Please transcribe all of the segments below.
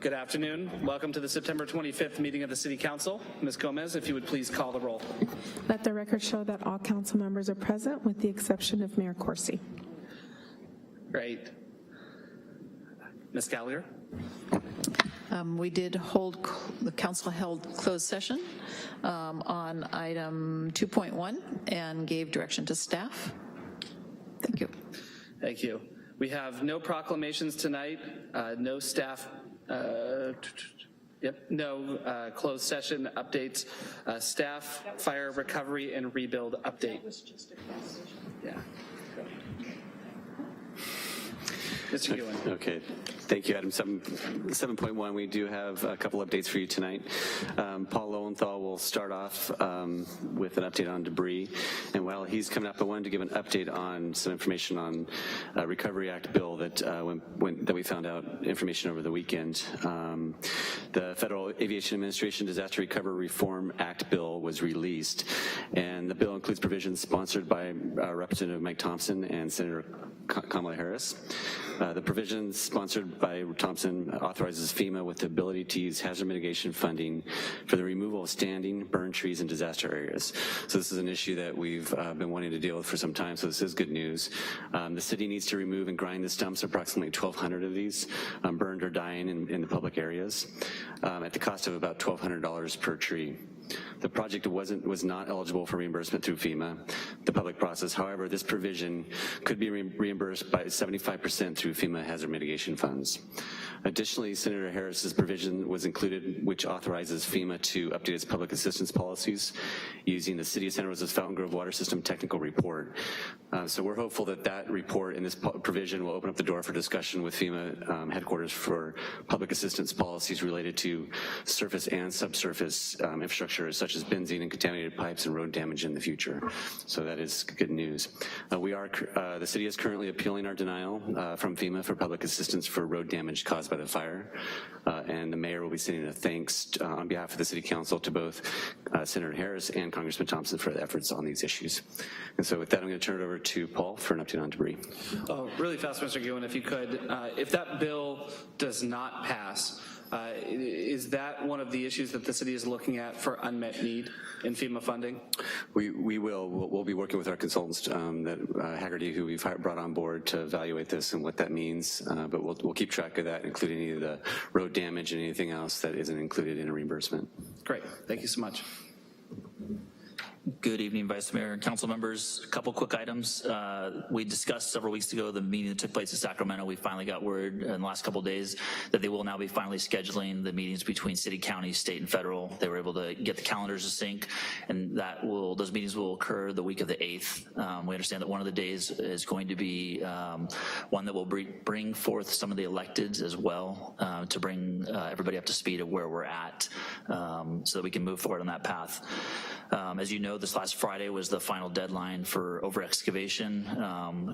Good afternoon. Welcome to the September 25th meeting of the City Council. Ms. Gomez, if you would please call the roll. Let the record show that all council members are present with the exception of Mayor Corsi. Great. Ms. Gallagher? We did hold, the council held closed session on item 2.1 and gave direction to staff. Thank you. Thank you. We have no proclamations tonight, no staff, no closed session updates, staff, fire recovery and rebuild update. Yeah. Mr. Ewan. Okay, thank you. Item 7.1, we do have a couple updates for you tonight. Paul Lowenthal will start off with an update on debris. And while he's coming up, I wanted to give an update on some information on Recovery Act bill that that we found out information over the weekend. The Federal Aviation Administration Disaster Recovery Reform Act bill was released, and the bill includes provisions sponsored by Representative Mike Thompson and Senator Kamala Harris. The provisions sponsored by Thompson authorizes FEMA with the ability to use hazard mitigation funding for the removal of standing, burned trees in disaster areas. So this is an issue that we've been wanting to deal with for some time, so this is good news. The city needs to remove and grind the stumps, approximately 1,200 of these, burned or dying in the public areas, at the cost of about $1,200 per tree. The project was not eligible for reimbursement through FEMA, the public process. However, this provision could be reimbursed by 75% through FEMA hazard mitigation funds. Additionally, Senator Harris's provision was included, which authorizes FEMA to update its public assistance policies using the City of Santa Rosa's Fountain Grove Water System Technical Report. So we're hopeful that that report and this provision will open up the door for discussion with FEMA headquarters for public assistance policies related to surface and subsurface infrastructure, such as benzene and contaminated pipes and road damage in the future. So that is good news. The city is currently appealing our denial from FEMA for public assistance for road damage caused by the fire. And the mayor will be sending a thanks on behalf of the city council to both Senator Harris and Congressman Thompson for the efforts on these issues. And so with that, I'm going to turn it over to Paul for an update on debris. Oh, really fast, Mr. Ewan, if you could. If that bill does not pass, is that one of the issues that the city is looking at for unmet need in FEMA funding? We'll be working with our consultants, Haggerty, who we've brought on board to evaluate this and what that means, but we'll keep track of that, including any of the road damage and anything else that isn't included in a reimbursement. Great, thank you so much. Good evening, Vice Mayor and council members. A couple quick items. We discussed several weeks ago the meeting that took place in Sacramento. We finally got word in the last couple of days that they will now be finally scheduling the meetings between city, county, state, and federal. They were able to get the calendars to sync, and those meetings will occur the week of the 8th. We understand that one of the days is going to be one that will bring forth some of the electeds as well to bring everybody up to speed of where we're at so that we can move forward on that path. As you know, this last Friday was the final deadline for over excavation.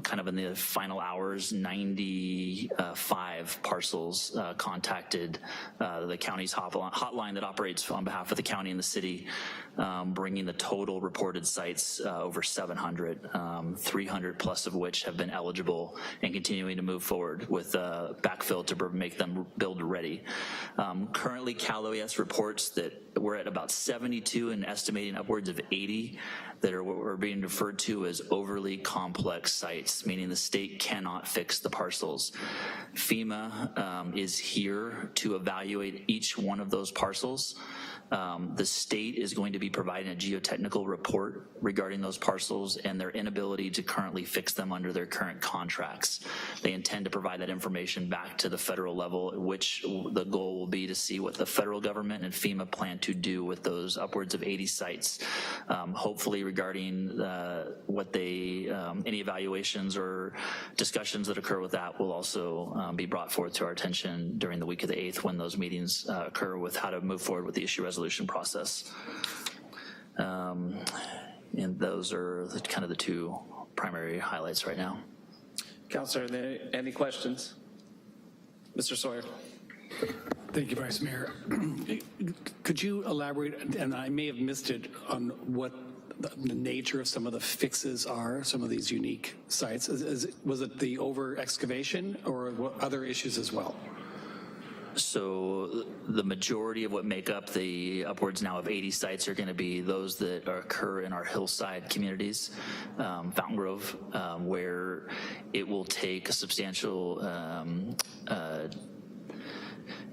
Kind of in the final hours, 95 parcels contacted the county's hotline that operates on behalf of the county and the city, bringing the total reported sites over 700, 300 plus of which have been eligible and continuing to move forward with backfill to make them build ready. Currently, Cal OES reports that we're at about 72 and estimating upwards of 80 that are what we're being referred to as overly complex sites, meaning the state cannot fix the parcels. FEMA is here to evaluate each one of those parcels. The state is going to be providing a geotechnical report regarding those parcels and their inability to currently fix them under their current contracts. They intend to provide that information back to the federal level, which the goal will be to see what the federal government and FEMA plan to do with those upwards of 80 sites. Hopefully regarding any evaluations or discussions that occur with that will also be brought forth to our attention during the week of the 8th when those meetings occur with how to move forward with the issue resolution process. And those are kind of the two primary highlights right now. Councilor, are there any questions? Mr. Sawyer. Thank you, Vice Mayor. Could you elaborate, and I may have missed it, on what the nature of some of the fixes are, some of these unique sites? Was it the over excavation or what other issues as well? So the majority of what make up the upwards now of 80 sites are going to be those that occur in our hillside communities, Fountain Grove, where it will take a substantial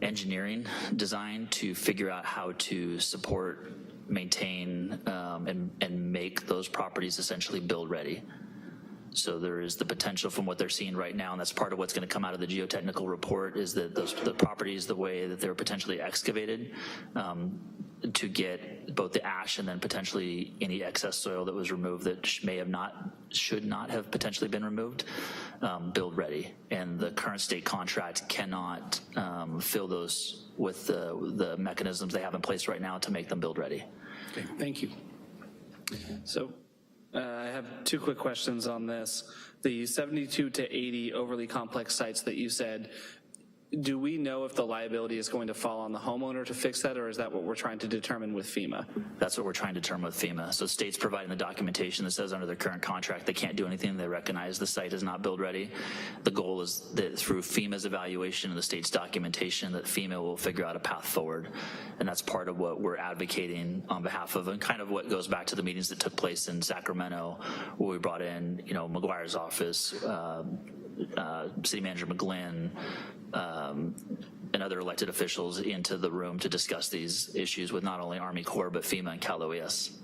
engineering design to figure out how to support, maintain, and make those properties essentially build ready. So there is the potential from what they're seeing right now, and that's part of what's going to come out of the geotechnical report, is that the properties, the way that they're potentially excavated, to get both the ash and then potentially any excess soil that was removed that should not have potentially been removed, build ready. And the current state contract cannot fill those with the mechanisms they have in place right now to make them build ready. Okay, thank you. So I have two quick questions on this. The 72 to 80 overly complex sites that you said, do we know if the liability is going to fall on the homeowner to fix that, or is that what we're trying to determine with FEMA? That's what we're trying to determine with FEMA. So states providing the documentation that says under their current contract they can't do anything. They recognize the site is not build ready. The goal is that through FEMA's evaluation and the state's documentation that FEMA will figure out a path forward. And that's part of what we're advocating on behalf of, and kind of what goes back to the meetings that took place in Sacramento, where we brought in, McGuire's office, City Manager McGlynn, and other elected officials into the room to discuss these issues with not only Army Corps, but FEMA and Cal OES.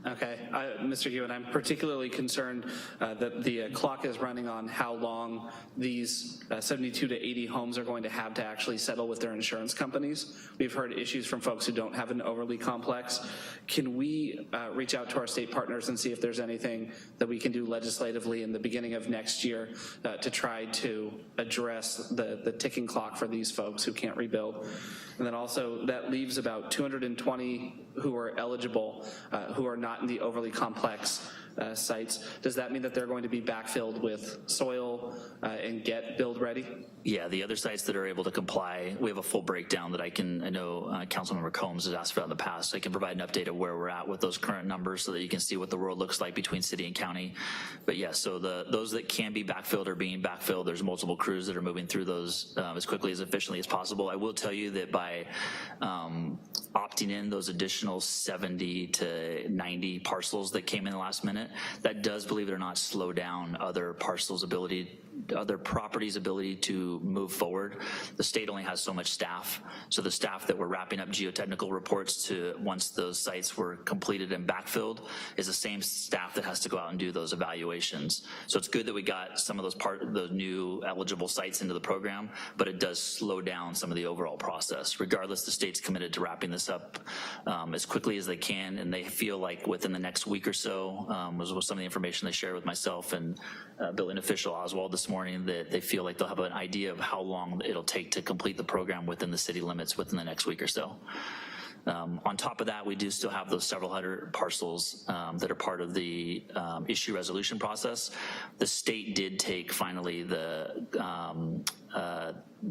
Okay, Mr. Hewitt, I'm particularly concerned that the clock is running on how long these 72 to 80 homes are going to have to actually settle with their insurance companies. We've heard issues from folks who don't have an overly complex. Can we reach out to our state partners and see if there's anything that we can do legislatively in the beginning of next year to try to address the ticking clock for these folks who can't rebuild? And then also that leaves about 220 who are eligible, who are not in the overly complex sites. Does that mean that they're going to be backfilled with soil and get build ready? Yeah, the other sites that are able to comply, we have a full breakdown that I know Councilmember Combs has asked for in the past. So I can provide an update of where we're at with those current numbers so that you can see what the world looks like between city and county. But yeah, so those that can be backfilled are being backfilled. There's multiple crews that are moving through those as quickly, as efficiently as possible. I will tell you that by opting in those additional 70 to 90 parcels that came in the last minute, that does, believe it or not, slow down other parcels' ability, other properties' ability to move forward. The state only has so much staff, so the staff that were wrapping up geotechnical reports to once those sites were completed and backfilled is the same staff that has to go out and do those evaluations. So it's good that we got some of those new eligible sites into the program, but it does slow down some of the overall process. Regardless, the state's committed to wrapping this up as quickly as they can, and they feel like within the next week or so, was some of the information they shared with myself and building official Oswald this morning, that they feel like they'll have an idea of how long it'll take to complete the program within the city limits within the next week or so. On top of that, we do still have those several hundred parcels that are part of the issue resolution process. The state did take finally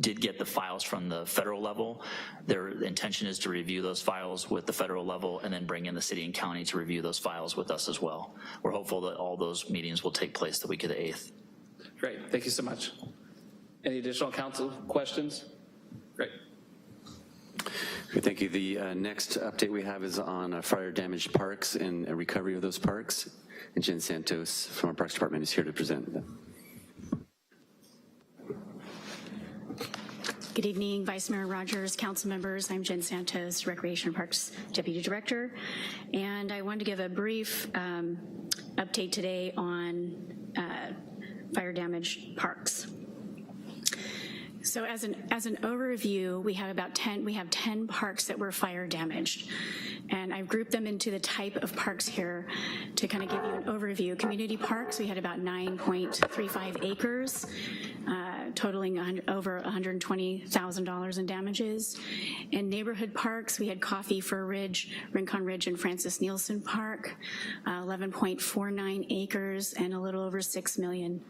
did get the files from the federal level. Their intention is to review those files with the federal level and then bring in the city and county to review those files with us as well. We're hopeful that all those meetings will take place the week of the 8th. Great, thank you so much. Any additional council questions? Great. Thank you. The next update we have is on fire damaged parks and a recovery of those parks. And Jen Santos from our Parks Department is here to present them. Good evening, Vice Mayor Rogers, council members. I'm Jen Santos, Recreation and Parks Deputy Director. And I wanted to give a brief update today on fire damaged parks. So as an overview, we have 10 parks that were fire damaged. And I've grouped them into the type of parks here to kind of give you an overview. Community parks, we had about 9.35 acres, totaling over $120,000 in damages. In neighborhood parks, we had Coffee Fir Ridge, Rincon Ridge, and Francis Nielsen Park, 11.49 acres and a little over $6 million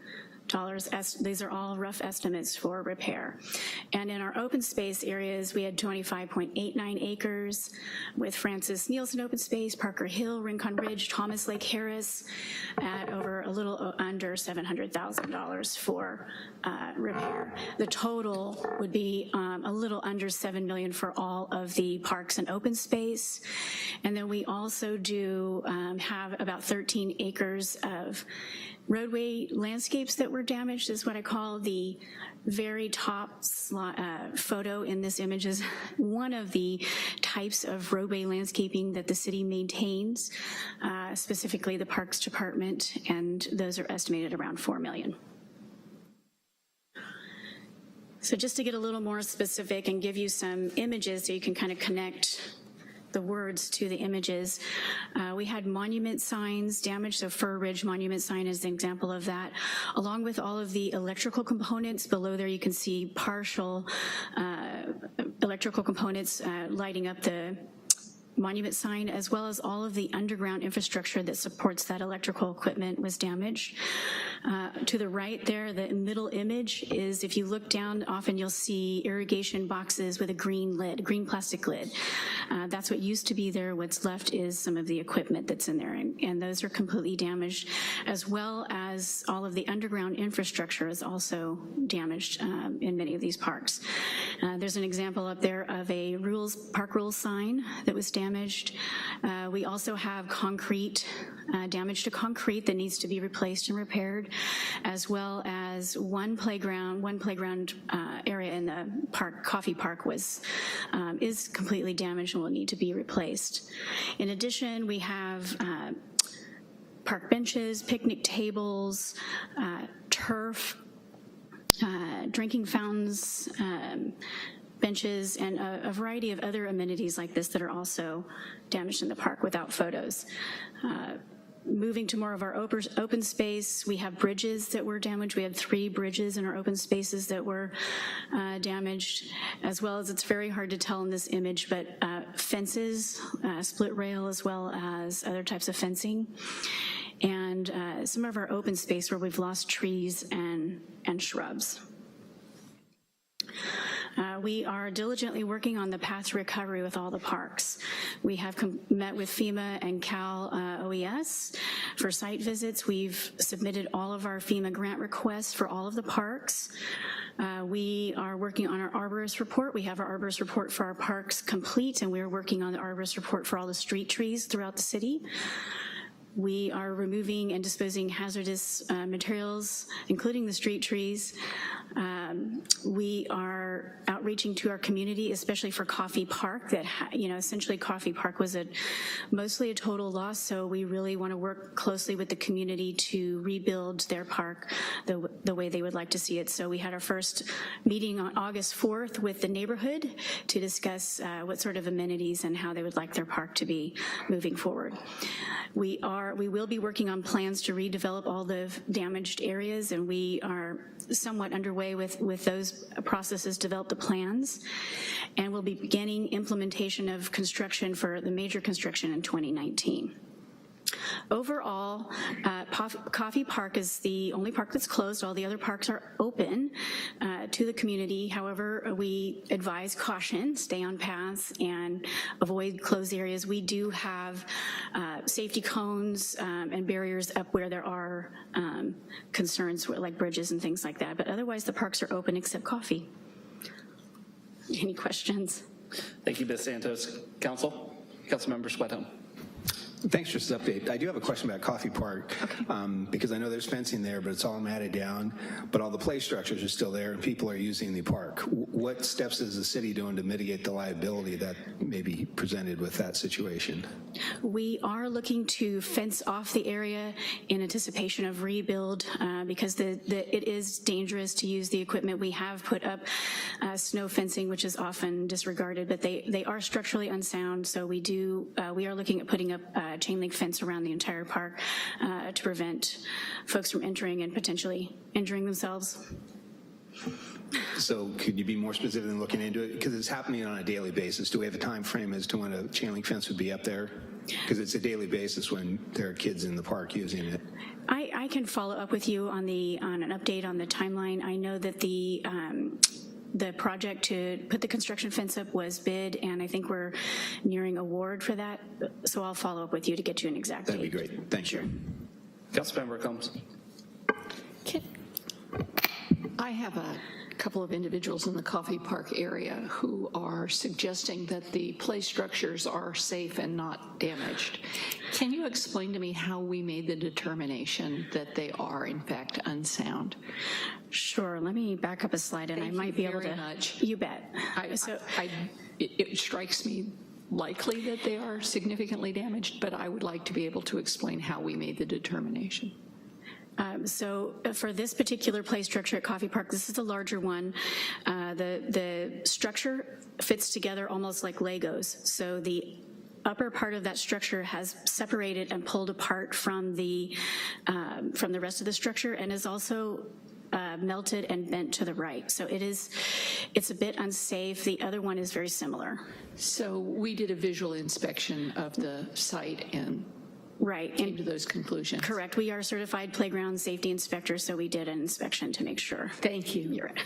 These are all rough estimates for repair. And in our open space areas, we had 25.89 acres with Francis Nielsen Open Space, Parker Hill, Rincon Ridge, Thomas Lake Harris at over a little under $700,000 for repair. The total would be a little under $7 million for all of the parks and open space. And then we also do have about 13 acres of roadway landscapes that were damaged. Is what I call the very top photo in this image is one of the types of roadway landscaping that the city maintains, specifically the Parks Department, and those are estimated around $4 million. So just to get a little more specific and give you some images so you can kind of connect the words to the images. We had monument signs damaged, so Fir Ridge Monument sign is an example of that. Along with all of the electrical components, below there you can see partial electrical components lighting up the monument sign, as well as all of the underground infrastructure that supports that electrical equipment was damaged. To the right there, the middle image is, if you look down, often you'll see irrigation boxes with a green lid, green plastic lid. That's what used to be there. What's left is some of the equipment that's in there, and those are completely damaged, as well as all of the underground infrastructure is also damaged in many of these parks. There's an example up there of a park rules sign that was damaged. We also have concrete, damage to concrete that needs to be replaced and repaired, as well as one playground area in the park, Coffee Park, is completely damaged and will need to be replaced. In addition, we have park benches, picnic tables, turf, drinking fountains, benches, and a variety of other amenities like this that are also damaged in the park without photos. Moving to more of our open space, we have bridges that were damaged. We had 3 bridges in our open spaces that were damaged, as well as, it's very hard to tell in this image, but fences, split rail, as well as other types of fencing. And some of our open space where we've lost trees and shrubs. We are diligently working on the path to recovery with all the parks. We have met with FEMA and Cal OES for site visits. We've submitted all of our FEMA grant requests for all of the parks. We are working on our arborist report. We have our arborist report for our parks complete, and we're working on the arborist report for all the street trees throughout the city. We are removing and disposing hazardous materials, including the street trees. We are outreaching to our community, especially for Coffee Park, that, essentially Coffee Park was mostly a total loss, so we really want to work closely with the community to rebuild their park the way they would like to see it. So we had our first meeting on August 4th with the neighborhood to discuss what sort of amenities and how they would like their park to be moving forward. We will be working on plans to redevelop all the damaged areas, and we are somewhat underway with those processes, develop the plans, and we'll be beginning implementation of construction for the major construction in 2019. Overall, Coffee Park is the only park that's closed. All the other parks are open to the community. However, we advise caution, stay on paths, and avoid closed areas. We do have safety cones and barriers up where there are concerns like bridges and things like that. But otherwise, the parks are open except Coffee. Any questions? Thank you, Ms. Santos. Councilmember Sweatholm. Thanks for this update. I do have a question about Coffee Park, because I know there's fencing there, but it's all matted down, but all the play structures are still there and people are using the park. What steps is the city doing to mitigate the liability that may be presented with that situation? We are looking to fence off the area in anticipation of rebuild because it is dangerous to use the equipment. We have put up snow fencing, which is often disregarded, but they are structurally unsound, so we are looking at putting up chain link fence around the entire park to prevent folks from entering and potentially injuring themselves. So could you be more specific in looking into it? Because it's happening on a daily basis. Do we have a time frame as to when a chain link fence would be up there? Because it's a daily basis when there are kids in the park using it. I can follow up with you on an update on the timeline. I know that the project to put the construction fence up was bid, and I think we're nearing award for that. So I'll follow up with you to get you an exact That'd date. be great. Thank you. Councilmember Combs. I have a couple of individuals in the Coffee Park area who are suggesting that the play structures are safe and not damaged. Can you explain to me how we made the determination that they are in fact unsound? Sure. Let me back up a slide, and I might be able to. Very much. You bet. It strikes me likely that they are significantly damaged, but I would like to be able to explain how we made the determination. So for this particular play structure at Coffee Park, this is the larger one. The structure fits together almost like Legos. So the upper part of that structure has separated and pulled apart from the rest of the structure, and is also melted and bent to the right. So it's a bit unsafe. The other one is very similar. So we did a visual inspection of the site and Right. came to those conclusions. Correct. We are certified playground safety inspectors, so we did an inspection to make sure. Thank you. You're right.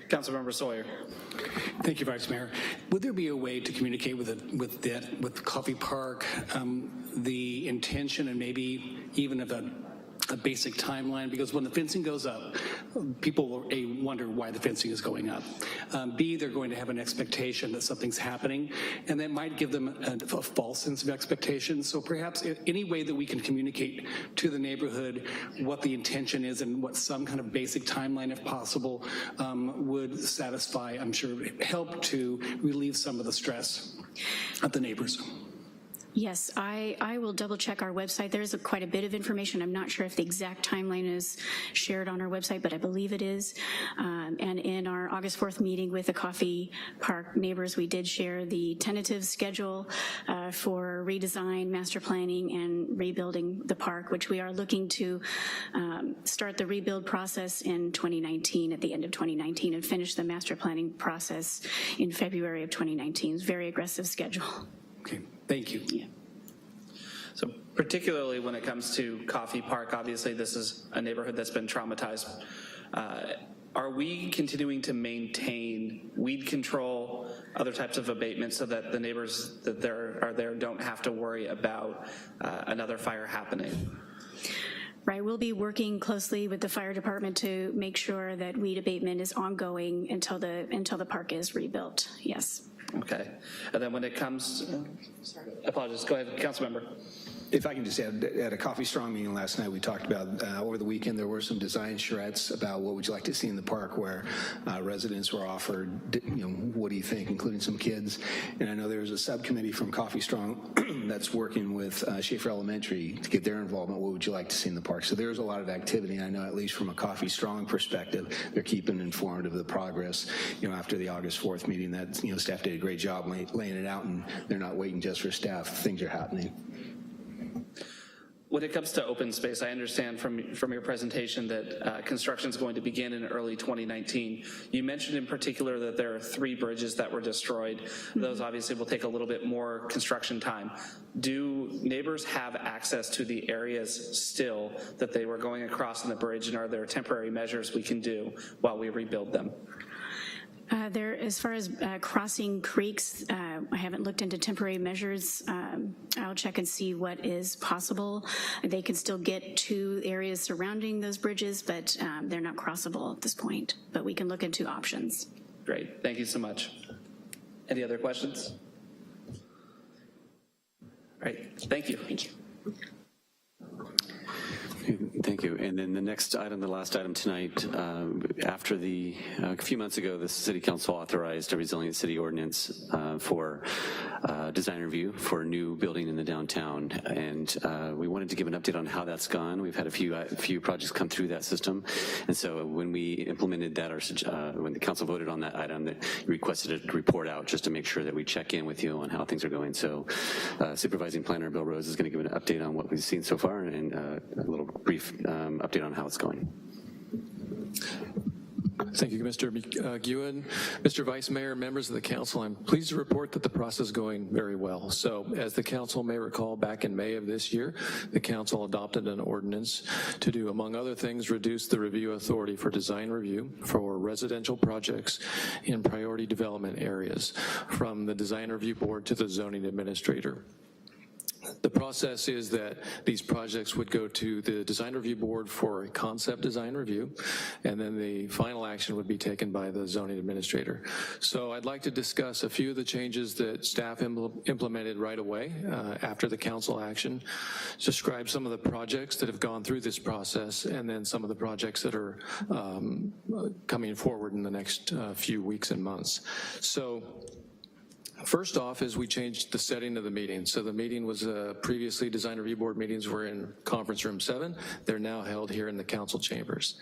Councilmember Sawyer. Thank you, Vice Mayor. Would there be a way to communicate with Coffee Park the intention and maybe even of a basic timeline? Because when the fencing goes up, people will A, wonder why the fencing is going up. B, they're going to have an expectation that something's happening, and that might give them a false sense of expectation. So perhaps any way that we can communicate to the neighborhood what the intention is and what some kind of basic timeline, if possible, would satisfy, I'm sure, help to relieve some of the stress of the neighbors. Yes, I will double check our website. There's quite a bit of information. I'm not sure if the exact timeline is shared on our website, but I believe it is. And in our August 4th meeting with the Coffee Park neighbors, we did share the tentative schedule for redesign, master planning, and rebuilding the park, which we are looking to start the rebuild process in 2019, at the end of 2019, and finish the master planning process in February of 2019. It's a very aggressive schedule. Okay, thank you. Yeah. So particularly when it comes to Coffee Park, obviously this is a neighborhood that's been traumatized. Are we continuing to maintain weed control, other types of abatement, so that the neighbors that are there don't have to worry about another fire happening? Right, we'll be working closely with the fire department to make sure that weed abatement is ongoing until the park is rebuilt. Yes. Okay, and then when it comes, apologies, go ahead, Councilmember. If I can just add, at a Coffee Strong meeting last night, we talked about, over the weekend, there were some design charrettes about what would you like to see in the park, where residents were offered, what do you think, including some kids. And I know there was a subcommittee from Coffee Strong that's working with Schaefer Elementary to get their involvement. What would you like to see in the park? So there's a lot of activity. I know, at least from a Coffee Strong perspective, they're keeping informed of the progress. After the August 4th meeting, that staff did a great job laying it out, and they're not waiting just for staff. Things are happening. When it comes to open space, I understand from your presentation that construction is going to begin in early 2019. You mentioned in particular that there are 3 bridges that were destroyed. Those obviously will take a little bit more construction time. Do neighbors have access to the areas still that they were going across in the bridge, and are there temporary measures we can do while we rebuild them? As far as crossing creeks, I haven't looked into temporary measures. I'll check and see what is possible. They can still get to areas surrounding those bridges, but they're not crossable at this point. But we can look into options. Great, thank you so much. Any other questions? All right, thank you. Thank you. Thank you. And then the next item, the last item tonight, after a few months ago, the City Council authorized a resilient city ordinance for design review for a new building in the downtown. And we wanted to give an update on how that's gone. We've had a few projects come through that system. And so when we implemented that, when the council voted on that item, that requested a report out just to make sure that we check in with you on how things are going. So Supervising Planner Bill Rose is going to give an update on what we've seen so far and a little brief update on how it's going. Thank you, Mr. Guin. Mr. Vice Mayor, members of the council, I'm pleased to report that the process is going very well. So as the council may recall, back in May of this year, the council adopted an ordinance to do, among other things, reduce the review authority for design review for residential projects in priority development areas from the design review board to the zoning administrator. The process is that these projects would go to the design review board for a concept design review, and then the final action would be taken by the zoning administrator. So I'd like to discuss a few of the changes that staff implemented right away after the council action, describe some of the projects that have gone through this process, and then some of the projects that are coming forward in the next few weeks and months. So first off is we changed the setting of the meeting. So the meeting was previously design review board meetings were in conference room 7. They're now held here in the council chambers.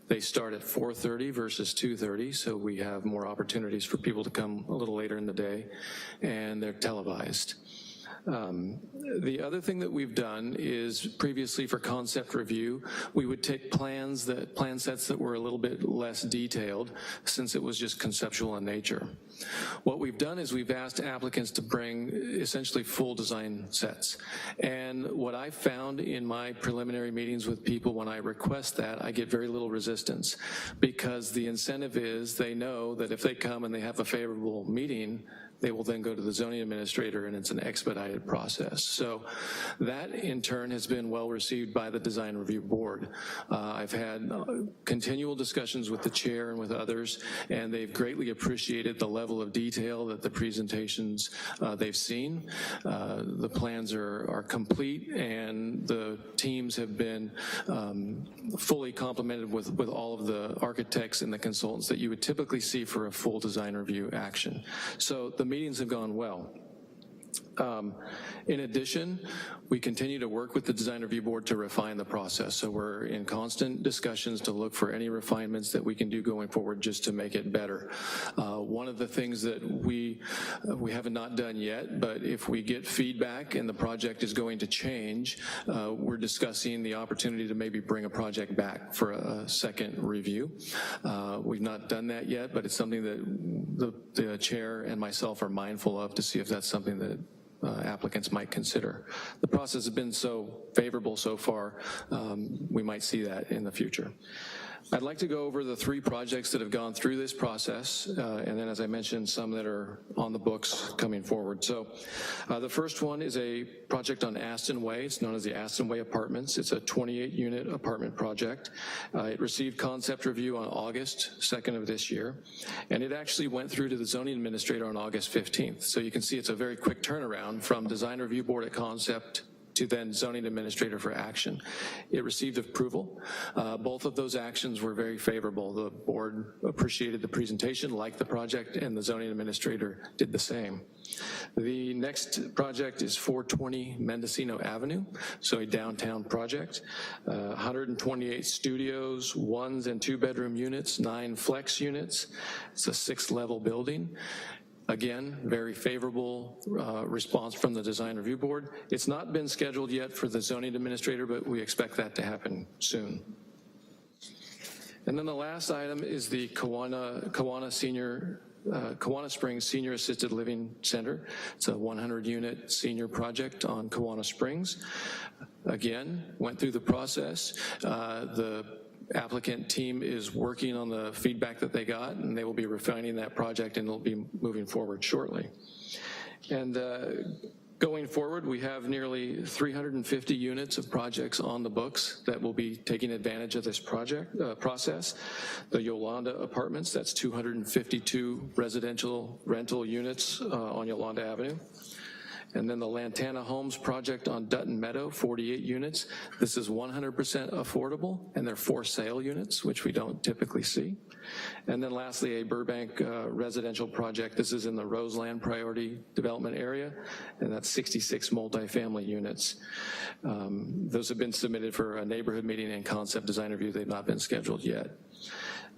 They start at 4:30 versus 2:30, so we have more opportunities for people to come a little later in the day, and they're televised. The other thing that we've done is previously for concept review, we would take plan sets that were a little bit less detailed since it was just conceptual in nature. What we've done is we've asked applicants to bring essentially full design sets. And what I found in my preliminary meetings with people when I request that, I get very little resistance because the incentive is they know that if they come and they have a favorable meeting, they will then go to the zoning administrator and it's an expedited process. So that in turn has been well received by the design review board. I've had continual discussions with the chair and with others, and they've greatly appreciated the level of detail that the presentations they've seen. The plans are complete and the teams have been fully complemented with all of the architects and the consultants that you would typically see for a full design review action. So the meetings have gone well. In addition, we continue to work with the design review board to refine the process. So we're in constant discussions to look for any refinements that we can do going forward just to make it better. One of the things that we have not done yet, but if we get feedback and the project is going to change, we're discussing the opportunity to maybe bring a project back for a second review. We've not done that yet, but it's something that the chair and myself are mindful of to see if that's something that applicants might consider. The process has been so favorable so far, we might see that in the future. I'd like to go over the 3 projects that have gone through this process, and then as I mentioned, some that are on the books coming forward. So the first one is a project on Aston Way. It's known as the Aston Way Apartments. It's a 28-unit apartment project. It received concept review on August 2nd of this year, and it actually went through to the zoning administrator on August 15th. So you can see it's a very quick turnaround from design review board at concept to then zoning administrator for action. It received approval. Both of those actions were very favorable. The board appreciated the presentation, liked the project, and the zoning administrator did the same. The next project is 420 Mendocino Avenue, so a downtown project. 128 studios, 1 and 2 bedroom units, 9 flex units. It's a 6-level building. Again, very favorable response from the design review board. It's not been scheduled yet for the zoning administrator, but we expect that to happen soon. And then the last item is the Kiwanis Springs Senior Assisted Living Center. It's a 100-unit senior project on Kiwanis Springs. Again, went through the process. The applicant team is working on the feedback that they got, and they will be refining that project and it'll be moving forward shortly. And going forward, we have nearly 350 units of projects on the books that will be taking advantage of this process. The Yolanda Apartments, that's 252 residential rental units on Yolanda Avenue. And then the Lantana Homes project on Dutton Meadow, 48 units. This is 100% affordable, and they're for sale units, which we don't typically see. And then lastly, a Burbank residential project. This is in the Roseland Priority Development Area, and that's 66 multifamily units. Those have been submitted for a neighborhood meeting and concept design review. They've not been scheduled yet.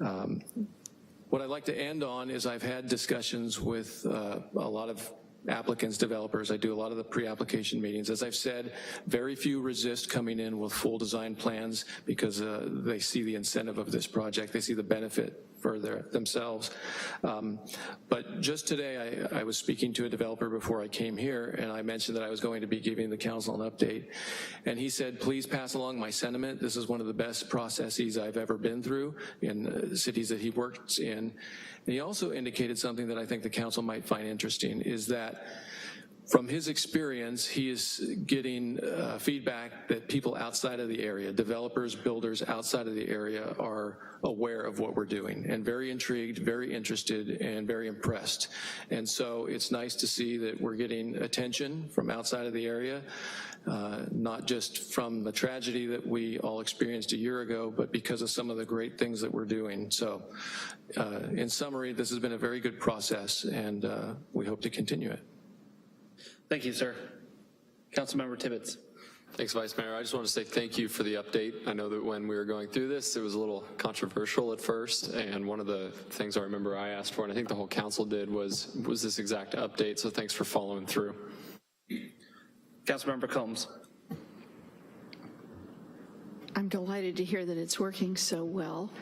What I'd like to end on is I've had discussions with a lot of applicants, developers. I do a lot of the pre-application meetings. As I've said, very few resist coming in with full design plans because they see the incentive of this project. They see the benefit for themselves. But just today, I was speaking to a developer before I came here, and I mentioned that I was going to be giving the council an update. And he said, please pass along my sentiment. This is one of the best processes I've ever been through in cities that he works in. And he also indicated something that I think the council might find interesting, is that from his experience, he is getting feedback that people outside of the area, developers, builders outside of the area, are aware of what we're doing and very intrigued, very interested, and very impressed. And so it's nice to see that we're getting attention from outside of the area, not just from the tragedy that we all experienced a year ago, but because of some of the great things that we're doing. So in summary, this has been a very good process, and we hope to continue it. Thank you, sir. Councilmember Tibbetts. Thanks, Vice Mayor. I just want to say thank you for the update. I know that when we were going through this, it was a little controversial at first, and one of the things I remember I asked for, and I think the whole council did, was this exact update, so thanks for following through. Councilmember Combs. I'm delighted to hear that it's working so well.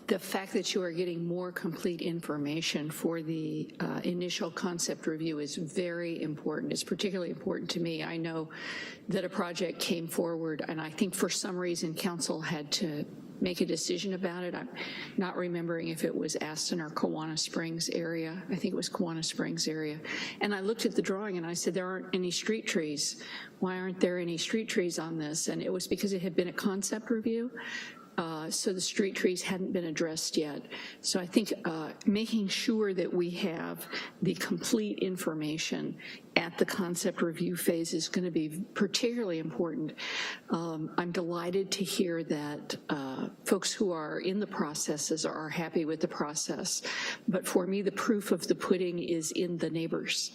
The fact that you are getting more complete information for the initial concept review is very important. It's particularly important to me. I know that a project came forward, and I think for some reason council had to make a decision about it. I'm not remembering if it was Aston or Kiwanis Springs area. I think it was Kiwanis Springs area. And I looked at the drawing and I said, there aren't any street trees. Why aren't there any street trees on this? And it was because it had been a concept review. So the street trees hadn't been addressed yet. So I think making sure that we have the complete information at the concept review phase is going to be particularly important. I'm delighted to hear that folks who are in the processes are happy with the process. But for me, the proof of the pudding is in the neighbors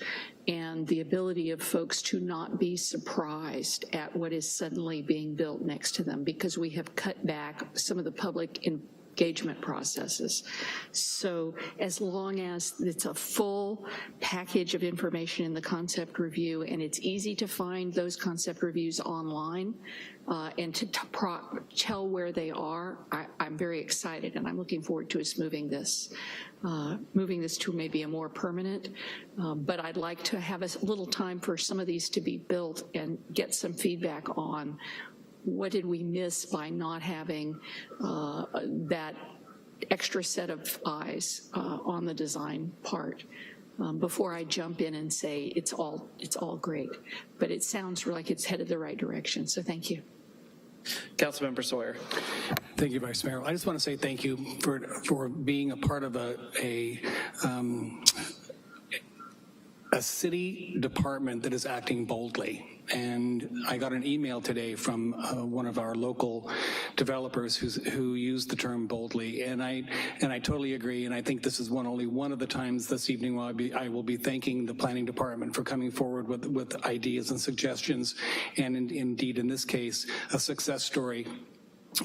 and the ability of folks to not be surprised at what is suddenly being built next to them, because we have cut back some of the public engagement processes. So as long as it's a full package of information in the concept review, and it's easy to find those concept reviews online and to tell where they are, I'm very excited, and I'm looking forward to us moving this to maybe a more permanent, but I'd like to have a little time for some of these to be built and get some feedback on what did we miss by not having that extra set of eyes on the design part before I jump in and say it's all great. But it sounds like it's headed the right direction, so thank you. Councilmember Sawyer. Thank you, Vice Mayor. I just want to say thank you for being a part of a city department that is acting boldly. And I got an email today from one of our local developers who used the term boldly, and I totally agree. And I think this is only one of the times this evening where I will be thanking the planning department for coming forward with ideas and suggestions, and indeed in this case a success story.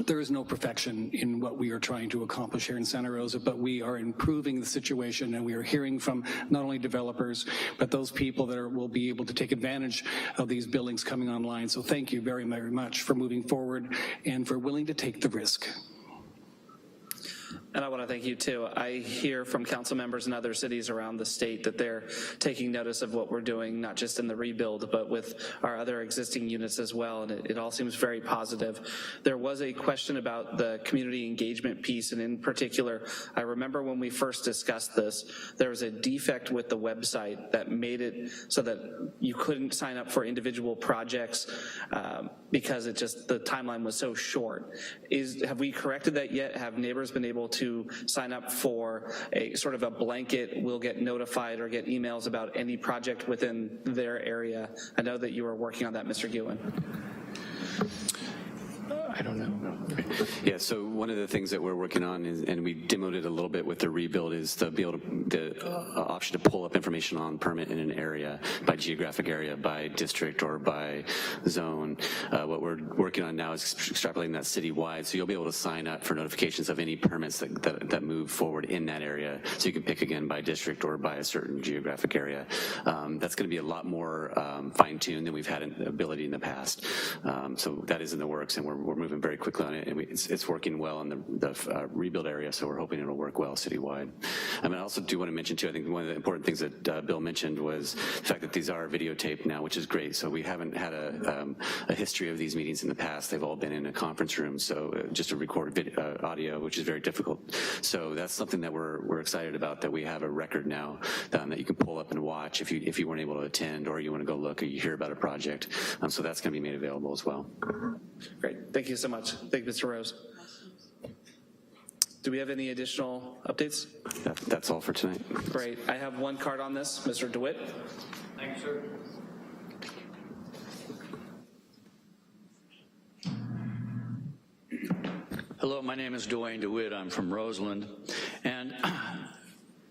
There is no perfection in what we are trying to accomplish here in Santa Rosa, but we are improving the situation, and we are hearing from not only developers, but those people that will be able to take advantage of these buildings coming online. So thank you very, very much for moving forward and for willing to take the risk. And I want to thank you too. I hear from council members in other cities around the state that they're taking notice of what we're doing, not just in the rebuild, but with our other existing units as well, and it all seems very positive. There was a question about the community engagement piece, and in particular, I remember when we first discussed this, there was a defect with the website that made it so that you couldn't sign up for individual projects because the timeline was so short. Have we corrected that yet? Have neighbors been able to sign up for a sort of a blanket, we'll get notified or get emails about any project within their area? I know that you are working on that, Mr. Guin. I don't know. Yeah, so one of the things that we're working on is, and we demoed it a little bit with the rebuild, is to be able to, the option to pull up information on permit in an area, by geographic area, by district, or by zone. What we're working on now is extrapolating that citywide, so you'll be able to sign up for notifications of any permits that move forward in that area. So you can pick again by district or by a certain geographic area. That's going to be a lot more fine-tuned than we've had an ability in the past. So that is in the works, and we're moving very quickly on it, and it's working well in the rebuild area, so we're hoping it'll work well citywide. I also do want to mention too, I think one of the important things that Bill mentioned was the fact that these are videotaped now, which is great. So we haven't had a history of these meetings in the past. They've all been in a conference room, so just to record audio, which is very difficult. So that's something that we're excited about, that we have a record now that you can pull up and watch if you weren't able to attend, or you want to go look, or you hear about a project. So that's going to be made available as well. Great, thank you so much. Thank you, Mr. Rose. Do we have any additional updates? That's all for tonight. Great, I have one card on this, Mr. DeWitt. Thank you, sir. Hello, my name is Dwayne DeWitt. I'm from Roseland. And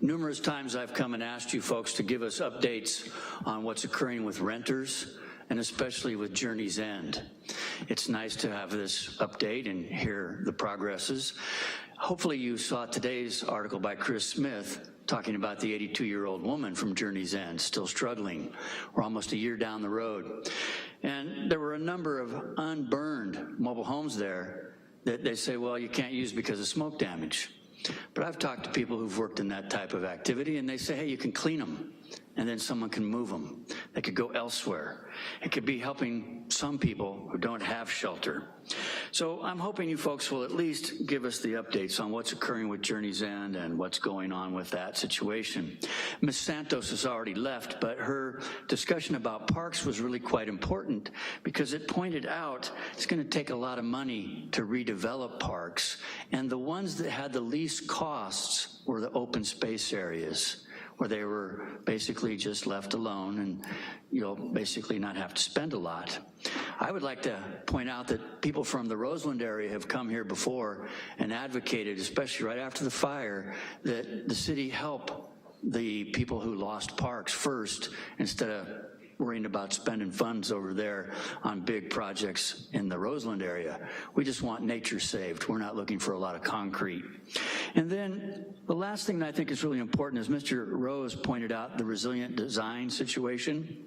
numerous times I've come and asked you folks to give us updates on what's occurring with renters, and especially with Journey's End. It's nice to have this update and hear the progresses. Hopefully you saw today's article by Chris Smith talking about the 82-year-old woman from Journey's End still struggling. We're almost a year down the road. And there were a number of unburned mobile homes there that they say, well, you can't use because of smoke damage. But I've talked to people who've worked in that type of activity, and they say, hey, you can clean them, and then someone can move them. They could go elsewhere. It could be helping some people who don't have shelter. So I'm hoping you folks will at least give us the updates on what's occurring with Journey's End and what's going on with that situation. Ms. Santos has already left, but her discussion about parks was really quite important, because it pointed out it's going to take a lot of money to redevelop parks, and the ones that had the least costs were the open space areas, where they were basically just left alone and you'll basically not have to spend a lot. I would like to point out that people from the Roseland area have come here before and advocated, especially right after the fire, that the city help the people who lost parks first, instead of worrying about spending funds over there on big projects in the Roseland area. We just want nature saved. We're not looking for a lot of concrete. And then the last thing that I think is really important is Mr. Rose pointed out the resilient design situation.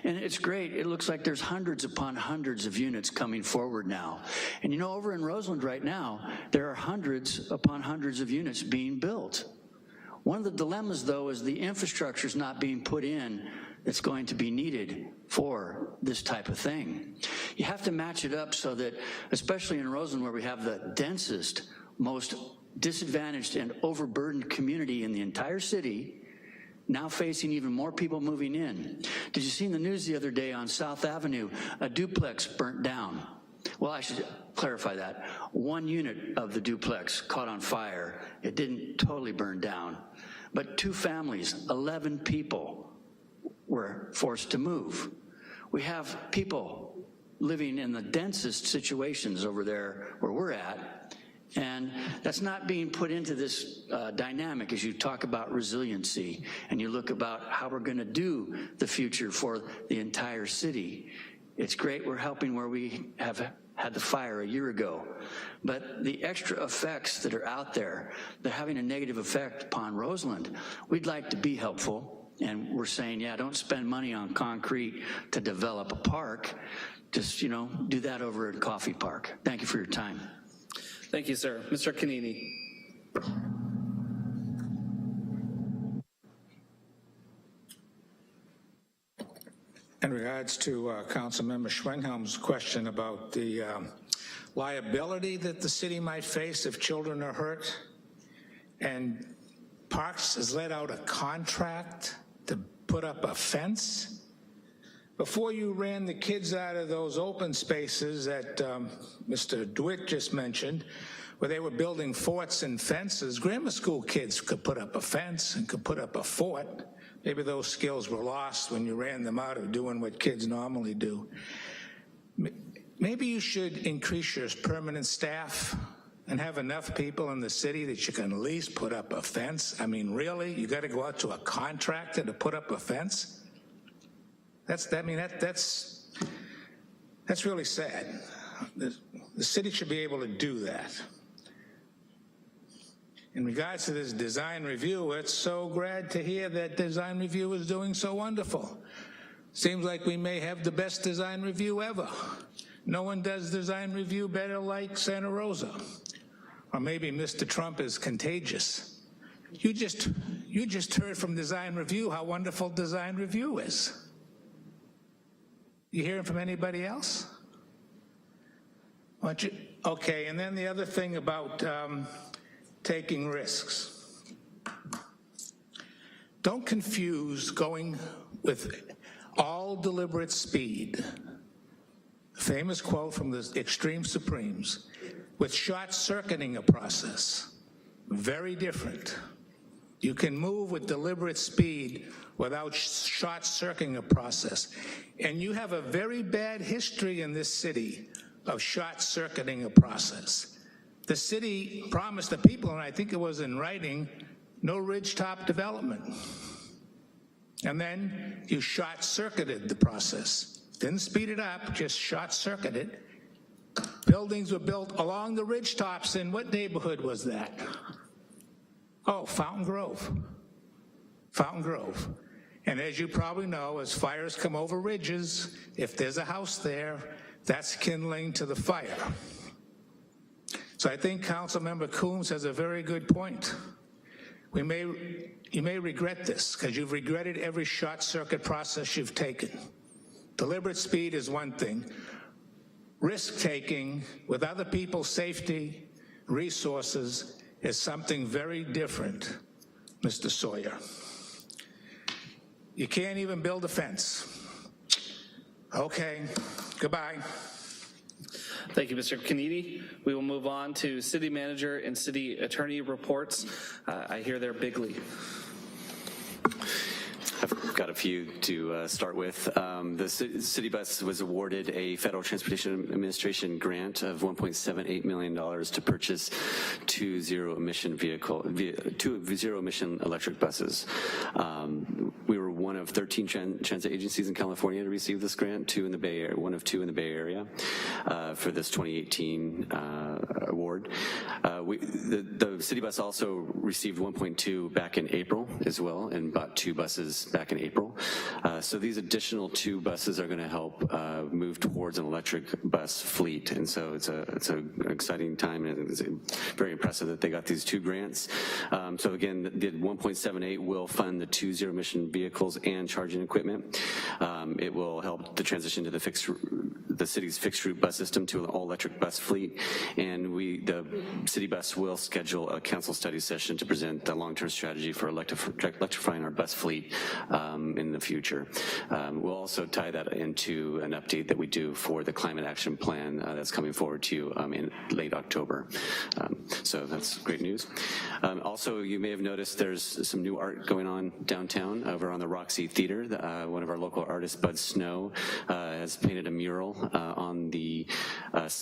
And it's great. It looks like there's hundreds upon hundreds of units coming forward now. And you know, over in Roseland right now, there are hundreds upon hundreds of units being built. One of the dilemmas, though, is the infrastructure is not being put in that's going to be needed for this type of thing. You have to match it up so that, especially in Roseland, where we have the densest, most disadvantaged and overburdened community in the entire city, now facing even more people moving in. Did you see in the news the other day on South Avenue, a duplex burnt down? Well, I should clarify that. One unit of the duplex caught on fire. It didn't totally burn down. But two families, 11 people, were forced to move. We have people living in the densest situations over there where we're at, and that's not being put into this dynamic as you talk about resiliency and you look about how we're gonna do the future for the entire city. It's great we're helping where we have had the fire a year ago, but the extra effects that are out there, they're having a negative effect upon Roseland. We'd like to be helpful, and we're saying, yeah, don't spend money on concrete to develop a park. Just, you know, do that over at Coffee Park. Thank you for your time. Thank you, sir. Mr. Canini. In regards to Councilmember Schwenghelm's question about the liability that the city might face if children are hurt, and Parks has let out a contract to put up a fence. Before you ran the kids out of those open spaces that Mr. DeWitt just mentioned, where they were building forts and fences, grammar school kids could put up a fence and could put up a fort. Maybe those skills were lost when you ran them out of doing what kids normally do. maybe you should increase your permanent staff and have enough people in the city that you can at least put up a fence. I mean, really? You got to go out to a contractor to put up a fence? That's really sad. The city should be able to do that. In regards to this design review, it's so glad to hear that design review is doing so wonderful. Seems like we may have the best design review ever. No one does design review better like Santa Rosa. Or maybe Mr. Trump is contagious. You just heard from design review how wonderful design review is. You hearing from anybody else? Okay, and then the other thing about taking risks. Don't confuse going with all deliberate speed, famous quote from the extreme supremes, with short-circuiting a process. Very different. You can move with deliberate speed without short-circuiting a process. And you have a very bad history in this city of short-circuiting a process. The city promised the people, and I think it was in writing, no ridgetop development. And then you short-circuited the process. Didn't speed it up, just short-circuited. Buildings were built along the ridgetops. In what neighborhood was that? Oh, Fountain Grove. Fountain Grove. And as you probably know, as fires come over ridges, if there's a house there, that's kindling to the fire. So I think Councilmember Coombs has a very good point. You may regret this, because you've regretted every short-circuit process you've taken. Deliberate speed is one thing. Risk-taking with other people's safety, resources, is something very different, Mr. Sawyer. You can't even build a fence. Okay, goodbye. Thank you, Mr. Kennedy. We will move on to city manager and city attorney reports. I hear they're bigly. I've got a few to start with. The city bus was awarded a Federal Transportation Administration grant of $1.78 million to purchase two zero-emission electric buses. We were one of 13 transit agencies in California to receive this grant, one of two in the Bay Area for this 2018 award. The city bus also received 1.2 back in April as well, and bought two buses back in April. So these additional two buses are going to help move towards an electric bus fleet, and so it's an exciting time, and it's very impressive that they got these two grants. So again, the 1.78 will fund the two zero-emission vehicles and charging equipment. It will help the transition to the city's fixed route bus system to an all-electric bus fleet, and the city bus will schedule a council study session to present the long-term strategy for electrifying our bus fleet in the future. We'll also tie that into an update that we do for the climate action plan that's coming forward to you in late October. So that's great news. Also, you may have noticed there's some new art going on downtown over on the Roxy Theater. One of our local artists, Bud Snow, has painted a mural on the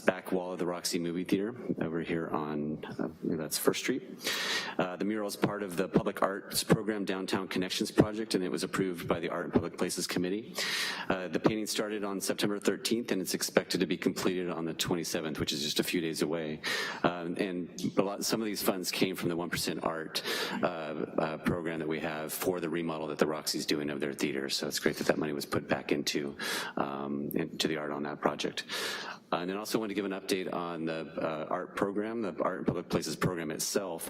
back wall of the Roxy Movie Theater over here on, that's First Street. The mural is part of the Public Arts Program Downtown Connections Project, and it was approved by the Art and Public Places Committee. The painting started on September 13th, and it's expected to be completed on the 27th, which is just a few days away. And some of these funds came from the 1% Art program that we have for the remodel that the Roxy's doing of their theater. So it's great that that money was put back into the art on that project. And then also want to give an update on the art program, the Art and Public Places program itself,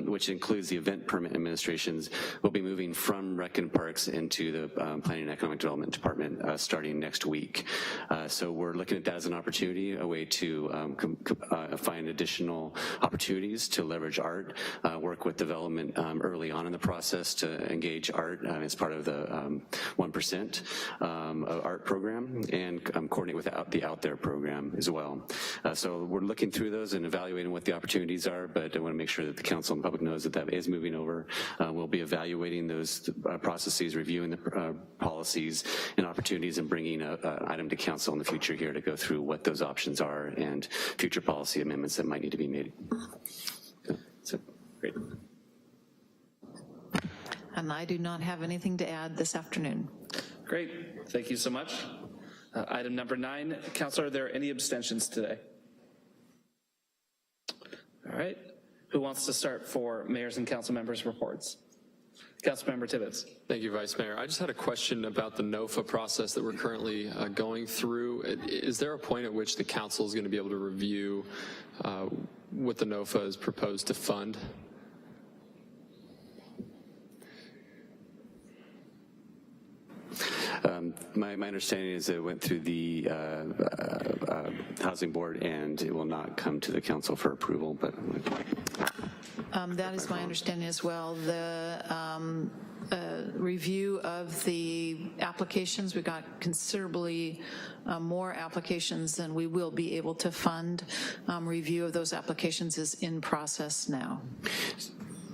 which includes the event permit administrations. Will be moving from Rec and Parks into the Planning and Economic Development Department starting next week. So we're looking at that as an opportunity, a way to find additional opportunities to leverage art, work with development early on in the process to engage art as part of the 1% art program, and coordinate with the Out There program. program as well. So we're looking through those and evaluating what the opportunities are, but I want to make sure that the council and the public knows that that is moving over. We'll be evaluating those processes, reviewing the policies and opportunities, and bringing an item to council in the future here to go through what those options are and future policy amendments that might need to be made. So great. And I do not have anything to add this afternoon. Great, thank you so much. Item number 9, Councilor, are there any abstentions today? All right, who wants to start for mayors and council members' reports? Councilmember Tibbetts. Thank you, Vice Mayor. I just had a question about the NOFA process that we're currently going through. Is there a point at which the council is going to be able to review what the NOFA is proposed to fund? My understanding is that it went through the Housing Board and it will not come to the council for approval, but That is my understanding as well. The review of the applications, we got considerably more applications than we will be able to fund. Review of those applications is in process now.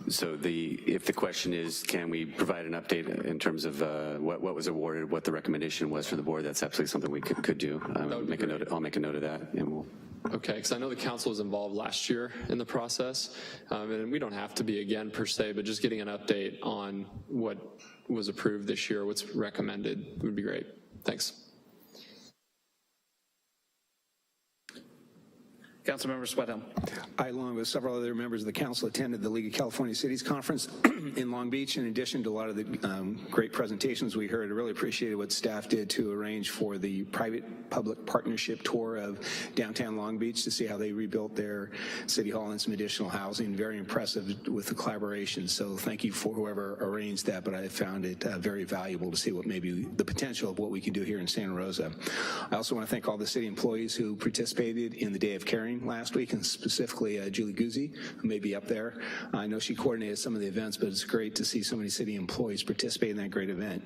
So if the question is, can we provide an update in terms of what was awarded, what the recommendation was for the board, that's absolutely something we could do. I'll make a note of that, and we'll. Okay, because I know the council was involved last year in the process, and we don't have to be again per se, but just getting an update on what was approved this year, what's recommended would be great. Thanks. Councilmember Sweathelm. I, along with several other members of the council, attended the League of California Cities Conference in Long Beach. In addition to a lot of the great presentations we heard, I really appreciated what staff did to arrange for the private-public partnership tour of downtown Long Beach to see how they rebuilt their city hall and some additional housing. Very impressive with the collaboration. So thank you for whoever arranged that, but I found it very valuable to see what maybe the potential of what we can do here in Santa Rosa. I also want to thank all the city employees who participated in the Day of Caring last week, and specifically Julie Guzzi, who may be up there. I know she coordinated some of the events, but it's great to see so many city employees participate in that great event.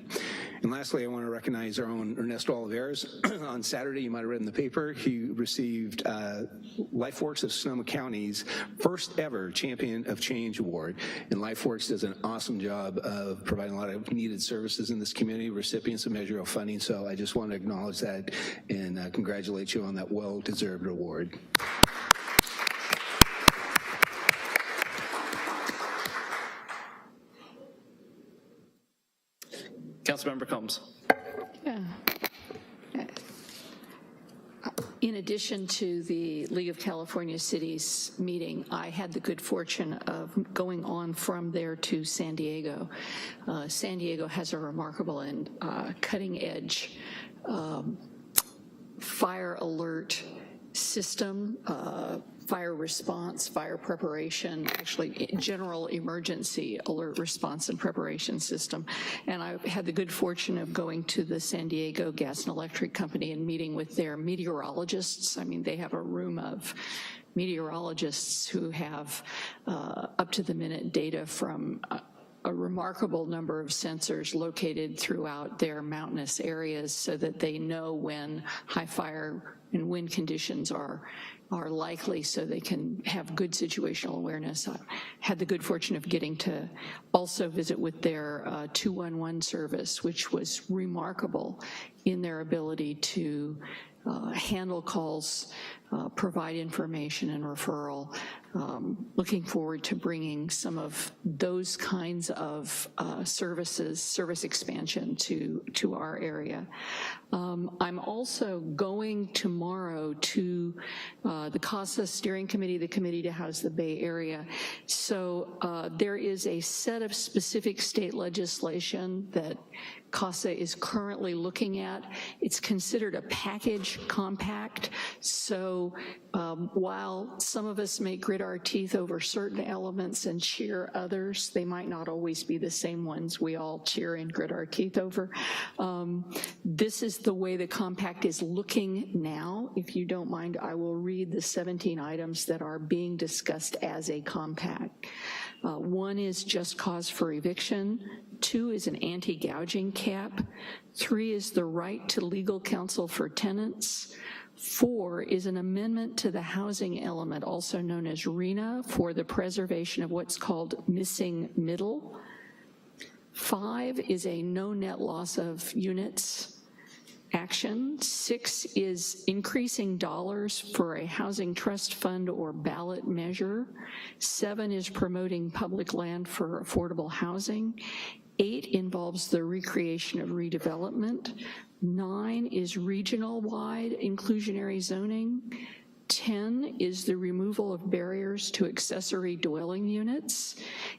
And lastly, I want to recognize our own Ernesto Olivares. On Saturday, you might have read in the paper, he received LifeWorks of Sonoma County's first ever Champion of Change Award. And LifeWorks does an awesome job of providing a lot of needed services in this community, recipients of Measure O funding. So I just want to acknowledge that and congratulate you on that well-deserved award. Councilmember Combs. Yeah. In addition to the League of California Cities meeting, I had the good fortune of going on from there to San Diego. San Diego has a remarkable and cutting-edge fire alert system, fire response, fire preparation, actually general emergency alert response and preparation system. And I had the good fortune of going to the San Diego Gas and Electric Company and meeting with their meteorologists. I mean, they have a room of meteorologists who have up-to-the-minute data from a remarkable number of sensors located throughout their mountainous areas so that they know when high fire and wind conditions are likely, so they can have good situational awareness. I had the good fortune of getting to also visit with their 211 service, which was remarkable in their ability to handle calls, provide information and referral. Looking forward to bringing some of those kinds of service expansion to our area. I'm also going tomorrow to the CASA Steering Committee, the Committee to House the Bay Area. So there is a set of specific state legislation that CASA is currently looking at. It's considered a package compact. So while some of us may grit our teeth over certain elements and cheer others, they might not always be the same ones we all cheer and grit our teeth over. This is the way the compact is looking now. If you don't mind, I will read the 17 items that are being discussed as a compact. One is just cause for eviction. 2 is an anti-gouging cap. 3 is the right to legal counsel for tenants. 4 is an amendment to the housing element, also known as RENA, for the preservation of what's called missing middle. 5 is a no net loss of units action. 6 is increasing dollars for a housing trust fund or ballot measure. 7 is promoting public land for affordable housing. 8 involves the recreation of redevelopment. 9 is regional-wide inclusionary zoning. 10 is the removal of barriers to accessory dwelling units.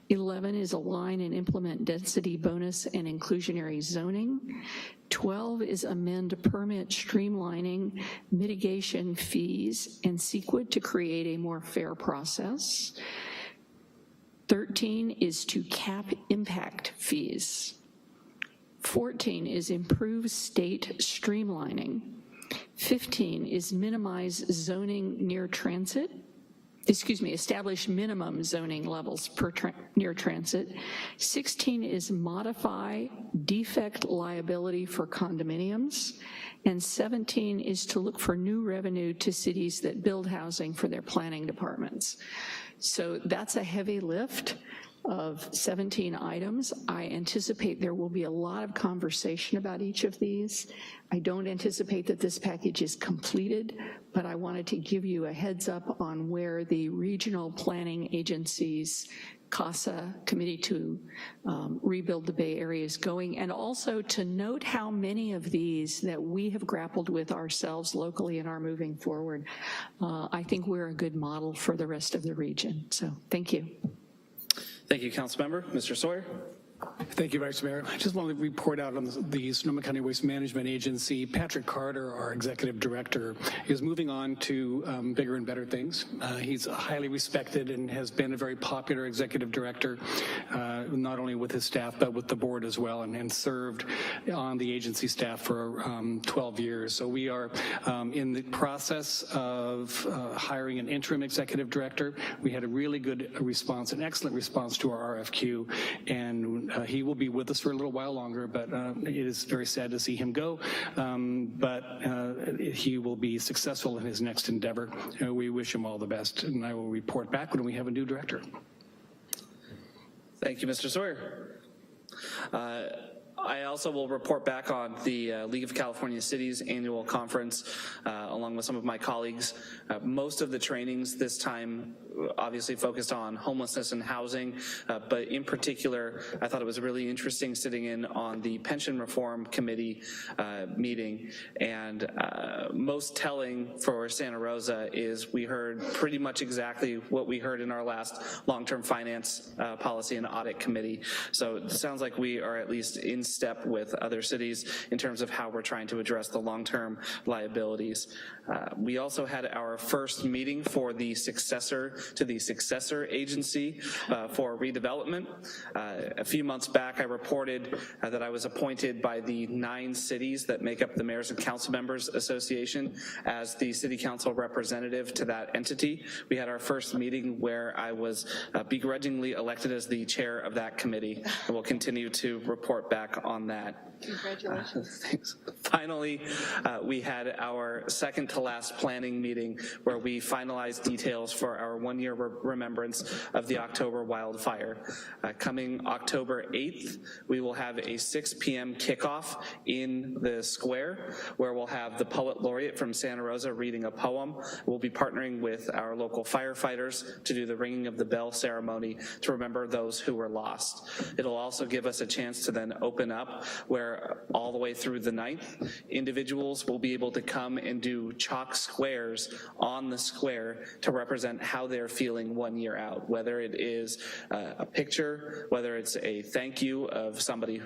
11 is align and implement density bonus and inclusionary zoning. 12 is amend permit streamlining mitigation fees and CEQA to create a more fair process. 13 is to cap impact fees. 14 is improve state streamlining. 15 is minimize zoning near transit. Establish minimum zoning levels per near transit. 16 is modify defect liability for condominiums. And 17 is to look for new revenue to cities that build housing for their planning departments. So that's a heavy lift of 17 items. I anticipate there will be a lot of conversation about each of these. I don't anticipate that this package is completed, but I wanted to give you a heads up on where the regional planning agencies, CASA, Committee to Rebuild the Bay Area, is going, and also to note how many of these that we have grappled with ourselves locally and are moving forward. I think we're a good model for the rest of the region. So thank you. Thank you, Councilmember. Mr. Sawyer. Thank you, Vice Mayor. I just wanted to report out on the Sonoma County Waste Management Agency. Patrick Carter, our executive director, is moving on to bigger and better things. He's highly respected and has been a very popular executive director, not only with his staff, but with the board as well, and served on the agency staff for 12 years. So we are in the process of hiring an interim executive director. We had a really good response, an excellent response to our RFQ, and he will be with us for a little while longer, but it is very sad to see him go, but he will be successful in his next endeavor. We wish him all the best, and I will report back when we have a new director. Thank you, Mr. Sawyer. I also will report back on the League of California Cities annual conference along with some of my colleagues. Most of the trainings this time obviously focused on homelessness and housing, but in particular, I thought it was really interesting sitting in on the Pension Reform Committee meeting, and most telling for Santa Rosa is we heard pretty much exactly what we heard in our last long-term finance policy and audit committee. So it sounds like we are at least in step with other cities in terms of how we're trying to address the long-term liabilities. We also had our first meeting for the successor to the successor agency for redevelopment. A few months back, I reported that I was appointed by the 9 cities that make up the Mayors and Council Members Association as the city council representative to that entity. We had our first meeting where I was begrudgingly elected as the chair of that committee, and we'll continue to report back on that. Congratulations. Thanks. Finally, we had our second to last planning meeting where we finalized details for our 1-year remembrance of the October wildfire. Coming October 8th, we will have a 6 p.m. kickoff in the square where we'll have the poet laureate from Santa Rosa reading a poem. We'll be partnering with our local firefighters to do the ringing of the bell ceremony to remember those who were lost. It'll also give us a chance to then open up where all the way through the 9th, individuals will be able to come and do chalk squares on the square to represent how they're feeling 1 year out, whether it is a picture, whether it's a thank you of somebody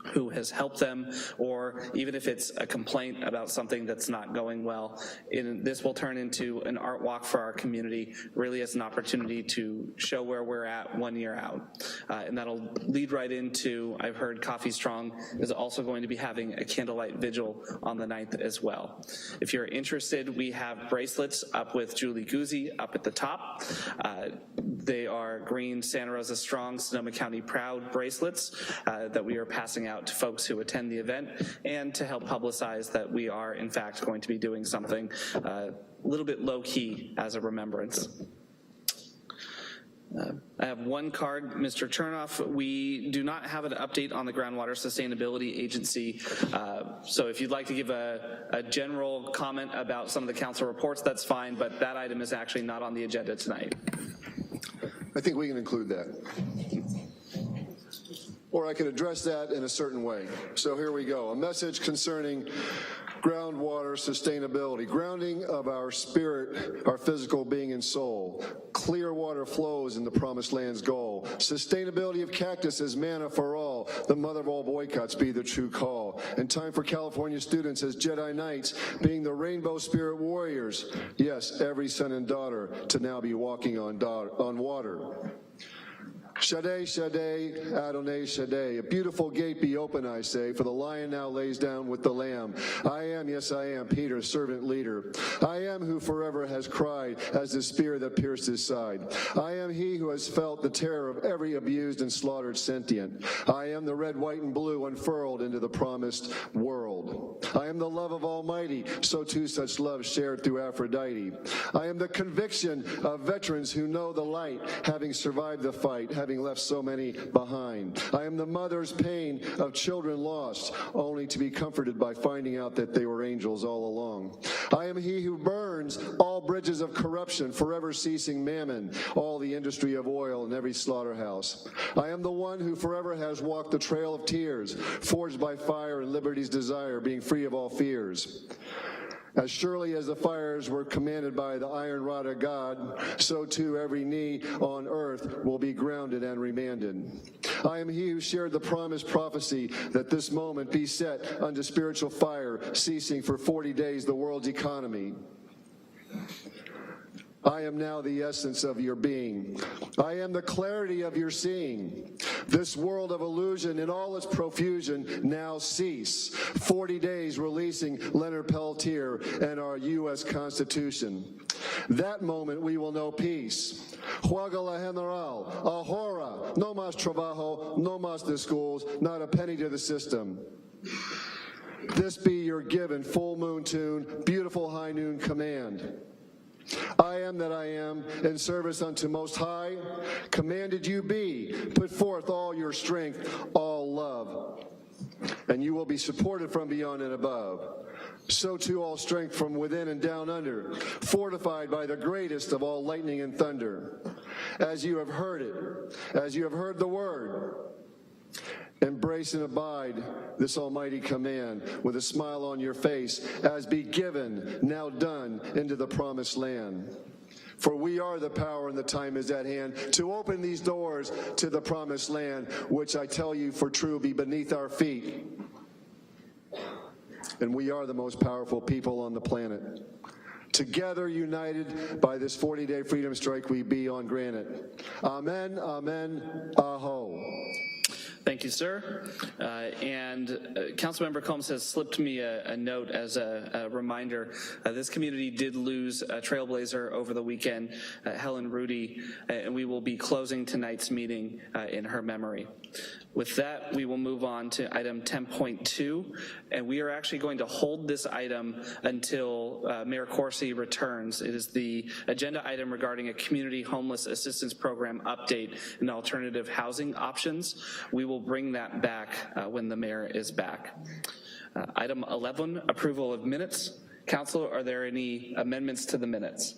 who has helped them, or even if it's a complaint about something that's not going well. This will turn into an art walk for our community, really as an opportunity to show where we're at 1 year out. And that'll lead right into, I've heard Coffee Strong is also going to be having a candlelight vigil on the 9th as well. If you're interested, we have bracelets up with Julie Guzzi up at the top. They are green Santa Rosa Strong, Sonoma County Proud bracelets that we are passing out out to folks who attend the event and to help publicize that we are, in fact, going to be doing something a little bit low-key as a remembrance. I have one card, Mr. Chernoff. We do not have an update on the Groundwater Sustainability Agency. So if you'd like to give a general comment about some of the council reports, that's fine, but that item is actually not on the agenda tonight. I think we can include that. Or I could address that in a certain way. So here we go. A message concerning groundwater sustainability, grounding of our spirit, our physical being and soul. Clear water flows in the promised land's goal. Sustainability of cactus is manna for all. The mother of all boycotts be the true call. And time for California students as Jedi Knights, being the rainbow spirit warriors. Yes, every son and daughter to now be walking on water. Shaddai, Shaddai, Adonai, Shaddai. A beautiful gate be open, I say, for the lion now lays down with the lamb. I am, yes I am, Peter, servant leader. I am who forever has cried as the spear that pierced his side. I am he who has felt the terror of every abused and slaughtered sentient. I am the red, white, and blue unfurled into the promised world. I am the love of Almighty, so too such love shared through Aphrodite. I am the conviction of veterans who know the light, having survived the fight, having left so many behind. I am the mother's pain of children lost, only to be comforted by finding out that they were angels all along. I am he who burns all bridges of corruption, forever ceasing mammon, all the industry of oil in every slaughterhouse. I am the one who forever has walked the trail of tears, forged by fire and liberty's desire, being free of all fears. As surely as the fires were commanded by the iron rod of God, so too every knee on earth will be grounded and remanded. I am he who shared the promised prophecy that this moment be set unto spiritual fire, ceasing for 40 days the world's economy. I am now the essence of your being. I am the clarity of your seeing. This world of illusion in all its profusion now cease. 40 days releasing Leonard Peltier and our U.S. Constitution. That moment we will know peace. Juega la general, ahora, no más trabajo, no más de schools, not a penny to the system. This be your given full moon tune, beautiful high noon command. I am that I am, in service unto Most High, commanded you be, put forth all your strength, all love, and you will be supported from beyond and above. So too all strength from within and down under, fortified by the greatest of all lightning and thunder. As you have heard it, as you have heard the word, embrace and abide this almighty command with a smile on your face as be given, now done, into the promised land. For we are the power and the time is at hand to open these doors to the promised land, which I tell you for true be beneath our feet. And we are the most powerful people on the planet. Together, united by this 40-day freedom strike, we be on granite. Amen, amen, aho. Thank you, sir. And Councilmember Combs has slipped me a note as a reminder. This community did lose a trailblazer over the weekend, Helen Rudy, and we will be closing tonight's meeting in her memory. With that, we will move on to item 10.2, and we are actually going to hold this item until Mayor Corsi returns. It is the agenda item regarding a community homeless assistance program update and alternative housing options. We will bring that back when the mayor is back. Item 11, approval of minutes. Council, are there any amendments to the minutes?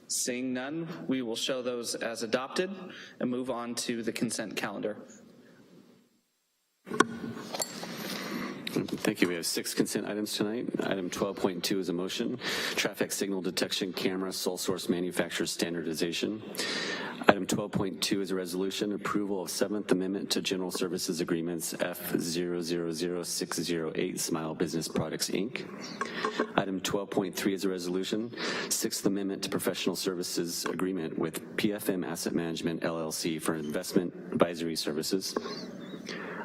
Seeing none, we will show those as adopted and move on to the consent calendar. Thank you. We have 6 consent items tonight. Item 12.2 is a motion. Traffic signal detection camera sole source manufacturer standardization. Item 12.2 is a resolution, approval of 7th Amendment to General Services Agreements F000608 Smile Business Products, Inc. Item 12.3 is a resolution, 6th Amendment to Professional Services Agreement with PFM Asset Management, LLC for investment advisory services.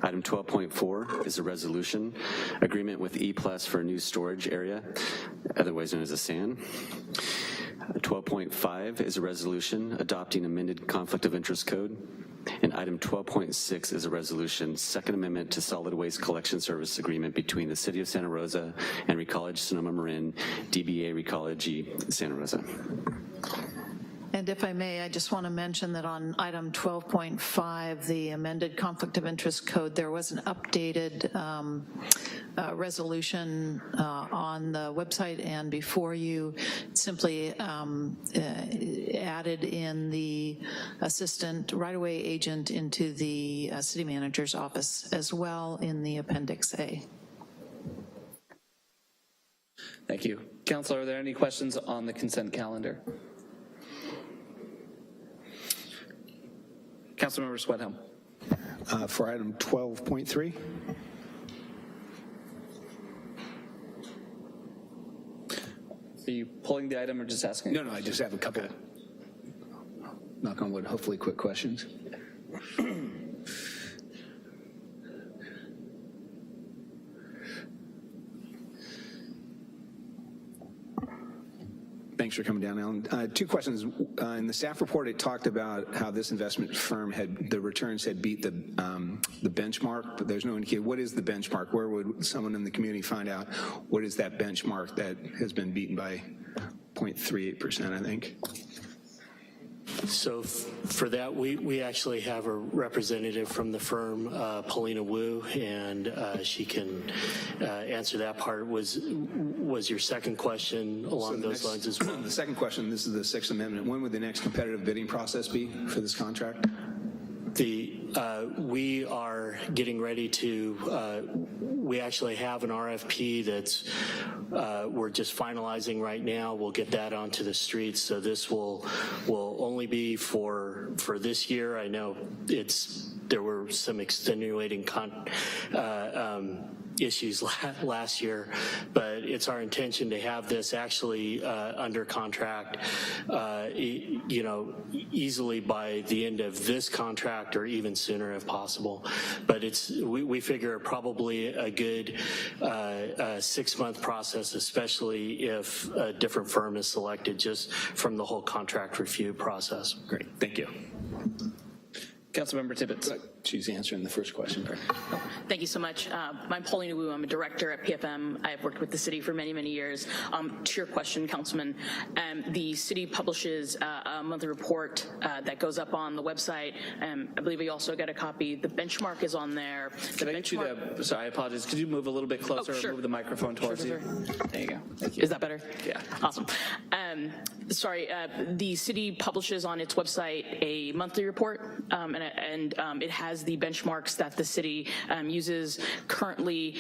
Item 12.4 is a resolution, agreement with E+ for a new storage area, otherwise known as a SAN. 12.5 is a resolution adopting amended conflict of interest code. And item 12.6 is a resolution, Second Amendment to Solid Waste Collection Service Agreement between the City of Santa Rosa and Recology Sonoma Marin, DBA Recology Santa Rosa. And if I may, I just want to mention that on item 12.5, the amended conflict of interest code, there was an updated resolution on the website and before you, simply added in the assistant right-of-way agent into the city manager's office as well in the Appendix A. Thank you. Council, are there any questions on the consent calendar? Councilmember Sweathelm. For item 12.3. Are you pulling the item or just asking? No, I just have a couple, knock on wood, hopefully quick questions. Thanks for coming down, Alan. Two questions. In the staff report, it talked about how this investment firm the returns had beat the benchmark, but there's no indication. What is the benchmark? Where would someone in the community find out what is that benchmark that has been beaten by 0.38%, I think? So for that, we actually have a representative from the firm, Paulina Wu, and she can answer that part. Was your second question along those lines as well? The second question, this is the Sixth Amendment. When would the next competitive bidding process be for this contract? We are getting ready to, we actually have an RFP that's, we're just finalizing right now. We'll get that onto the streets. So this will only be for this year. I know there were some extenuating issues last year, but it's our intention to have this actually under contract, easily by the end of this contract or even sooner if possible. But we figure probably a good 6-month process, especially if a different firm is selected just from the whole contract review process. Great, thank you. Councilmember Tibbetts. She's answering the first question. Thank you so much. I'm Paulina Wu. I'm a director at PFM. I've worked with the city for many, many years. To your question, Councilman, the city publishes a monthly report that goes up on the website. I believe we also get a copy. The benchmark is on there. Sorry, I apologize. Could you move a little bit closer or move the microphone towards you? There you go. Thank you. Is that better? Yeah. Awesome. The city publishes on its website a monthly report, and it has the benchmarks that the city uses currently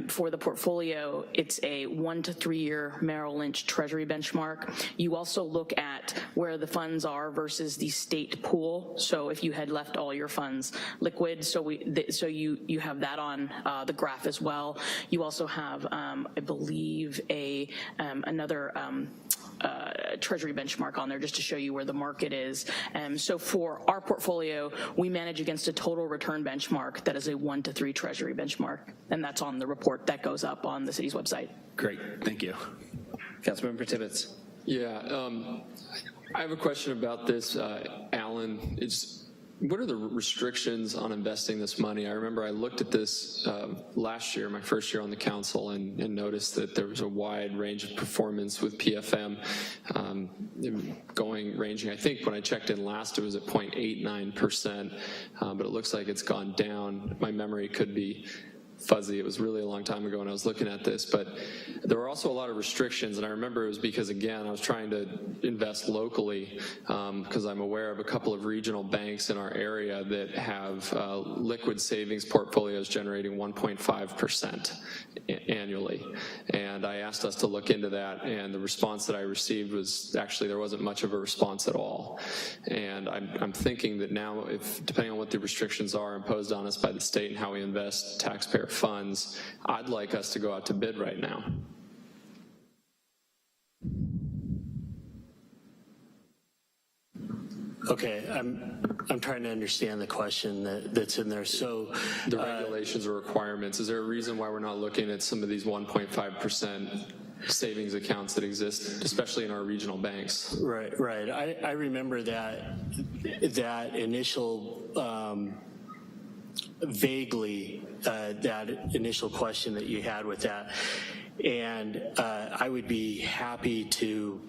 for the portfolio. It's a 1 to 3 year Merrill Lynch Treasury benchmark. You also look at where the funds are versus the state pool. So if you had left all your funds liquid, so you have that on the graph as well. You also have, I believe, another Treasury benchmark on there just to show you where the market is. So for our portfolio, we manage against a total return benchmark that is a 1 to 3 Treasury benchmark, and that's on the report that goes up on the city's website. Great, thank you. Councilmember Tibbetts. Yeah, I have a question about this, Alan. What are the restrictions on investing this money? I remember I looked at this last year, my first year on the council, and noticed that there was a wide range of performance with PFM ranging, I think when I checked in last, it was at 0.89%, but it looks like it's gone down. My memory could be fuzzy. It was really a long time ago when I was looking at this, but there were also a lot of restrictions, and I remember it was because, again, I was trying to invest locally because I'm aware of a couple of regional banks in our area that have liquid savings portfolios generating 1.5% annually, and I asked us to look into that, and the response that I received was actually there wasn't much of a response at all. And I'm thinking that now, depending on what the restrictions are imposed on us by the state and how we invest taxpayer funds, I'd like us to go out to bid right now. Okay, I'm trying to understand the question that's in there. So the regulations or requirements, is there a reason why we're not looking at some of these 1.5% savings accounts that exist, especially in our regional banks. Right, right. I remember that initial, vaguely, that initial question that you had with that. And I would be happy to,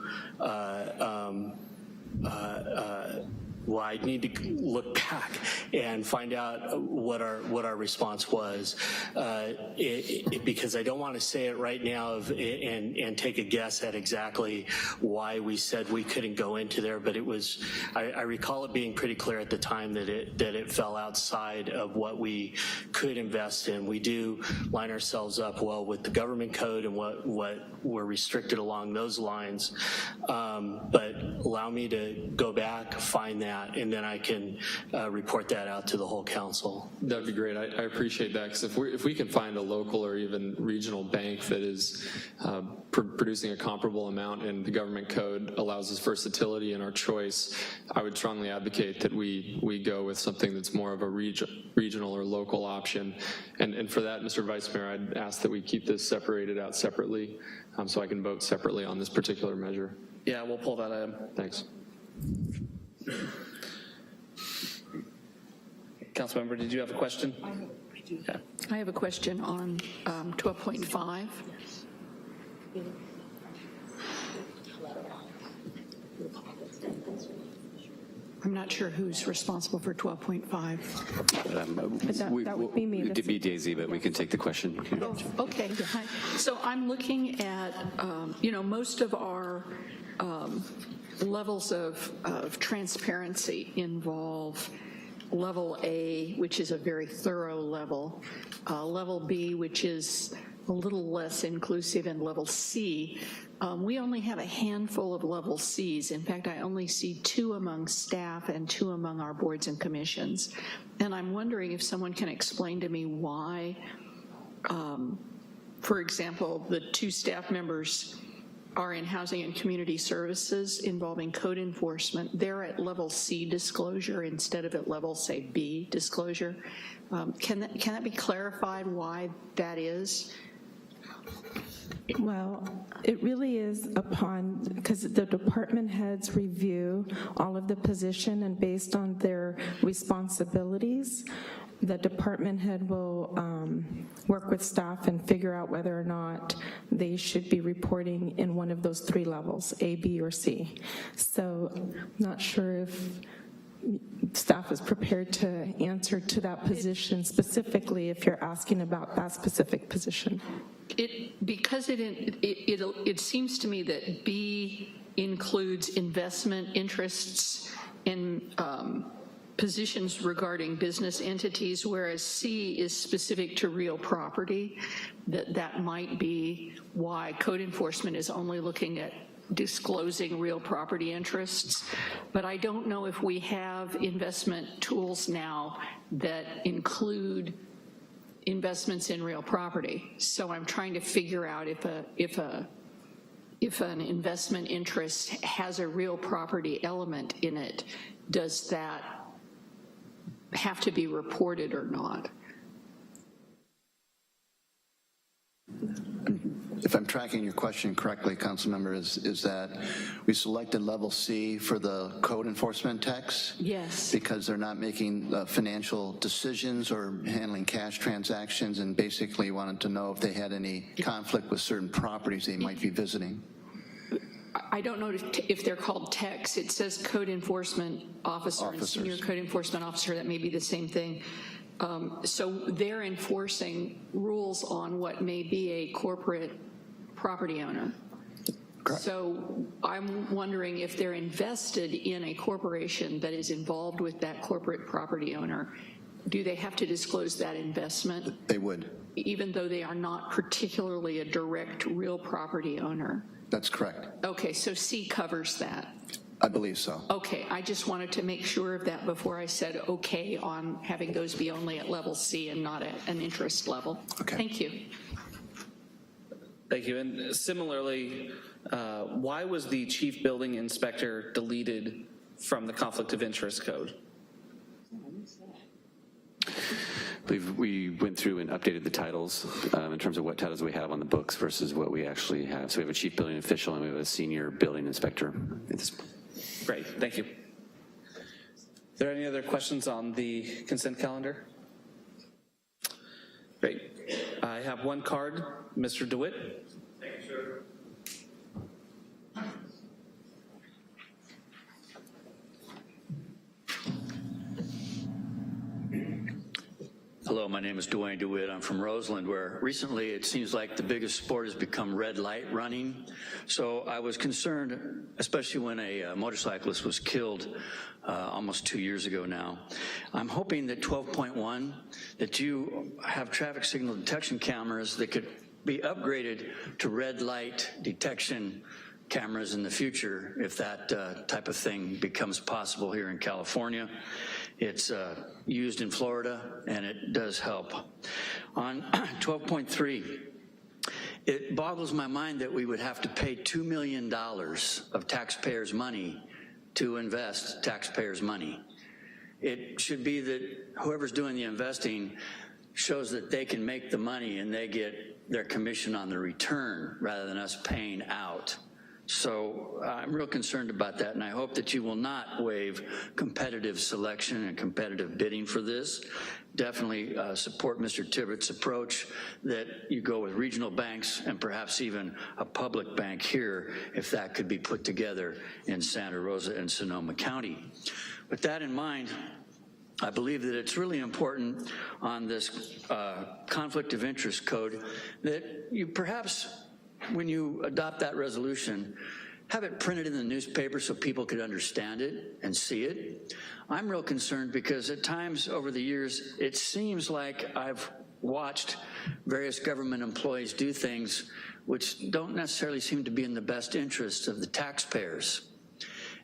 well, I'd need to look back and find out what our response was, because I don't want to say it right now and take a guess at exactly why we said we couldn't go into there. But it was, I recall it being pretty clear at the time that it fell outside of what we could invest in. We do line ourselves up well with the government code and what we're restricted along those lines. But allow me to go back, find that, and then I can report that out to the whole council. That'd be great. I appreciate that, because if we can find a local or even regional bank that is producing a comparable amount and the government code allows us versatility in our choice, I would strongly advocate that we go with something that's more of a regional or local option. And for that, Mr. Vice Mayor, I'd ask that we keep this separated out separately so I can vote separately on this particular measure. Yeah, we'll pull that item. Thanks. Councilmember, did you have a question? Yeah. I have a question on 12.5. I'm not sure who's responsible for 12.5. That would be me. It could be Daisy, but we can take the question. Oh, okay. So I'm looking at, most of our levels of transparency involve level A, which is a very thorough level, level B, which is a little less inclusive, and level C. We only have a handful of level Cs. In fact, I only see 2 among staff and 2 among our boards and commissions. And I'm wondering if someone can explain to me why, for example, the 2 staff members are in Housing and Community Services involving code enforcement. They're at level C disclosure instead of at level, say, B disclosure. Can that be clarified why that is? Well, it really is upon, because the department heads review all of the position, and based on their responsibilities, the department head will work with staff and figure out whether or not they should be reporting in one of those 3 levels, A, B, or C. So I'm not sure if staff is prepared to answer to that position specifically if you're asking about that specific position. Because it seems to me that B includes investment interests in positions regarding business entities, whereas C is specific to real property. That might be why code enforcement is only looking at disclosing real property interests. But I don't know if we have investment tools now that include investments in real property. So I'm trying to figure out if an investment interest has a real property element in it, does that have to be reported or not? If I'm tracking your question correctly, Councilmember, is that we selected level C for the code enforcement techs? Yes. Because they're not making financial decisions or handling cash transactions, and basically wanted to know if they had any conflict with certain properties they might be visiting. I don't know if they're called techs. It says code enforcement officer and senior code enforcement officer. That may be the same thing. So they're enforcing rules on what may be a corporate property owner. Correct. So I'm wondering if they're invested in a corporation that is involved with that corporate property owner, do they have to disclose that investment? They would. Even though they are not particularly a direct real property owner? That's correct. Okay, so C covers that. I believe so. Okay, I just wanted to make sure of that before I said okay on having those be only at level C and not at an interest level. Okay. Thank you. Thank you. And similarly, why was the chief building inspector deleted from the conflict of interest code? believe we went through and updated the titles in terms of what titles we have on the books versus what we actually have. So we have a chief building official and we have a senior building inspector at this point. Great, thank you. Are there any other questions on the consent calendar? Great. I have one card, Mr. DeWitt. Thank you, sir. Hello, my name is Dwayne DeWitt. I'm from Roseland, where recently it seems like the biggest sport has become red light running. So I was concerned, especially when a motorcyclist was killed almost 2 years ago now. I'm hoping that 12.1, that you have traffic signal detection cameras that could be upgraded to red light detection cameras in the future if that type of thing becomes possible here in California. It's used in Florida, and it does help. On 12.3, it boggles my mind that we would have to pay $2 million of taxpayers' money to invest taxpayers' money. It should be that whoever's doing the investing shows that they can make the money and they get their commission on the return rather than us paying out. So I'm real concerned about that, and I hope that you will not waive competitive selection and competitive bidding for this. Definitely support Mr. Tibbetts' approach that you go with regional banks and perhaps even a public bank here if that could be put together in Santa Rosa and Sonoma County. With that in mind, I believe that it's really important on this conflict of interest code that you perhaps, when you adopt that resolution, have it printed in the newspaper so people could understand it and see it. I'm real concerned because at times over the years, it seems like I've watched various government employees do things which don't necessarily seem to be in the best interest of the taxpayers.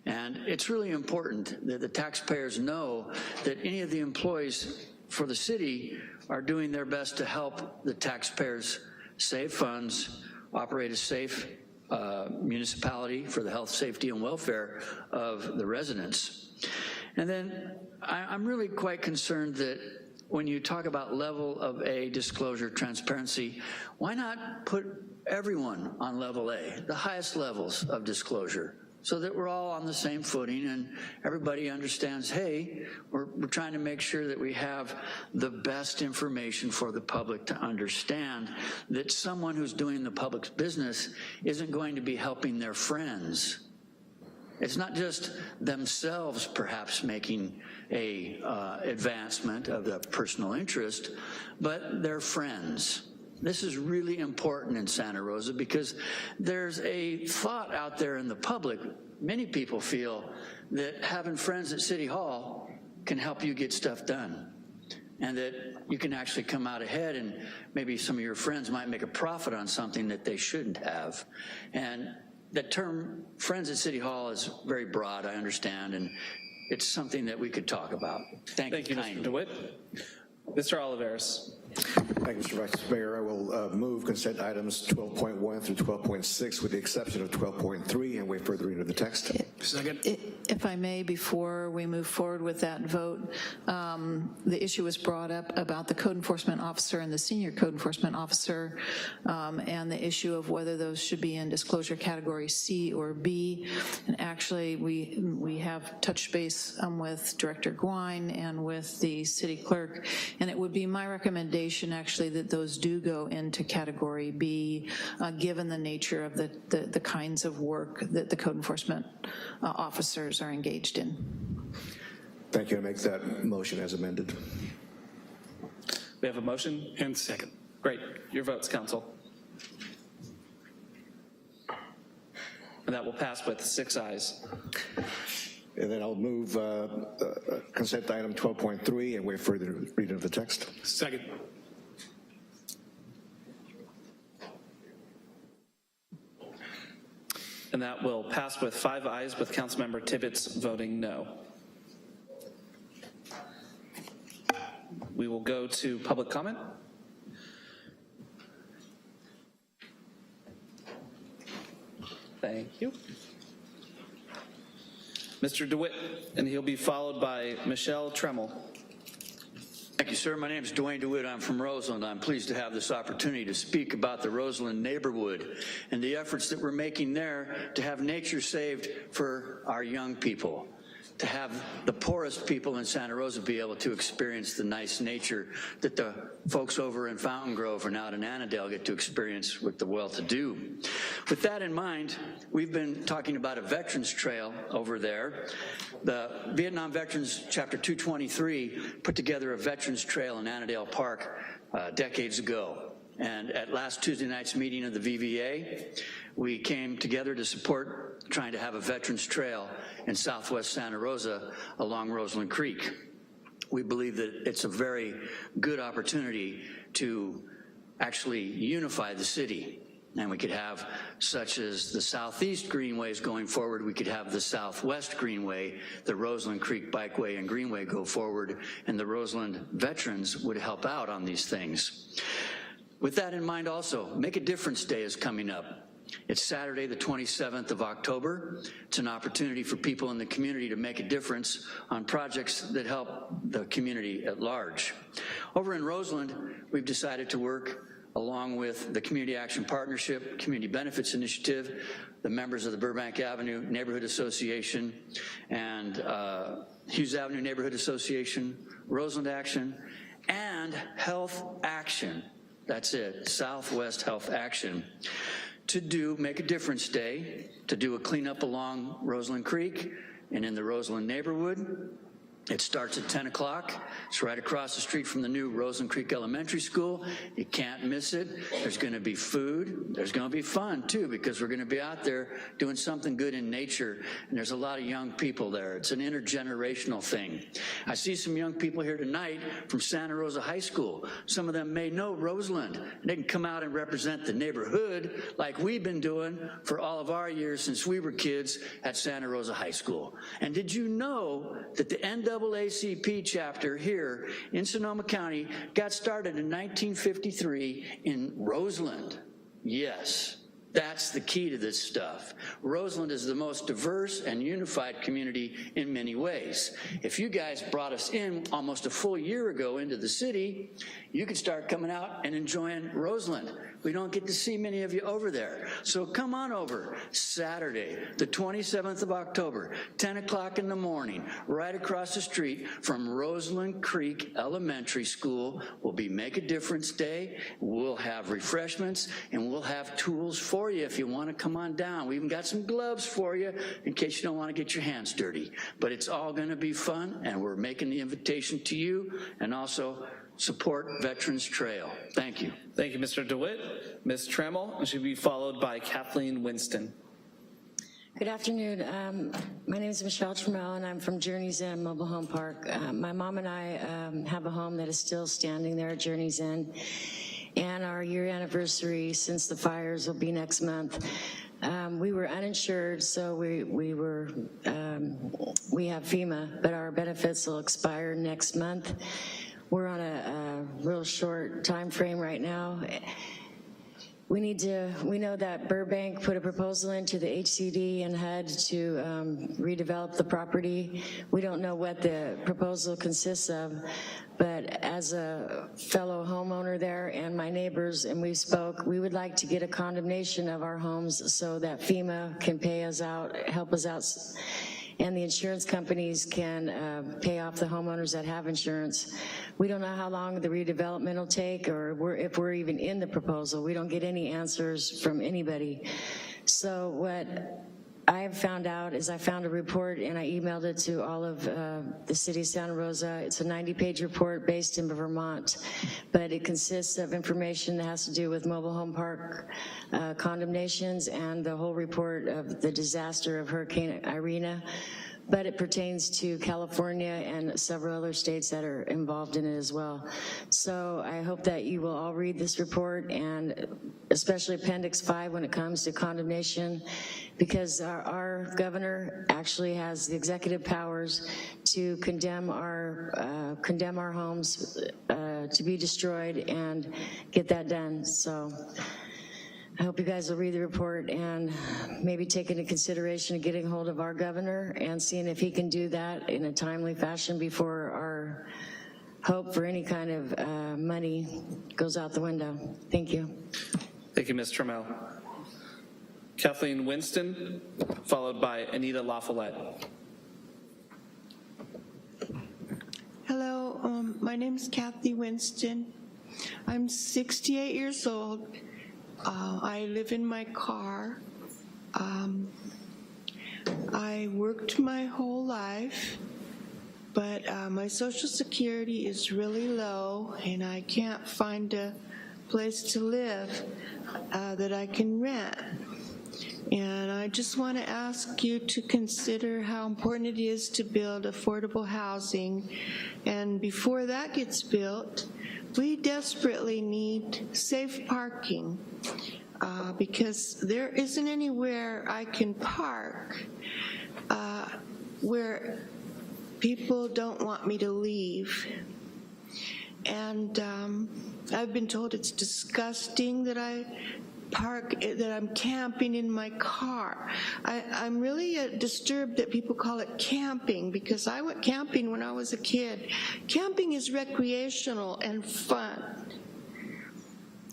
And it's really important that the taxpayers know that any of the employees for the city are doing their best to help the taxpayers save funds, operate a safe municipality for the health, safety, and welfare of the residents. And then I'm really quite concerned that when you talk about level of A, disclosure, transparency, why not put everyone on level A, the highest levels of disclosure, so that we're all on the same footing and everybody understands, hey, we're trying to make sure that we have the best information for the public to understand that someone who's doing the public's business isn't going to be helping their friends. It's not just themselves perhaps making a advancement of the personal interest, but their friends. This is really important in Santa Rosa because there's a thought out there in the public. Many people feel that having friends at City Hall can help you get stuff done, and that you can actually come out ahead and maybe some of your friends might make a profit on something that they shouldn't have. And the term friends at City Hall is very broad, I understand, and it's something that we could talk about. Thank you, Mr. DeWitt. Mr. Oliveris. Thank you, Mr. Vice Mayor. I will move consent items 12.1 through 12.6 with the exception of 12.3 and wait further reading of the text. Second. If I may, before we move forward with that vote, the issue was brought up about the code enforcement officer and the senior code enforcement officer, and the issue of whether those should be in disclosure category C or B. And actually, we have touched base with Director Gwine and with the city clerk, and it would be my recommendation actually that those do go into category B, given the nature of the kinds of work that the code enforcement officers are engaged in. Thank you. I make that motion as amended. We have a motion? And second. Great. Your votes, council. And that will pass with 6 ayes. And then I'll move consent item 12.3 and wait further reading of the text. Second. And that will pass with 5 ayes with Councilmember Tibbetts voting no. We will go to public comment. Thank you. Mr. DeWitt, and he'll be followed by Michelle Tremmel. Thank Thank you, sir. My name is Dwayne DeWitt. I'm from Roseland. I'm pleased to have this opportunity to speak about the Roseland neighborhood and the efforts that we're making there to have nature saved for our young people, to have the poorest people in Santa Rosa be able to experience the nice nature that the folks over in Fountain Grove and out in Annandale get to experience with the well-to-do. With that in mind, we've been talking about a veterans trail over there. The Vietnam Veterans Chapter 223 put together a veterans trail in Annandale Park decades ago. And at last Tuesday night's meeting of the VVA, we came together to support trying to have a veterans trail in southwest Santa Rosa along Roseland Creek. We believe that it's a very good opportunity to actually unify the city. And we could have, such as the southeast greenways going forward, we could have the southwest greenway, the Roseland Creek Bikeway and Greenway go forward, and the Roseland veterans would help out on these things. With that in mind also, Make a Difference Day is coming up. It's Saturday, the 27th of October. It's an opportunity for people in the community to make a difference on projects that help the community at large. Over in Roseland, we've decided to work along with the Community Action Partnership, Community Benefits Initiative, the members of the Burbank Avenue Neighborhood Association, and Hughes Avenue Neighborhood Association, Roseland Action, and Health Action. That's it, Southwest Health Action. To Make a Difference Day, to do a cleanup along Roseland Creek and in the Roseland neighborhood. It starts at 10 o'clock. It's right across the street from the new Roseland Creek Elementary School. You can't miss it. There's going to be food. There's going to be fun, too, because we're going to be out there doing something good in nature, and there's a lot of young people there. It's an intergenerational thing. I see some young people here tonight from Santa Rosa High School. Some of them may know Roseland, and they can come out and represent the neighborhood like we've been doing for all of our years since we were kids at Santa Rosa High School. And did you know that the NAACP chapter here in Sonoma County got started in 1953 in Roseland? Yes, that's the key to this stuff. Roseland is the most diverse and unified community in many ways. If you guys brought us in almost a full year ago into the city, you could start coming out and enjoying Roseland. We don't get to see many of you over there. So come on over Saturday, the 27th of October, 10 o'clock in the morning, right across the street from Roseland Creek Elementary School will be Make a Difference Day. We'll have refreshments and we'll have tools for you if you want to come on down. We even got some gloves for you in case you don't want to get your hands dirty. But it's all going to be fun, and we're making the invitation to you, and also support Veterans Trail. Thank you. Thank you, Mr. DeWitt. Ms. Trammell, and she'll be followed by Kathleen Winston. Good afternoon. My name is Michelle Trammell, and I'm from Journey's Inn Mobile Home Park. My mom and I have a home that is still standing there at Journey's Inn, and our year anniversary since the fires will be next month. We were uninsured, so we have FEMA, but our benefits will expire next month. We're on a real short time frame right now. We know that Burbank put a proposal into the HCD and HUD to redevelop the property. We don't know what the proposal consists of, but as a fellow homeowner there and my neighbors, and we spoke, we would like to get a condemnation of our homes so that FEMA can pay us out, help us out, and the insurance companies can pay off the homeowners that have insurance. We don't know how long the redevelopment will take, or if we're even in the proposal. We don't get any answers from anybody. So what I have found out is I found a report and I emailed it to all of the city of Santa Rosa. It's a 90-page report based in Vermont, but it consists of information that has to do with mobile home park condemnations and the whole report of the disaster of Hurricane Irene, but it pertains to California and several other states that are involved in it as well. So I hope that you will all read this report, and especially Appendix 5 when it comes to condemnation, because our governor actually has the executive powers to condemn our homes to be destroyed and get that done. So I hope you guys will read the report and maybe take into consideration of getting hold of our governor and seeing if he can do that in a timely fashion before hope for any kind of money goes out the window. Thank you. Thank you, Ms. Trammell. Kathleen Winston, followed by Anita LaFollette. Hello, my name is Kathy Winston. I'm 68 years old. I live in my car. I worked my whole life, but my Social Security is really low, and I can't find a place to live that I can rent. And I just want to ask you to consider how important it is to build affordable housing. And before that gets built, we desperately need safe parking because there isn't anywhere I can park where people don't want me to leave. And I've been told it's disgusting that I'm camping in my car. I'm really disturbed that people call it camping because I went camping when I was a kid. Camping is recreational and fun.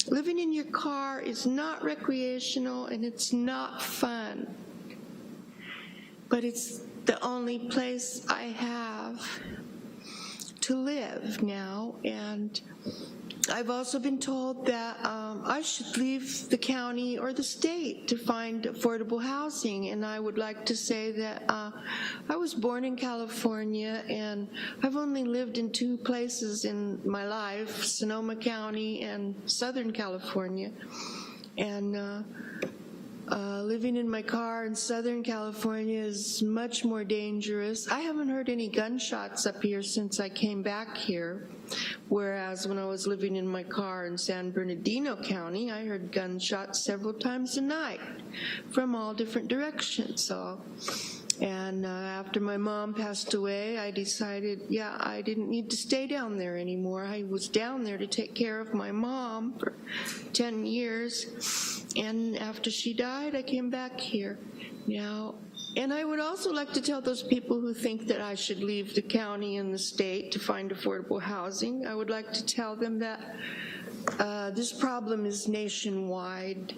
Living in your car is not recreational and it's not fun. But it's the only place I have to live now, and I've also been told that I should leave the county or the state to find affordable housing, and I would like to say that I was born in California, and I've only lived in 2 places in my life, Sonoma County and Southern California, and living in my car in Southern California is much more dangerous. I haven't heard any gunshots up here since I came back here, whereas when I was living in my car in San Bernardino County, I heard gunshots several times a night from all different directions. And after my mom passed away, I decided, I didn't need to stay down there anymore. I was down there to take care of my mom for 10 years. And after she died, I came back here now. And I would also like to tell those people who think that I should leave the county and the state to find affordable housing, I would like to tell them that this problem is nationwide.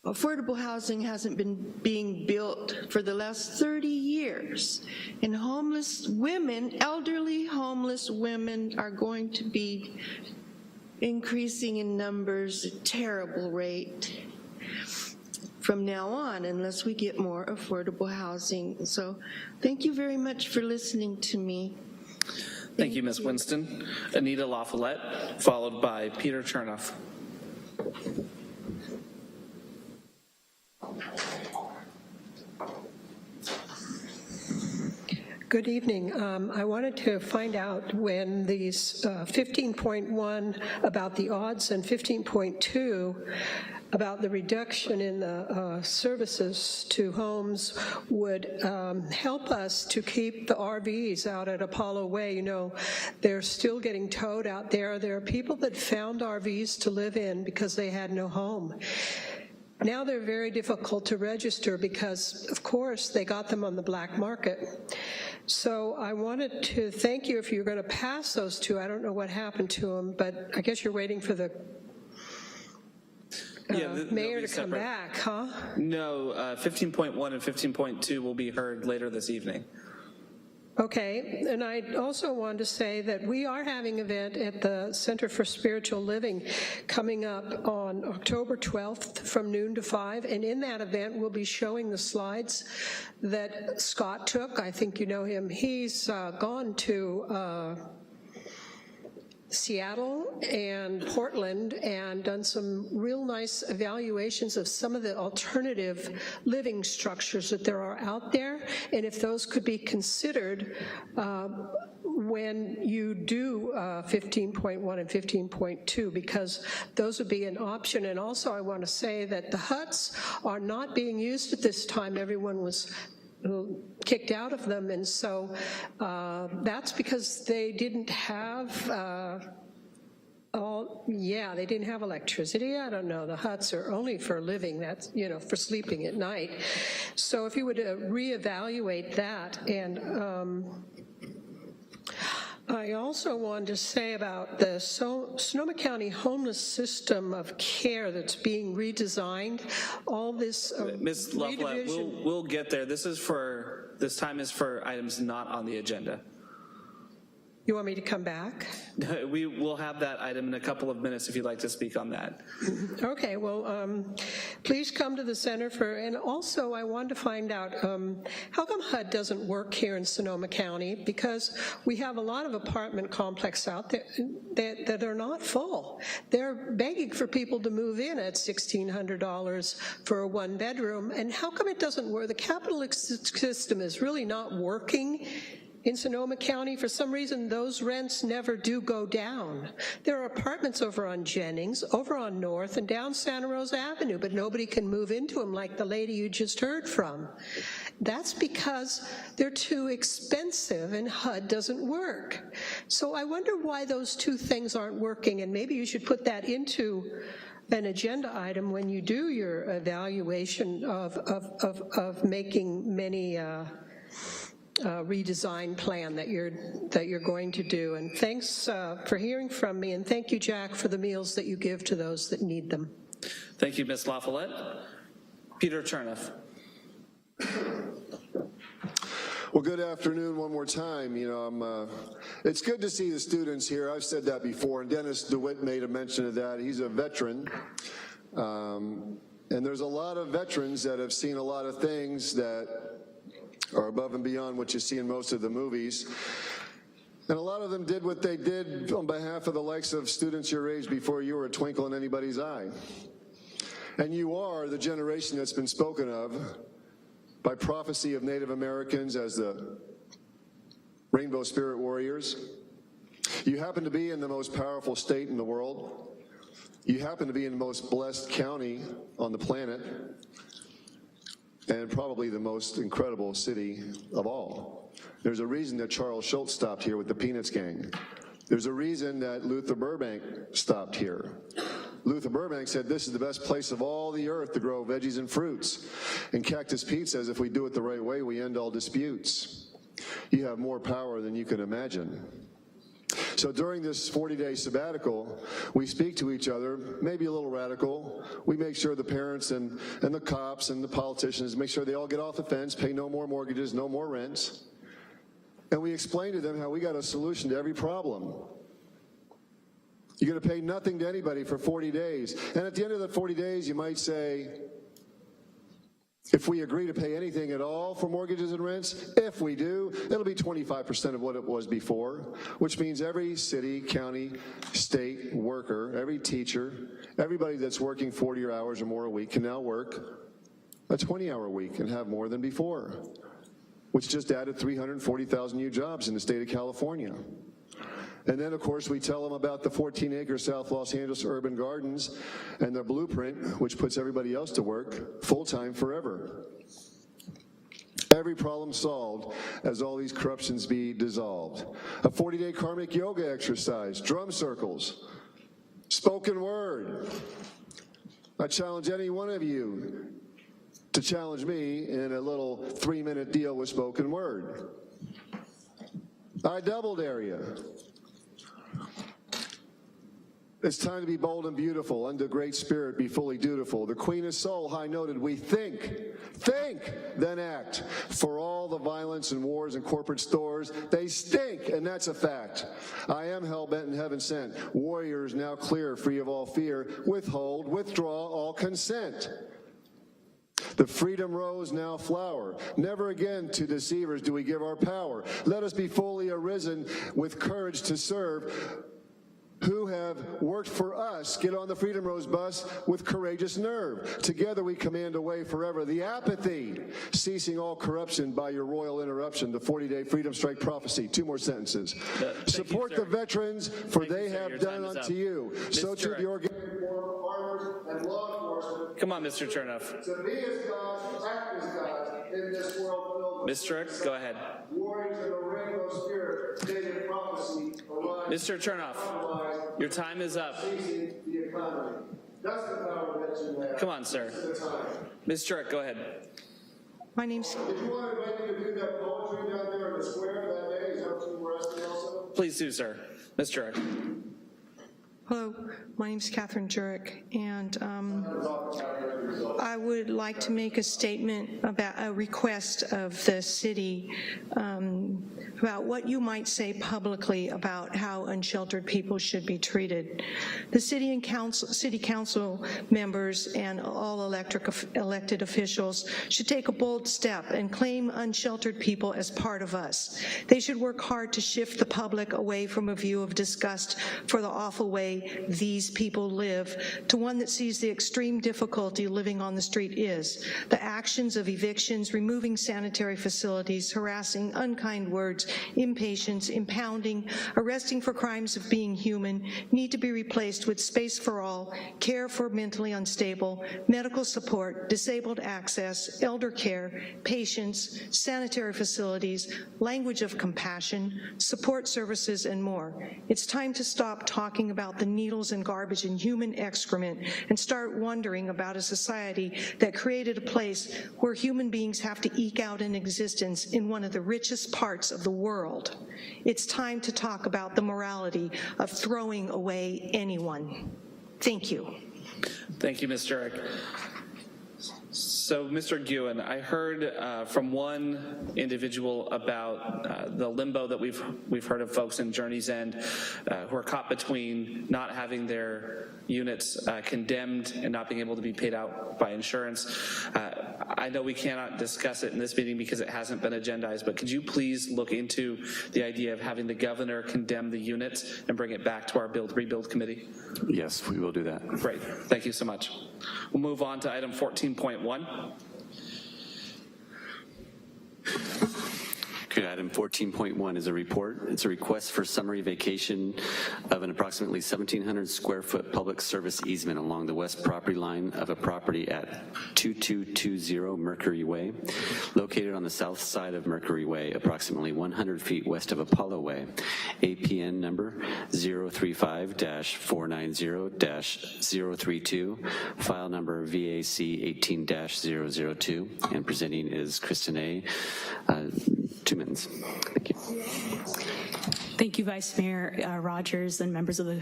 Affordable housing hasn't been being built for the last 30 years. And homeless women, elderly homeless women, are going to be increasing in numbers at a terrible rate from now on unless we get more affordable housing. So thank you very much for listening to me. Thank you, Ms. Winston. Anita LaFollette, followed by Peter Chernoff. Good evening. I wanted to find out when these 15.1 about the odds and 15.2 about the reduction in the services to homes would help us to keep the RVs out at Apollo Way. You know, they're still getting towed out there. There are people that found RVs to live in because they had no home. Now they're very difficult to register because, of course, they got them on the black market. So I wanted to thank you if you're going to pass those 2. I don't know what happened to them, but I guess you're waiting for the mayor to come back, huh? No, 15.1 and 15.2 will be heard later this evening. Okay, and I also wanted to say that we are having an event at the Center for Spiritual Living coming up on October 12th from noon to 5, and in that event we'll be showing the slides that Scott took. I think you know him. He's gone to Seattle and Portland and done some real nice evaluations of some of the alternative living structures that there are out there, and if those could be considered when you do 15.1 and 15.2, because those would be an option. And also I want to say that the huts are not being used at this time. Everyone was kicked out of them, and so that's because they didn't have they didn't have electricity. I don't know, the huts are only for living, that's, you know, for sleeping at night. So if you would reevaluate that. And I also wanted to say about the Sonoma County homeless system of care that's being redesigned, all this Ms. LaFollette, we'll get there. This time is for items not on the agenda. You want me to come back? We will have that item in a couple of minutes if you'd like to speak on that. Okay, well, please come to the center and also I wanted to find out, how come HUD doesn't work here in Sonoma County? Because we have a lot of apartment complexes out there that are not full. They're begging for people to move in at $1,600 for a one bedroom, and how come it doesn't work? The capitalist system is really not working in Sonoma County. For some reason, those rents never do go down. There are apartments over on Jennings, over on North, and down Santa Rosa Avenue, but nobody can move into them like the lady you just heard from. That's because they're too expensive and HUD doesn't work. So I wonder why those two things aren't working, and maybe you should put that into an agenda item when you do your evaluation of making many redesign plan that you're going to do. And thanks for hearing from me, and thank you, Jack, for the meals that you give to those that need them. Thank you, Ms. LaFollette. Peter Chernoff. Well, good afternoon one more time. You know, it's good to see the students here. I've said that before, and Dennis DeWitt made a mention of that. He's a veteran. And there's a lot of veterans that have seen a lot of things that are above and beyond what you see in most of the movies. And a lot of them did what they did on behalf of the likes of students your age before you were a twinkle in anybody's eye. And you are the generation that's been spoken of by prophecy of Native Americans as the Rainbow Spirit Warriors. You happen to be in the most powerful state in the world. You happen to be in the most blessed county on the planet, and probably the most incredible city of all. There's a reason that Charles Schultz stopped here with the Peanuts gang. There's a reason that Luther Burbank stopped here. Luther Burbank said, this is the best place of all the earth to grow veggies and fruits. And Cactus Pete says, if we do it the right way, we end all disputes. You have more power than you can imagine. So during this 40-day sabbatical, we speak to each other, maybe a little radical. We make sure the parents and the cops and the politicians make sure they all get off the fence, pay no more mortgages, no more rents. And we explain to them how we got a solution to every problem. You're going to pay nothing to anybody for 40 days. And at the end of the 40 days, you might say, if we agree to pay anything at all for mortgages and rents, if we do, it'll be 25% of what it was before, which means every city, county, state worker, every teacher, everybody that's working 40 hours or more a week can now work a 20-hour week and have more than before, which just added 340,000 new jobs in the state of California. And then, of course, we tell them about the 14-acre South Los Angeles urban gardens and their blueprint, which puts everybody else to work full-time forever. Every problem solved as all these corruptions be dissolved. A 40-day karmic yoga exercise, drum circles, spoken word. I challenge any one of you to challenge me in a little 3-minute deal with spoken word. I double dare you. It's time to be bold and beautiful, under great spirit, be fully dutiful. The Queen of Soul, high noted, we think, then act. For all the violence and wars and corporate stores, they stink, and that's a fact. I am hell-bent and heaven sent. Warriors now clear, free of all fear. Withhold, withdraw all consent. The freedom rose now flower. Never again to deceivers do we give our power. Let us be fully arisen with courage to serve. Who have worked for us, get on the Freedom Rose bus with courageous nerve. Together we command away forever the apathy, ceasing all corruption by your royal interruption, the 40-day freedom strike prophecy. 2 more sentences. Support the veterans, for they have done unto you. So to the organic farmers and law enforcement. Come on, Mr. Chernoff. To be as God, act as God in this world filled with Mr. Chernoff, go ahead. warriors of the rainbow spirit, stated prophecy, arise. Mr. Chernoff, your time is up. Come on, sir. Ms. Chernoff, go ahead. My name's... Did you want to invite me to do that poetry down there in the square that day? Is that what you were asking also? Please do, sir. Ms. Jurek. Hello, my name's Catherine Jurek, and I would like to make a statement about a request of the city about what you might say publicly about how unsheltered people should be treated. The city council members and all elected officials should take a bold step and claim unsheltered people as part of us. They should work hard to shift the public away from a view of disgust for the awful way these people live to one that sees the extreme difficulty living on the street is. The actions of evictions, removing sanitary facilities, harassing, unkind words, impatience, impounding, arresting for crimes of being human need to be replaced with space for all, care for mentally unstable, medical support, disabled access, elder care, patience, sanitary facilities, language of compassion, support services, and more. It's time to stop talking about the needles and garbage and human excrement and start wondering about a society that created a place where human beings have to eke out an existence in one of the richest parts of the world. It's time to talk about the morality of throwing away anyone. Thank you. Thank you, Ms. Jurek. So, Mr. Guin, I heard from one individual about the limbo that we've heard of folks in Journey's End who are caught between not having their units condemned and not being able to be paid out by insurance. I know we cannot discuss it in this meeting because it hasn't been agendized, but could you please look into the idea of having the governor condemn the units and bring it back to our Rebuild Committee? Yes, we will do that. Great. Thank you so much. We'll move on to item 14.1. Okay, item 14.1 is a report. It's a request for summary vacation of an approximately 1,700 square foot public service easement along the west property line of a property at 2220 Mercury Way, located on the south side of Mercury Way, approximately 100 feet west of Apollo Way. APN number 035-490-032, file number VAC 18-002, and presenting is Kristen A. 2 minutes. Thank you. Thank you, Vice Mayor Rogers and members of the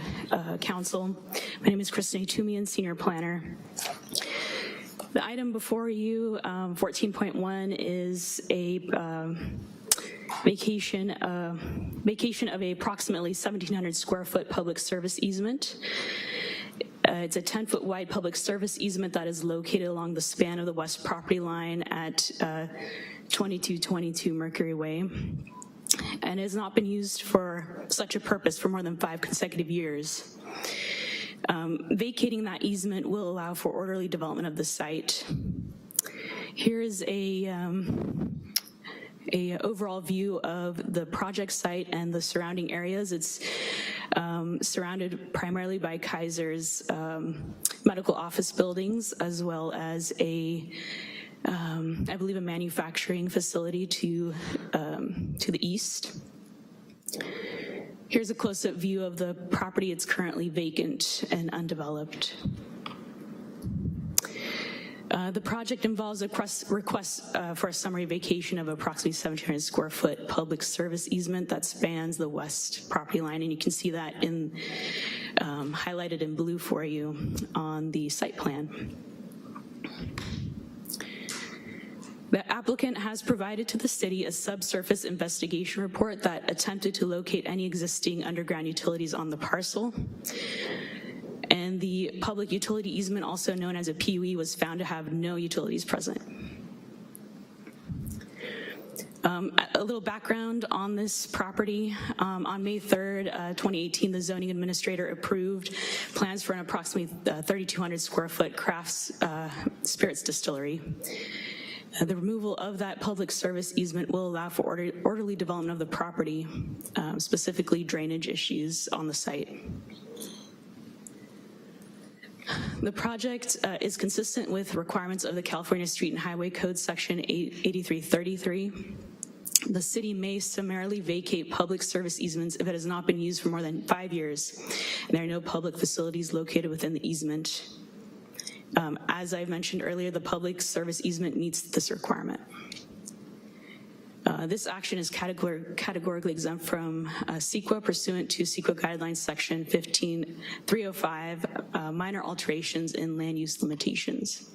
council. My name is Kristen Tumian, Senior Planner. The item before you, 14.1, is a vacation of a approximately 1,700 square foot public service easement. It's a 10-foot wide public service easement that is located along the span of the west property line at 2222 Mercury Way, and has not been used for such a purpose for more than 5 consecutive years. Vacating that easement will allow for orderly development of the site. Here is a overall view of the project site and the surrounding areas. It's surrounded primarily by Kaiser's medical office buildings, as well as I believe a manufacturing facility to the east. Here's a close-up view of the property. It's currently vacant and undeveloped. The project involves a request for a summary vacation of approximately 1,700 square foot public service easement that spans the west property line, and you can see that in highlighted in blue for you on the site plan. The applicant has provided to the city a subsurface investigation report that attempted to locate any existing underground utilities on the parcel. And the public utility easement, also known as a PUE, was found to have no utilities present. A little background on this property. On May 3rd, 2018, the zoning administrator approved plans for an approximately 3,200 square foot crafts spirits distillery. The removal of that public service easement will allow for orderly development of the property, specifically drainage issues on the site. The project is consistent with requirements of the California Street and Highway Code Section 8333. The city may summarily vacate public service easements if it has not been used for more than 5 years and there are no public facilities located within the easement. As I mentioned earlier, the public service easement meets this requirement. This action is categorically exempt from CEQA pursuant to CEQA Guidelines Section 15305, minor alterations in land use limitations.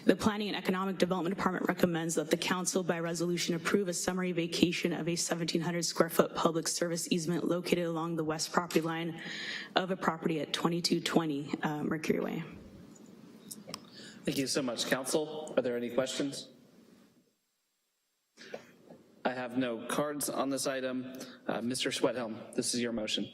The Planning and Economic Development Department recommends that the council by resolution approve a summary vacation of a 1,700 square foot public service easement located along the west property line of a property at 2220 Mercury Way. Thank you so much, council. Are there any questions? I have no cards on this item. Mr. Sweathelm, this is your motion.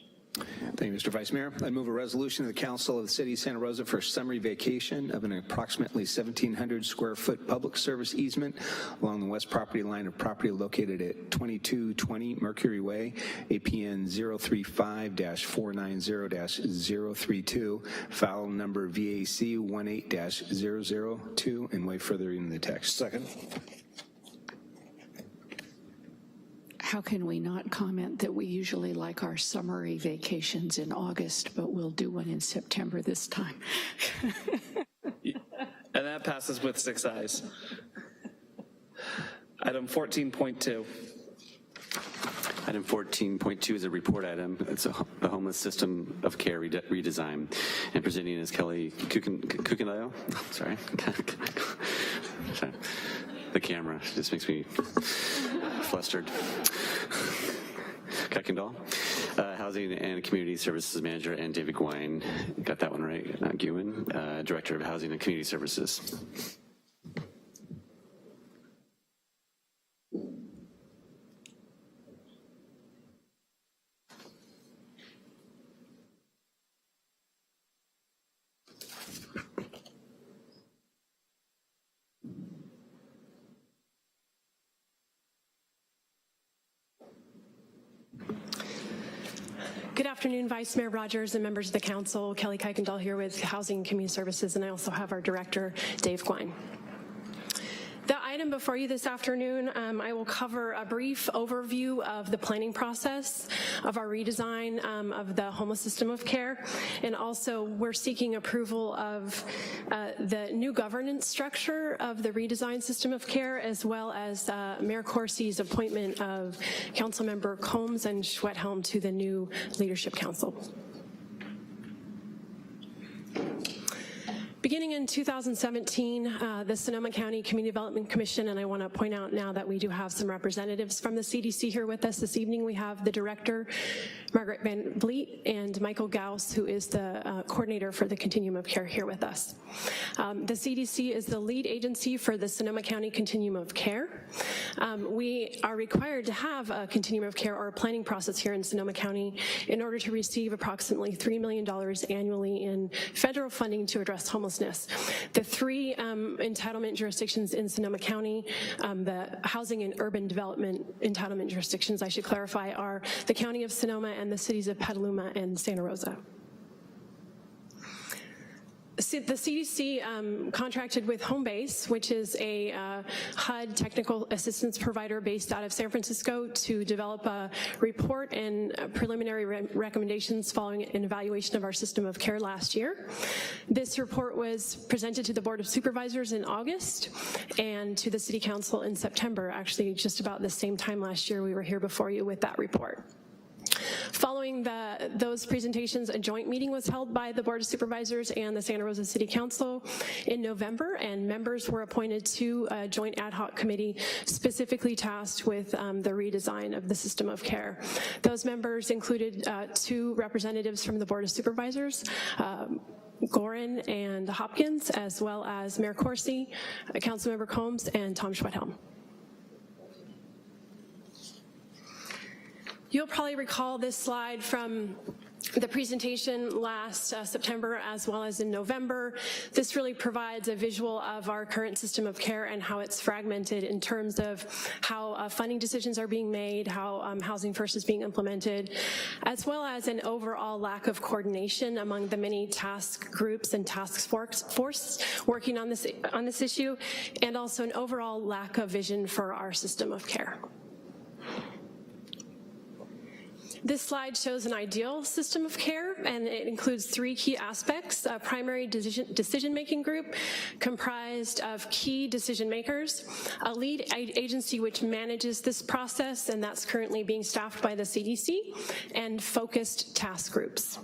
Thank you, Mr. Vice Mayor. I move a resolution of the Council of the City of Santa Rosa for summary vacation of an approximately 1,700 square foot public service easement along the west property line of property located at 2220 Mercury Way, APN 035-490-032, file number VAC 18-002, and waive further reading of the text. Second. How can we not comment that we usually like our summary vacations in August, but we'll do one in September this time? And that passes with 6 ayes. Item 14.2. Item 14.2 is a report item. It's the homeless system of care redesign. And presenting is Kelly Kukendayo. Sorry. Sorry. The camera just makes me flustered. Kuykendall, Housing and Community Services Manager, and David Gwine, got that one right, not Guin, Director of Housing and Community Services. Good afternoon, Vice Mayor Rogers and members of the council. Kelly Kuykendall here with Housing and Community Services, and I also have our director, Dave Gwine. The item before you this afternoon, I will cover a brief overview of the planning process of our redesign of the homeless system of care, and also we're seeking approval of the new governance structure of the redesigned system of care, as well as Mayor Corsi's appointment of Councilmember Combs and Schwethelm to the new Leadership Council. Beginning in 2017, the Sonoma County Community Development Commission, and I want to point out now that we do have some representatives from the CDC here with us this evening. We have the director, Margaret Van Vliet, and Michael Gauss, who is the coordinator for the Continuum of Care, here with us. The CDC is the lead agency for the Sonoma County Continuum of Care. We are required to have a Continuum of Care or a planning process here in Sonoma County in order to receive approximately $3 million annually in federal funding to address homelessness. The 3 entitlement jurisdictions in Sonoma County, the housing and urban development entitlement jurisdictions, I should clarify, are the County of Sonoma and the cities of Petaluma and Santa Rosa. The CDC contracted with Homebase, which is a HUD technical assistance provider based out of San Francisco, to develop a report and preliminary recommendations following an evaluation of our system of care last year. This report was presented to the Board of Supervisors in August and to the City Council in September. Actually, just about the same time last year, we were here before you with that report. Following those presentations, a joint meeting was held by the Board of Supervisors and the Santa Rosa City Council in November, and members were appointed to a joint ad hoc committee specifically tasked with the redesign of the system of care. Those members included 2 representatives from the Board of Supervisors, Gorin and Hopkins, as well as Mayor Corsi, Councilmember Combs, and Tom Schwethelm. You'll probably recall this slide from the presentation last September as well as in November. This really provides a visual of our current system of care and how it's fragmented in terms of how funding decisions are being made, how Housing First is being implemented, as well as an overall lack of coordination among the many task groups and task force working on this issue, and also an overall lack of vision for our system of care. This slide shows an ideal system of care, and it includes 3 key aspects: a primary decision-making group comprised of key decision makers, a lead agency which manages this process, and that's currently being staffed by the CDC, and focused task groups.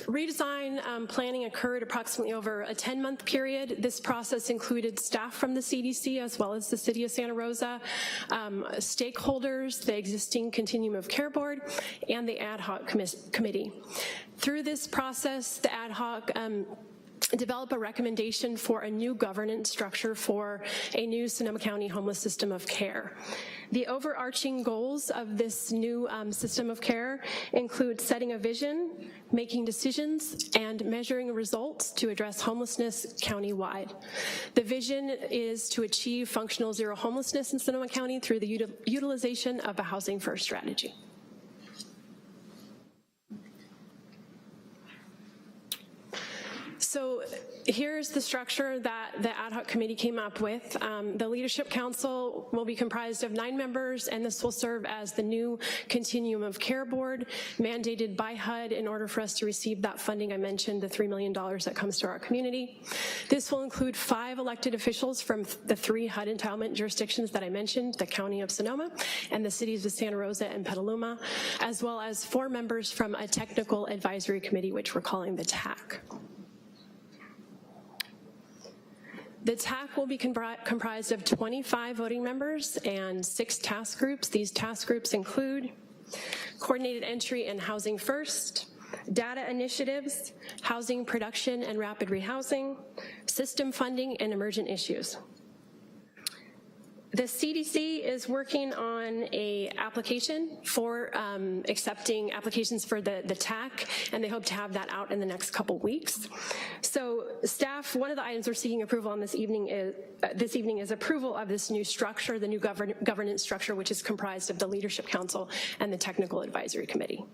Redesign planning occurred approximately over a 10-month period. This process included staff from the CDC as well as the City of Santa Rosa, stakeholders, the existing Continuum of Care Board, and the ad hoc committee. Through this process, the ad hoc develop a recommendation for a new governance structure for a new Sonoma County homeless system of care. The overarching goals of this new system of care include setting a vision, making decisions, and measuring results to address homelessness countywide. The vision is to achieve functional zero homelessness in Sonoma County through the utilization of a housing first strategy. So here's the structure that the ad hoc committee came up with. The Leadership Council will be comprised of 9 members, and this will serve as the new Continuum of Care Board mandated by HUD in order for us to receive that funding I mentioned, the $3 million that comes to our community. This will include 5 elected officials from the 3 HUD entitlement jurisdictions that I mentioned, the County of Sonoma and the cities of Santa Rosa and Petaluma, as well as 4 members from a technical advisory committee, which we're calling the TAC. The TAC will be comprised of 25 voting members and 6 task groups. These task groups include coordinated entry and housing first, data initiatives, housing production and rapid rehousing, system funding, and emergent issues. The CDC is working on a application for accepting applications for the TAC, and they hope to have that out in the next couple weeks. So staff, one of the items we're seeking approval on this evening is approval of this new structure, the new governance structure, which is comprised of the Leadership Council and the Technical Advisory Committee.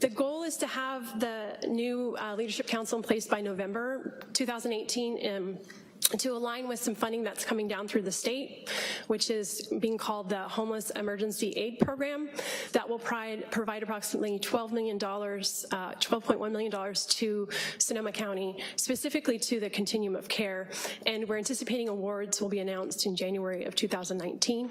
The goal is to have the new Leadership Council in place by November 2018 to align with some funding that's coming down through the state, which is being called the Homeless Emergency Aid Program, that will provide approximately $12.1 million to Sonoma County, specifically to the Continuum of Care, and we're anticipating awards will be announced in January of 2019.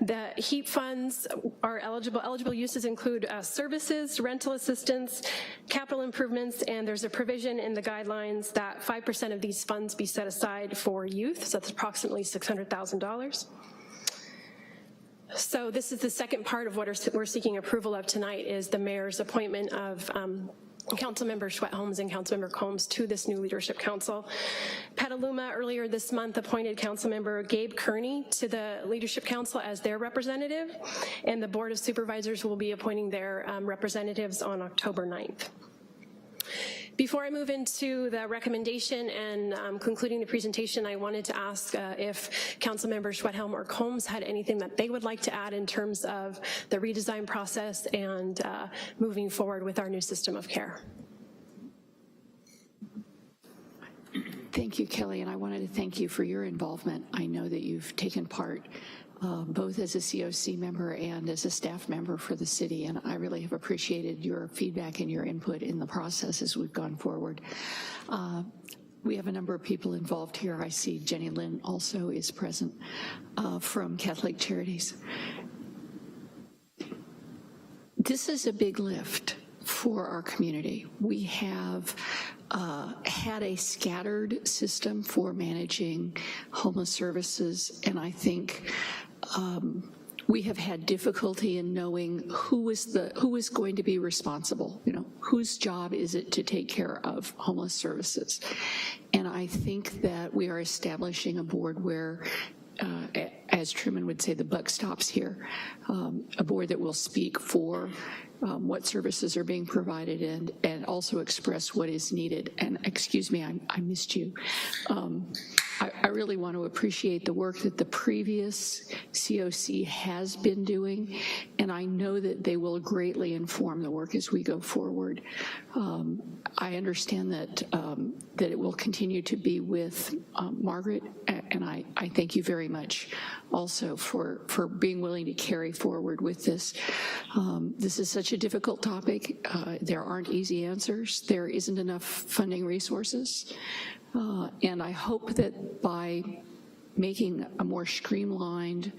The HEAP funds are eligible uses include services, rental assistance, capital improvements, and there's a provision in the guidelines that 5% of these funds be set aside for youth, so that's approximately $600,000. So this is the second part of what we're seeking approval of tonight, is the mayor's appointment of Councilmember Schwett-Holmes and Councilmember Combs to this new Leadership Council. Petaluma earlier this month appointed Councilmember Gabe Kearney to the Leadership Council as their representative, and the Board of Supervisors will be appointing their representatives on October 9th. Before I move into the recommendation and concluding the presentation, I wanted to ask if Councilmember Schwett-Helm or Combs had anything that they would like to add in terms of the redesign process and moving forward with our new system of care. Thank you, Kelly, and I wanted to thank you for your involvement. I know that you've taken part both as a COC member and as a staff member for the city, and I really have appreciated your feedback and your input in the process as we've gone forward. We have a number of people involved here. I see Jenny Lynn also is present from Catholic Charities. This is a big lift for our community. We have had a scattered system for managing homeless services, and I think we have had difficulty in knowing who is going to be responsible, whose job is it to take care of homeless services. And I think that we are establishing a board where as Truman would say, the buck stops here. A board that will speak for what services are being provided and also express what is needed. And excuse me, I missed you. I really want to appreciate the work that the previous COC has been doing, and I know that they will greatly inform the work as we go forward. I understand that that it will continue to be with Margaret, and I thank you very much also for being willing to carry forward with this. This is such a difficult topic. There aren't easy answers. There isn't enough funding resources. And I hope that by making a more streamlined,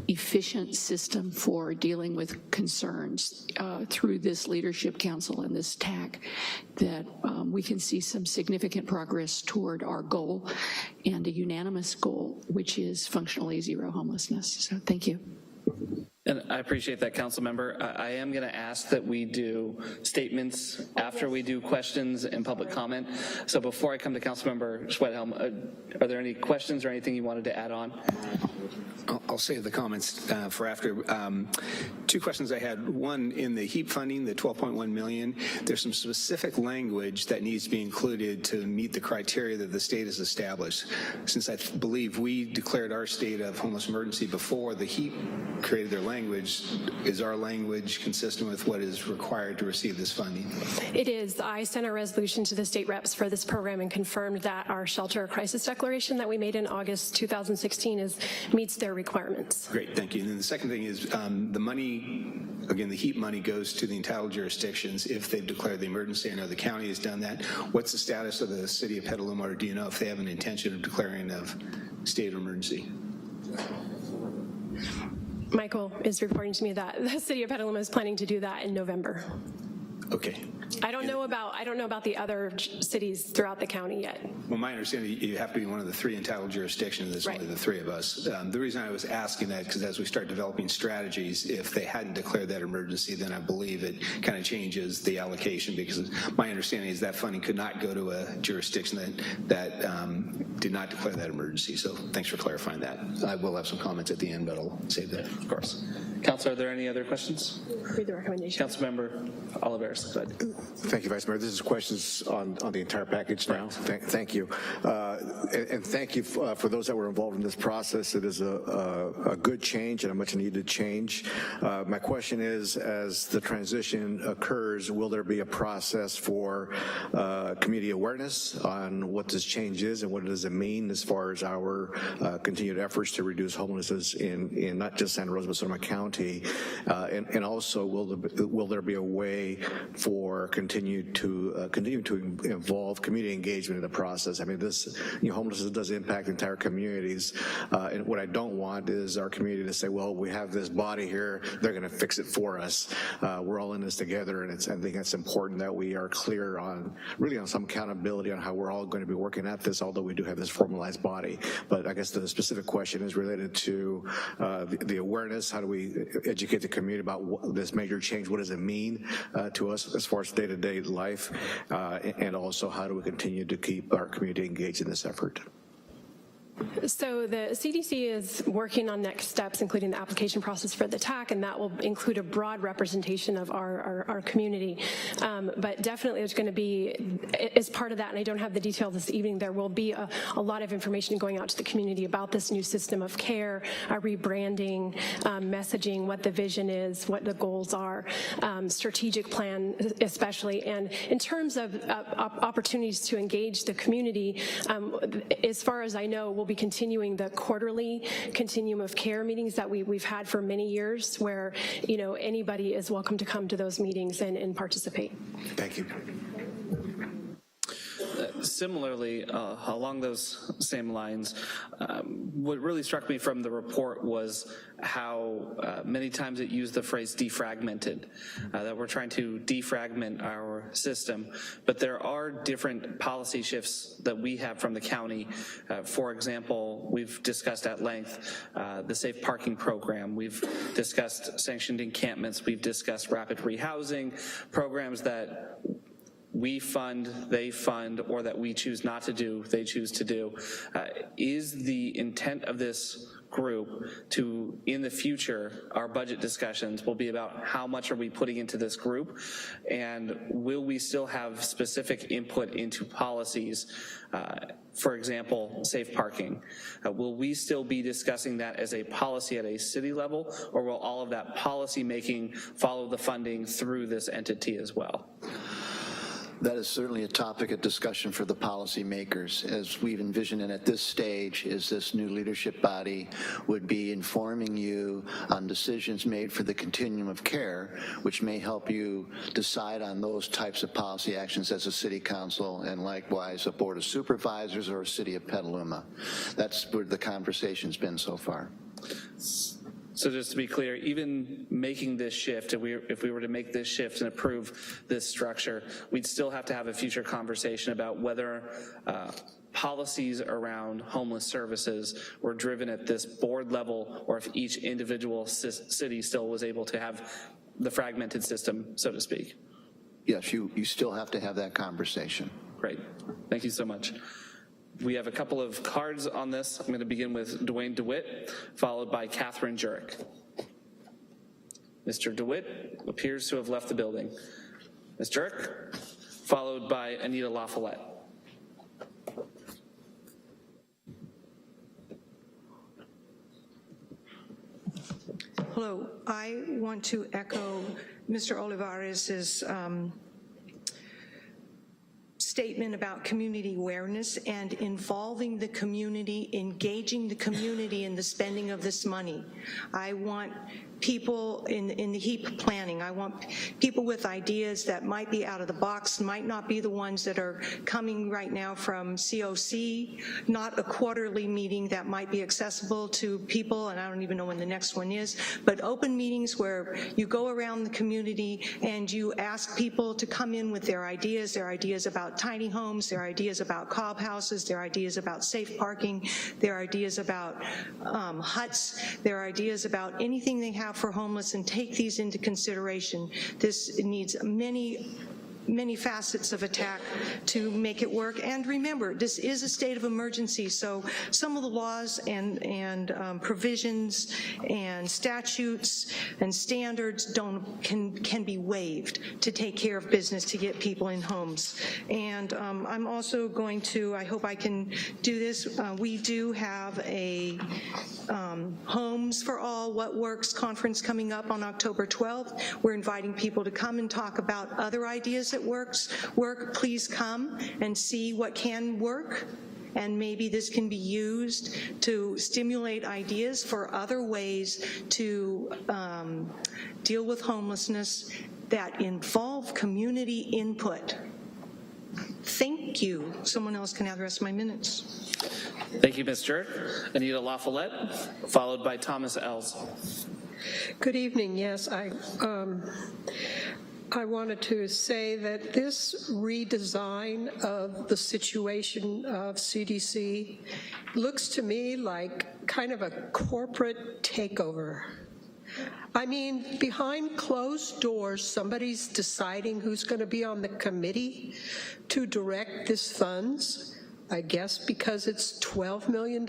efficient system for dealing with concerns through this Leadership Council and this TAC, that we can see some significant progress toward our goal, and a unanimous goal, which is functionally zero homelessness. So thank you. And I appreciate that, Council Member. I am going to ask that we do statements after we do questions and public comment. So before I come to Council Member Schwedhelm, are there any questions or anything you wanted to add on? I'll save the comments for after. Two questions I had. One, in the HEAP funding, the $12.1 million, there's some specific language that needs to be included to meet the criteria that the state has established. Since I believe we declared our state of homeless emergency before the HEAP created their language, is our language consistent with what is required to receive this funding? It is. I sent a resolution to the state reps for this program and confirmed that our shelter crisis declaration that we made in August 2016 meets their requirements. Great, thank you. And then the second thing is the money, again, the HEAP money goes to the entitled jurisdictions if they've declared the emergency. I know the county has done that. What's the status of the city of Petaluma, or do you know if they have an intention of declaring a state of emergency? Michael is reporting to me that the city of Petaluma is planning to do that in November. Okay. I don't know about the other cities throughout the county yet. Well, my understanding, you have to be one of the 3 entitled jurisdictions. There's only the 3 of us. The reason I was asking that, because as we start developing strategies, if they hadn't declared that emergency, then I believe it kind of changes the allocation, because my understanding is that funding could not go to a jurisdiction that did not declare that emergency. So thanks for clarifying that. I will have some comments at the end, but I'll save that. Of course. Councilor, are there any other questions? Read the recommendation. Councilmember Oliveris, go ahead. Thank you, Vice Mayor. This is questions on the entire package now. Thank you. And thank you for those that were involved in this process. It is a good change and a much needed change. My question is, as the transition occurs, will there be a process for community awareness on what this change is and what does it mean as far as our continued efforts to reduce homelessness in not just Santa Rosa, but Sonoma County? And also, will there be a way for continue to involve community engagement in the process? I mean, this homelessness does impact entire communities, and what I don't want is our community to say, well, we have this body here, they're going to fix it for us. We're all in this together, and I think it's important that we are clear on some accountability on how we're all going to be working at this, although we do have this formalized body. But I guess the specific question is related to the awareness. How do we educate the community about this major change? What does it mean to us as far as day-to-day life, and also how do we continue to keep our community engaged in this effort? So the CDC is working on next steps, including the application process for the TAC, and that will include a broad representation of our community. But definitely there's going to be, as part of that, and I don't have the detail this evening, there will be a lot of information going out to the community about this new system of care, rebranding, messaging, what the vision is, what the goals are, strategic plan especially. And in terms of opportunities to engage the community, as far as I know, we'll be continuing the quarterly continuum of care meetings that we've had for many years, where anybody is welcome to come to those meetings and participate. Thank you. Similarly, along those same lines, what really struck me from the report was how many times it used the phrase defragmented, that we're trying to defragment our system. But there are different policy shifts that we have from the county. For example, we've discussed at length the safe parking program. We've discussed sanctioned encampments. We've discussed rapid rehousing, programs that we fund, they fund, or that we choose not to do, they choose to do. Is the intent of this group to, in the future, our budget discussions will be about how much are we putting into this group, and will we still have specific input into policies, for example, safe parking? Will we still be discussing that as a policy at a city level, or will all of that policy making follow the funding through this entity as well? That is certainly a topic of discussion for the policymakers. As we've envisioned it at this stage, is this new leadership body would be informing you on decisions made for the continuum of care, which may help you decide on those types of policy actions as a city council, and likewise a board of supervisors or a city of Petaluma. That's where the conversation's been so far. So just to be clear, even making this shift, if we were to make this shift and approve this structure, we'd still have to have a future conversation about whether policies around homeless services were driven at this board level, or if each individual city still was able to have the fragmented system, so to speak. Yes, you still have to have that conversation. Great, thank you so much. We have a couple of cards on this. I'm going to begin with Dwayne DeWitt, followed by Catherine Jurek. Mr. DeWitt appears to have left the building. Ms. Jurek, followed by Anita LaFollette. Hello, I want to echo Mr. Olivares's statement about community awareness and involving the community, engaging the community in the spending of this money. I want people in the HEAP planning. I want people with ideas that might be out of the box, might not be the ones that are coming right now from COC, not a quarterly meeting that might be accessible to people, and I don't even know when the next one is, but open meetings where you go around the community and you ask people to come in with their ideas about tiny homes, their ideas about cob houses, their ideas about safe parking, their ideas about huts, their ideas about anything they have for homeless, and take these into consideration. This needs many facets of attack to make it work. And remember, this is a state of emergency, so some of the laws and provisions and statutes and standards can be waived to take care of business, to get people in homes. And I'm also going to, I hope I can do this, we do have a Homes for All What Works conference coming up on October 12th. We're inviting people to come and talk about other ideas that work. Please come and see what can work, and maybe this can be used to stimulate ideas for other ways to deal with homelessness that involve community input. Thank you. Someone else can have the rest of my minutes. Thank you, Ms. Jurek. Anita LaFollette, followed by Thomas Els. Good evening. Yes, I wanted to say that this redesign of the situation of CDC looks to me like kind of a corporate takeover. I mean, behind closed doors, somebody's deciding who's going to be on the committee to direct this funds, I guess because it's $12 million.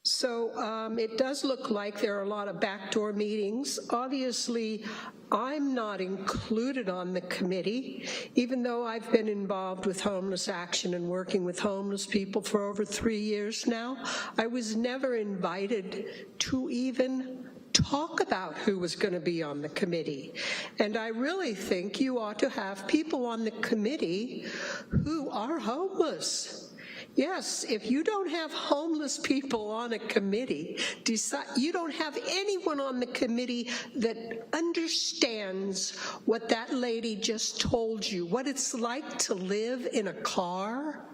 So it does look like there are a lot of backdoor meetings. Obviously, I'm not included on the committee, even though I've been involved with homeless action and working with homeless people for over 3 years now. I was never invited to even talk about who was going to be on the committee. And I really think you ought to have people on the committee who are homeless. Yes, if you don't have homeless people on a committee, you don't have anyone on the committee that understands what that lady just told you, what it's like to live in a car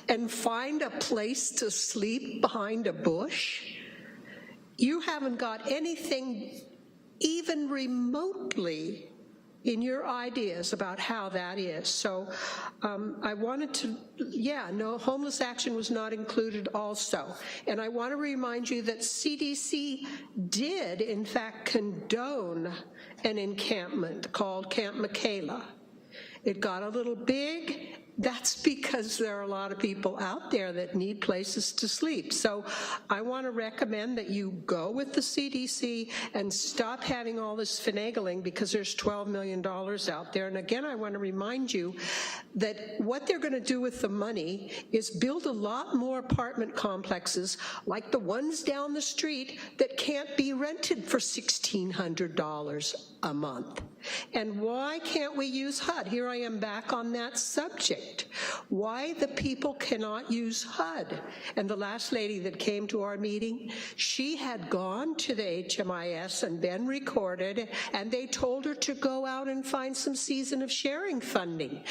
and find a place to sleep behind a bush. You haven't got anything even remotely in your ideas about how that is. So I wanted to, no, homeless action was not included also. And I want to remind you that CDC did, in fact, condone an encampment called Camp Michaela. It got a little big. That's because there are a lot of people out there that need places to sleep. So I want to recommend that you go with the CDC and stop having all this finagling, because there's $12 million out there. And again, I want to remind you that what they're going to do with the money is build a lot more apartment complexes like the ones down the street that can't be rented for $1,600 a month. And why can't we use HUD? Here I am back on that subject. Why the people cannot use HUD. And the last lady that came to our meeting, she had gone to the HMIS and been recorded, and they told her to go out and find some season of sharing funding.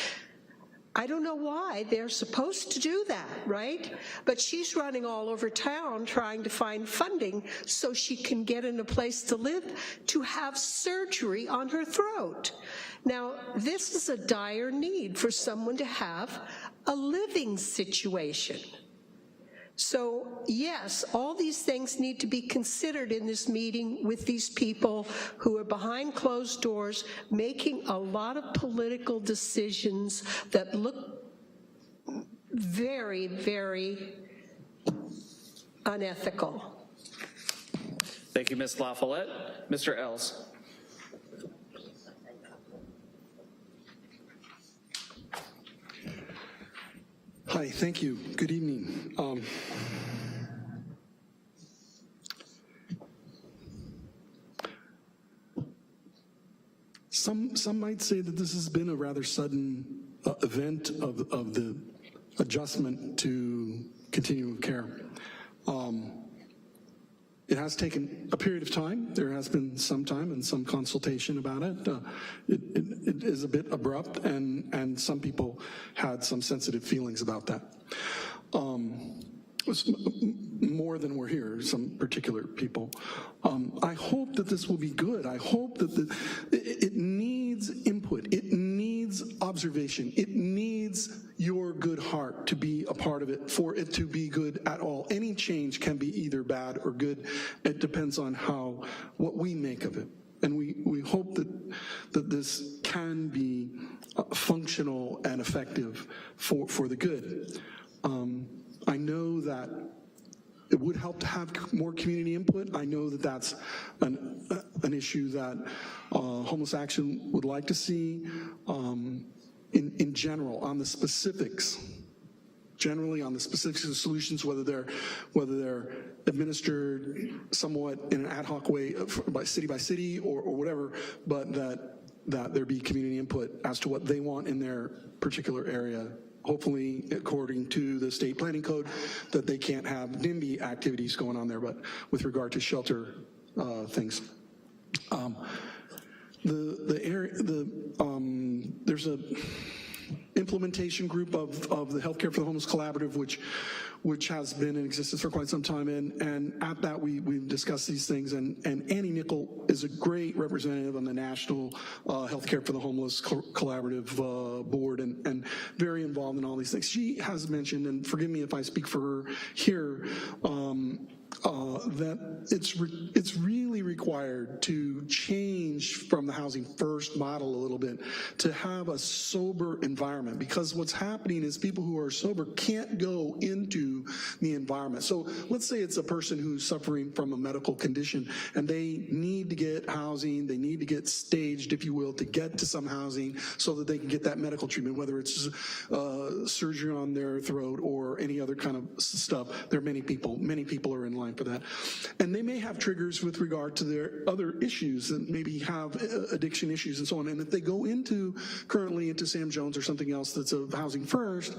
I don't know why they're supposed to do that, right? But she's running all over town trying to find funding so she can get in a place to live to have surgery on her throat. Now, this is a dire need for someone to have a living situation. So yes, all these things need to be considered in this meeting with these people who are behind closed doors making a lot of political decisions that look very, very unethical. Thank you, Ms. La Follette. Mr. Els. Hi, thank you. Good evening. Some might say that this has been a rather sudden event of the adjustment to continuum of care. It has taken a period of time. There has been some time and some consultation about it. It is a bit abrupt, and some people had some sensitive feelings about that. More than we're here, some particular people. I hope that this will be good. I hope that it needs input. It needs observation. It needs your good heart to be a part of it for it to be good at all. Any change can be either bad or good. It depends on what we make of it. And we hope that this can be functional and effective for the good. I know that it would help to have more community input. I know that that's an issue that Homeless Action would like to see in general on the specifics. Generally on the specifics of the solutions, whether they're administered somewhat in an ad hoc way by city or whatever, but that there be community input as to what they want in their particular area. Hopefully, according to the state planning code, that they can't have NIMBY activities going on there, but with regard to shelter things. There's a implementation group of the Healthcare for the Homeless Collaborative, which has been in existence for quite some time, and at that we've discussed these things, and Annie Nickel is a great representative on the National Healthcare for the Homeless Collaborative board, and very involved in all these things. She has mentioned, and forgive me if I speak for her here, that it's really required to change from the housing first model a little bit to have a sober environment, because what's happening is people who are sober can't go into the environment. So let's say it's a person who's suffering from a medical condition and they need to get housing, they need to get staged, if you will, to get to some housing so that they can get that medical treatment, whether it's surgery on their throat or any other kind of stuff. There are many people are in line for that. And they may have triggers with regard to their other issues and maybe have addiction issues and so on. And if they go currently into Sam Jones or something else that's a housing first,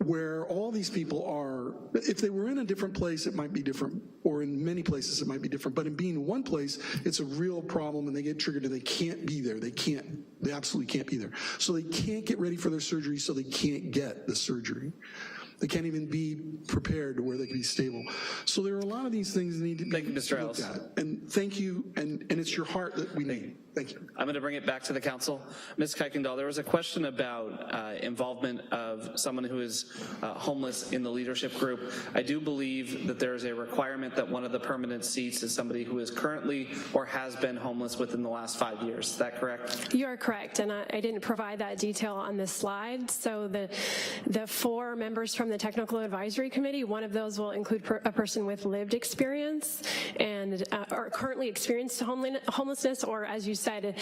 where all these people are, if they were in a different place, it might be different, or in many places it might be different, but in being in one place, it's a real problem and they get triggered and they can't be there. They absolutely can't be there. So they can't get ready for their surgery, so they can't get the surgery. They can't even be prepared to where they can be stable. So there are a lot of these things that need to be looked at. And thank you, and it's your heart that we need. Thank you. I'm going to bring it back to the council. Ms. Kuykendall, there was a question about involvement of someone who is homeless in the leadership group. I do believe that there is a requirement that one of the permanent seats is somebody who is currently or has been homeless within the last 5 years. Is that correct? You are correct, and I didn't provide that detail on this slide. So the 4 members from the Technical Advisory Committee, one of those will include a person with lived experience and or currently experienced homelessness, or as you said,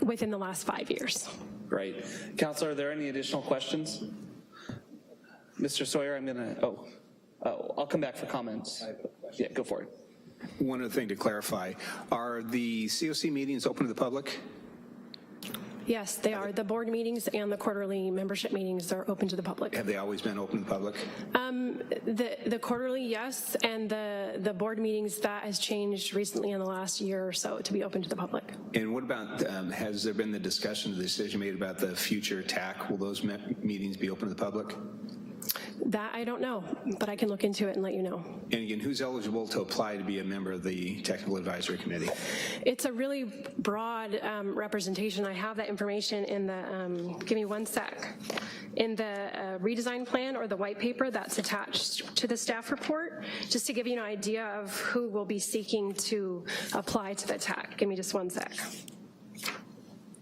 within the last 5 years. Great. Councilor, are there any additional questions? Mr. Sawyer, I'm going to, I'll come back for comments. Yeah, go for it. One other thing to clarify, are the COC meetings open to the public? Yes, they are. The board meetings and the quarterly membership meetings are open to the public. Have they always been open to the public? The quarterly, yes, and the board meetings, that has changed recently in the last year or so to be open to the public. And what about, has there been the discussion, the decision made about the future TAC? Will those meetings be open to the public? That I don't know, but I can look into it and let you know. And again, who's eligible to apply to be a member of the Technical Advisory Committee? It's a really broad representation. I have that information in the, give me one sec, in the redesign plan or the white paper that's attached to the staff report, just to give you an idea of who will be seeking to apply to the TAC. Give me just one sec.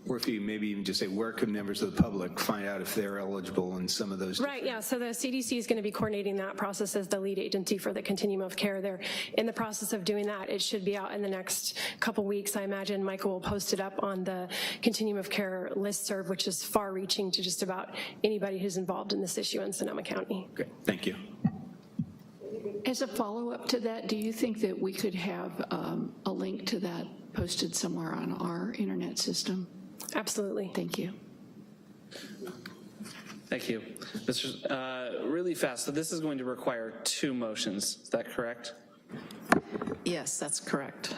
Or if you maybe even just say, where could members of the public find out if they're eligible in some of those? Right, yeah, so the CDC is going to be coordinating that process as the lead agency for the continuum of care. They're in the process of doing that. It should be out in the next couple weeks. I imagine Michael will post it up on the continuum of care listserv, which is far reaching to just about anybody who's involved in this issue in Sonoma County. Great, thank you. As a follow-up to that, do you think that we could have a link to that posted somewhere on our internet system? Absolutely. Thank you. Thank you. Really fast, so this is going to require 2 motions, is that correct? Yes, that's correct.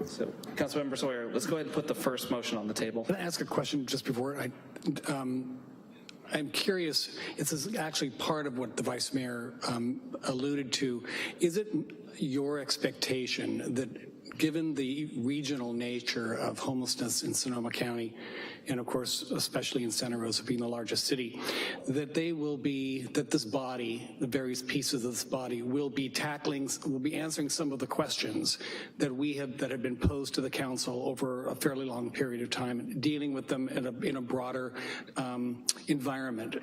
So, Councilmember Sawyer, let's go ahead and put the first motion on the table. Can I ask a question just before I'm curious, this is actually part of what the Vice Mayor alluded to. Is it your expectation that given the regional nature of homelessness in Sonoma County, and of course, especially in Santa Rosa being the largest city, that this body, the various pieces of this body will be answering some of the questions that that have been posed to the council over a fairly long period of time, dealing with them in a broader environment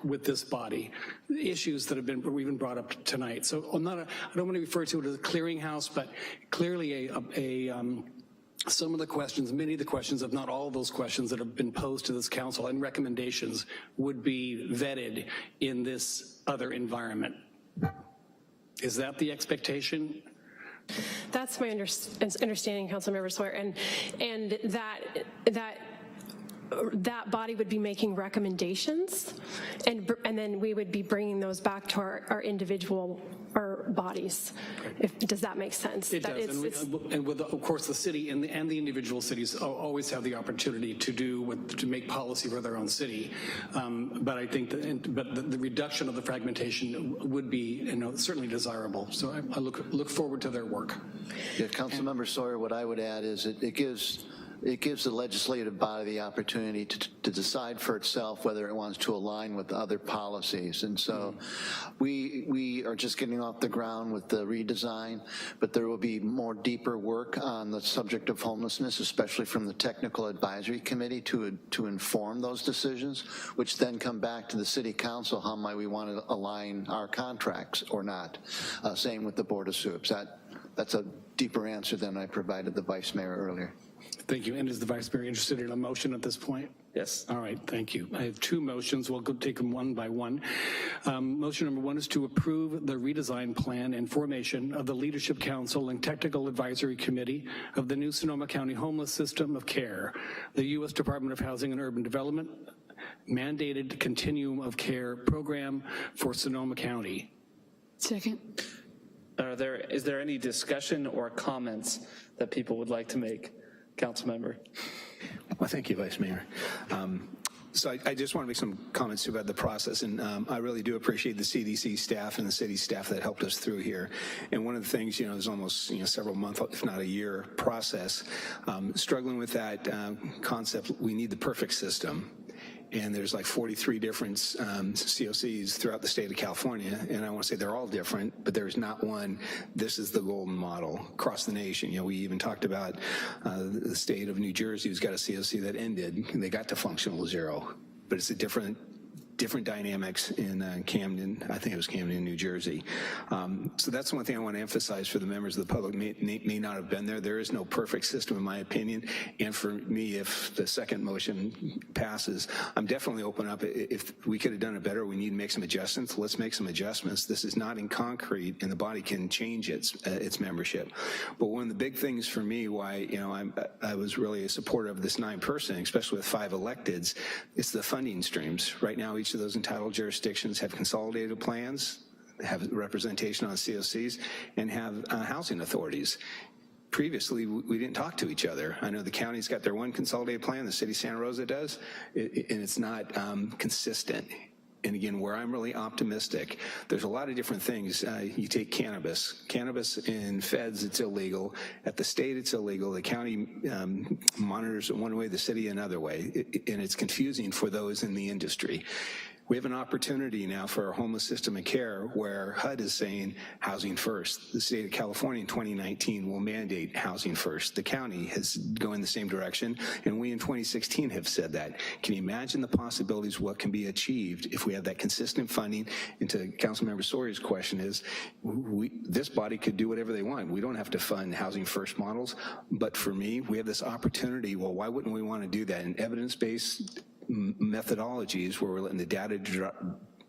with this body, issues that we've been brought up tonight. So I don't want to refer to it as a clearinghouse, but clearly some of the questions, many of the questions, if not all of those questions that have been posed to this council and recommendations would be vetted in this other environment. Is that the expectation? That's my understanding, Councilmember Sawyer, and that body would be making recommendations, and then we would be bringing those back to our individual bodies. Does that make sense? It does, and with, of course, the city and the individual cities always have the opportunity to make policy for their own city. But I think that the reduction of the fragmentation would be, certainly desirable. So I look forward to their work. Yeah, Councilmember Sawyer, what I would add is it gives the legislative body the opportunity to decide for itself whether it wants to align with other policies. And so we are just getting off the ground with the redesign, but there will be more deeper work on the subject of homelessness, especially from the Technical Advisory Committee to inform those decisions, which then come back to the City Council, how might we want to align our contracts or not. Same with the Board of Soups. That's a deeper answer than I provided the Vice Mayor earlier. Thank you. And is the Vice Mayor interested in a motion at this point? Yes. All right, thank you. I have 2 motions. We'll go take them one by one. Motion number 1 is to approve the redesign plan and formation of the Leadership Council and Technical Advisory Committee of the new Sonoma County Homeless System of Care, the U.S. Department of Housing and Urban Development mandated continuum of care program for Sonoma County. Second. Is there any discussion or comments that people would like to make? Council member. Well, thank you, Vice Mayor. So I just want to make some comments about the process, and I really do appreciate the CDC staff and the city staff that helped us through here. And one of the things, there's almost several months, if not a year process, struggling with that concept. We need the perfect system. And there's like 43 different COCs throughout the state of California, and I want to say they're all different, but there's not one, this is the golden model across the nation. We even talked about the state of New Jersey, who's got a COC that ended, and they got to functional zero, but it's a different dynamics in Camden. I think it was Camden, New Jersey. So that's one thing I want to emphasize for the members of the public may not have been there. There is no perfect system, in my opinion. And for me, if the second motion passes, I'm definitely open up. If we could have done it better, we need to make some adjustments. Let's make some adjustments. This is not in concrete, and the body can change its membership. But one of the big things for me, why I was really a supporter of this 9-person, especially with 5 electeds, it's the funding streams. Right now, each of those entitled jurisdictions have consolidated plans, have representation on COCs, and have housing authorities. Previously, we didn't talk to each other. I know the county's got their one consolidated plan, the city of Santa Rosa does, and it's not consistent. And again, where I'm really optimistic, there's a lot of different things. You take cannabis. Cannabis in feds, it's illegal. At the state, it's illegal. The county monitors it one way, the city another way. And it's confusing for those in the industry. We have an opportunity now for our homeless system of care where HUD is saying housing first. The state of California in 2019 will mandate housing first. The county has gone in the same direction, and we in 2016 have said that. Can you imagine the possibilities, what can be achieved if we have that consistent funding? And to Councilmember Sawyer's question is, this body could do whatever they want. We don't have to fund housing first models, but for me, we have this opportunity. Well, why wouldn't we want to do that in evidence-based methodologies where we're letting the data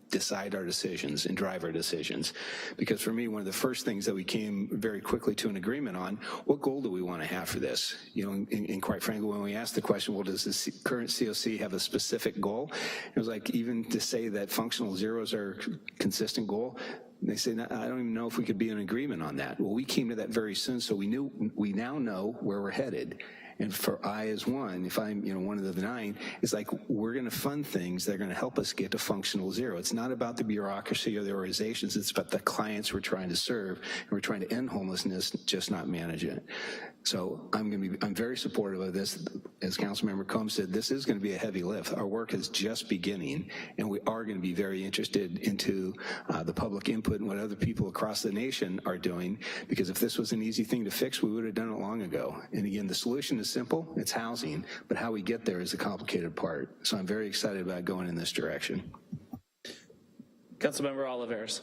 decide our decisions and drive our decisions? Because for me, one of the first things that we came very quickly to an agreement on, what goal do we want to have for this? And quite frankly, when we asked the question, well, does this current COC have a specific goal? It was like, even to say that functional zeros are a consistent goal, they say, I don't even know if we could be in agreement on that. Well, we came to that very soon, so we now know where we're headed. And for I as one, if I'm one of the 9, it's like we're going to fund things that are going to help us get to functional zero. It's not about the bureaucracy or the organizations. It's about the clients we're trying to serve, and we're trying to end homelessness, just not manage it. So I'm very supportive of this. As Councilmember Combs said, this is going to be a heavy lift. Our work is just beginning, and we are going to be very interested into the public input and what other people across the nation are doing, because if this was an easy thing to fix, we would have done it long ago. And again, the solution is simple, it's housing, but how we get there is the complicated part. So I'm very excited about going in this direction. Councilmember Olivares.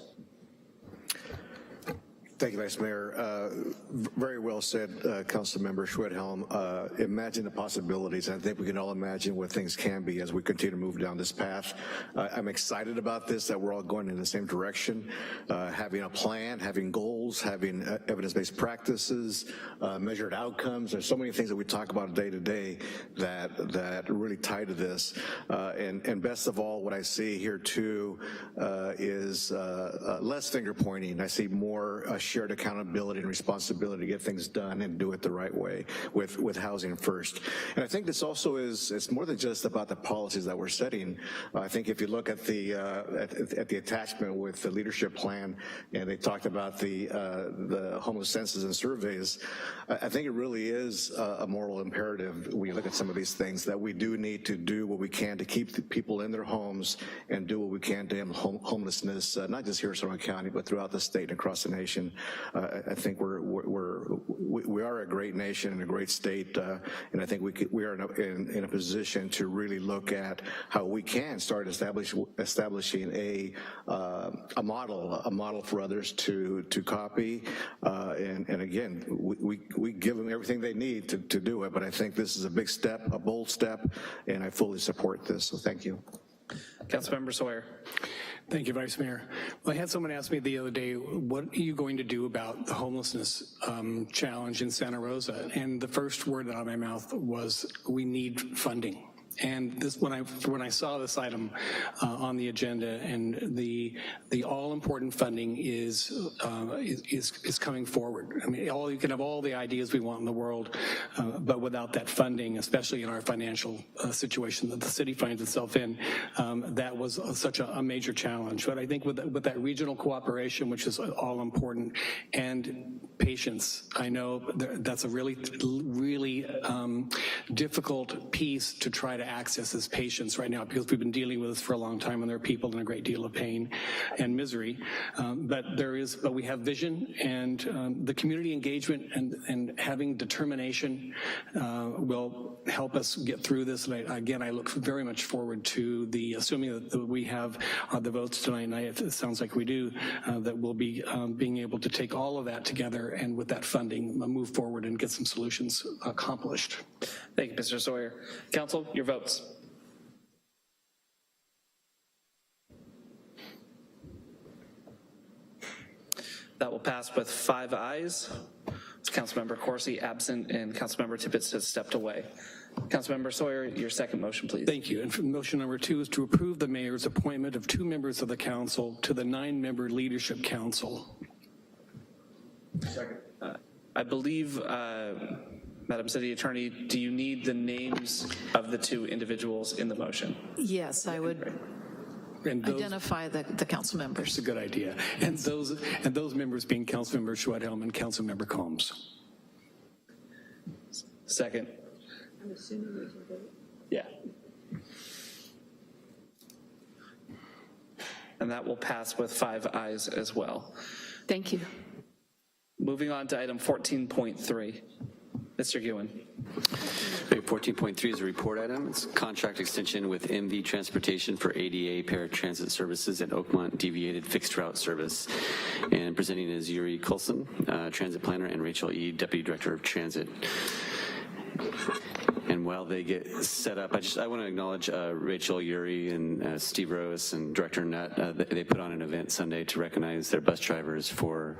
Thank you, Vice Mayor. Very well said, Councilmember Schwedhelm. Imagine the possibilities. I think we can all imagine what things can be as we continue to move down this path. I'm excited about this, that we're all going in the same direction, having a plan, having goals, having evidence-based practices, measured outcomes. There's so many things that we talk about day to day that really tie to this. And best of all, what I see here too is less finger pointing. I see more shared accountability and responsibility to get things done and do it the right way with housing first. And I think this also it's more than just about the policies that we're setting. I think if you look at the attachment with the leadership plan, and they talked about the homeless census and surveys, I think it really is a moral imperative when you look at some of these things, that we do need to do what we can to keep the people in their homes and do what we can to end homelessness, not just here in Sonoma County, but throughout the state and across the nation. I think we are a great nation and a great state, and I think we are in a position to really look at how we can start establishing a model for others to copy. And again, we give them everything they need to do it. But I think this is a big step, a bold step, and I fully support this. So thank you. Councilmember Sawyer. Thank you, Vice Mayor. Well, I had someone ask me the other day, what are you going to do about the homelessness challenge in Santa Rosa? And the first word out of my mouth was, we need funding. And this, when I saw this item on the agenda, and the all-important funding is coming forward. I mean, you can have all the ideas we want in the world, but without that funding, especially in our financial situation that the city finds itself in, that was such a major challenge. But I think with that regional cooperation, which is all important, and patience, I know that's a really difficult piece to try to access as patients right now, because we've been dealing with this for a long time, and there are people in a great deal of pain and misery. But we have vision, and the community engagement and having determination will help us get through this. And again, I look very much forward to assuming that we have the votes tonight, and it sounds like we do, that we'll be being able to take all of that together and with that funding move forward and get some solutions accomplished. Thank you, Mr. Sawyer. Council, your votes. That will pass with 5 ayes. Councilmember Corsi absent, and Councilmember Tippett has stepped away. Councilmember Sawyer, your second motion, please. Thank you. And motion number 2 is to approve the mayor's appointment of 2 members of the council to the 9-member leadership council. Second. I believe, Madam City Attorney, do you need the names of the 2 individuals in the motion? Yes, I would identify the council members. It's a good idea. And those members being Councilmember Schwedhelm and Councilmember Combs. Second. I'm assuming we can vote. Yeah. And that will pass with 5 ayes as well. Thank you. Moving on to item 14.3. Mr. Ewan. 14.3 is a report item. It's contract extension with MV Transportation for ADA paratransit services at Oakmont Deviated Fixed Route Service. And presenting is Yuri Coulson, transit planner, and Rachel E., Deputy Director of Transit. And while they get set up, I want to acknowledge Rachel, Yuri, and Steve Rose and Director Nutt. They put on an event Sunday to recognize their bus drivers for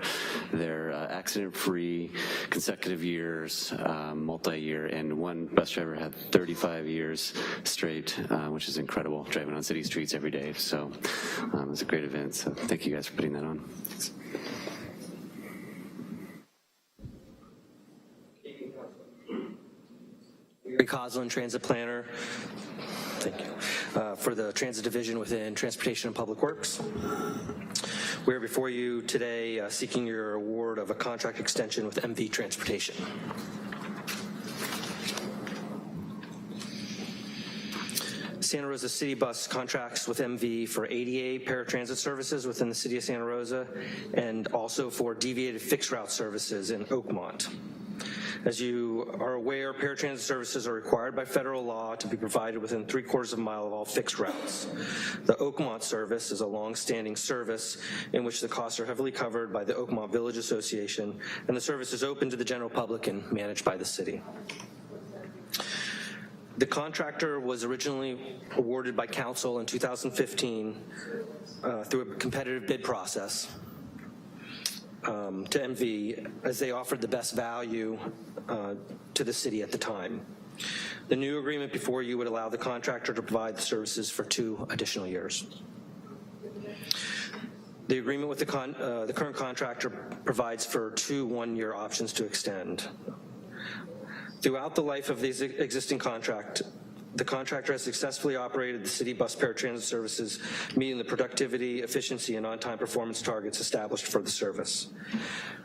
their accident-free consecutive years, multi-year, and one bus driver had 35 years straight, which is incredible, driving on city streets every day. So it was a great event, so thank you guys for putting that on. Thanks. Coslin, Transit Planner. Thank you. For the Transit Division within Transportation and Public Works. We're before you today seeking your award of a contract extension with MV Transportation. Santa Rosa City Bus contracts with MV for ADA paratransit services within the city of Santa Rosa, and also for deviated fixed route services in Oakmont. As you are aware, paratransit services are required by federal law to be provided within 3/4 of a mile of all fixed routes. The Oakmont service is a long-standing service in which the costs are heavily covered by the Oakmont Village Association, and the service is open to the general public and managed by the city. The contractor was originally awarded by council in 2015 through a competitive bid process to MV, as they offered the best value to the city at the time. The new agreement before you would allow the contractor to provide the services for 2 additional years. The agreement with the current contractor provides for 2 one-year options to extend. Throughout the life of the existing contract, the contractor has successfully operated the city bus paratransit services, meeting the productivity, efficiency, and on-time performance targets established for the service.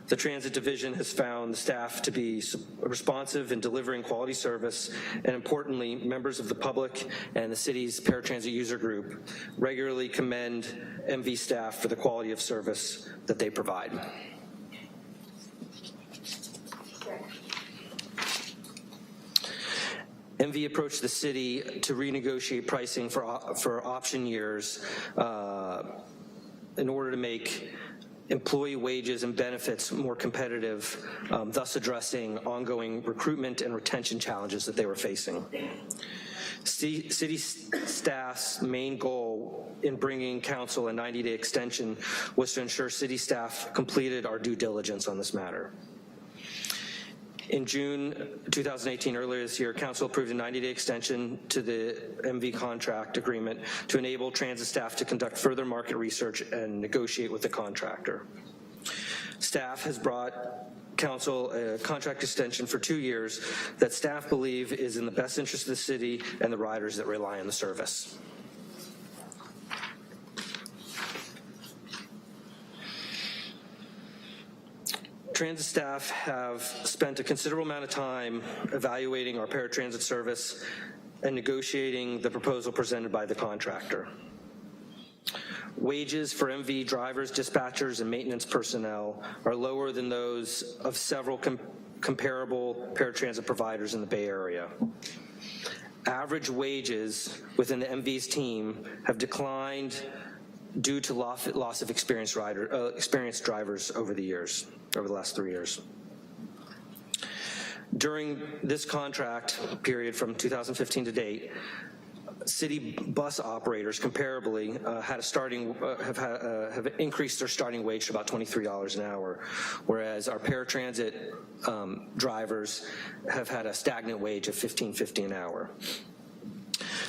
The Transit Division has found the staff to be responsive in delivering quality service, and importantly, members of the public and the city's paratransit user group regularly commend MV staff for the quality of service that they provide. MV approached the city to renegotiate pricing for option years in order to make employee wages and benefits more competitive, thus addressing ongoing recruitment and retention challenges that they were facing. City staff's main goal in bringing council a 90-day extension was to ensure city staff completed our due diligence on this matter. In June 2018, earlier this year, Council approved a 90-day extension to the MV contract agreement to enable transit staff to conduct further market research and negotiate with the contractor. Staff has brought Council a contract extension for 2 years that staff believe is in the best interest of the city and the riders that rely on the service. Transit staff have spent a considerable amount of time evaluating our paratransit service and negotiating the proposal presented by the contractor. Wages for MV drivers, dispatchers, and maintenance personnel are lower than those of several comparable paratransit providers in the Bay Area. Average wages within the MV's team have declined due to loss of experienced drivers over the last 3 years. During this contract period from 2015 to date, city bus operators comparably have increased their starting wage to about $23 an hour, whereas our paratransit drivers have had a stagnant wage of $15.50 an hour.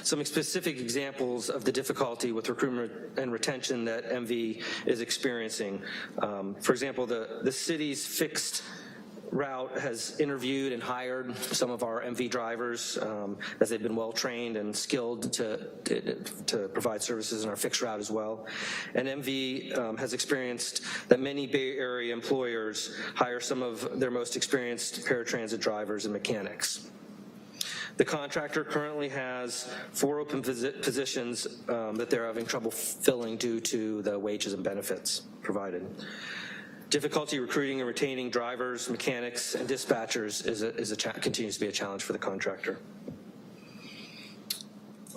Some specific examples of the difficulty with recruitment and retention that MV is experiencing. For example, the city's fixed route has interviewed and hired some of our MV drivers as they've been well trained and skilled to provide services in our fixed route as well. And MV has experienced that many Bay Area employers hire some of their most experienced paratransit drivers and mechanics. The contractor currently has 4 open positions that they're having trouble filling due to the wages and benefits provided. Difficulty recruiting and retaining drivers, mechanics, and dispatchers continues to be a challenge for the contractor.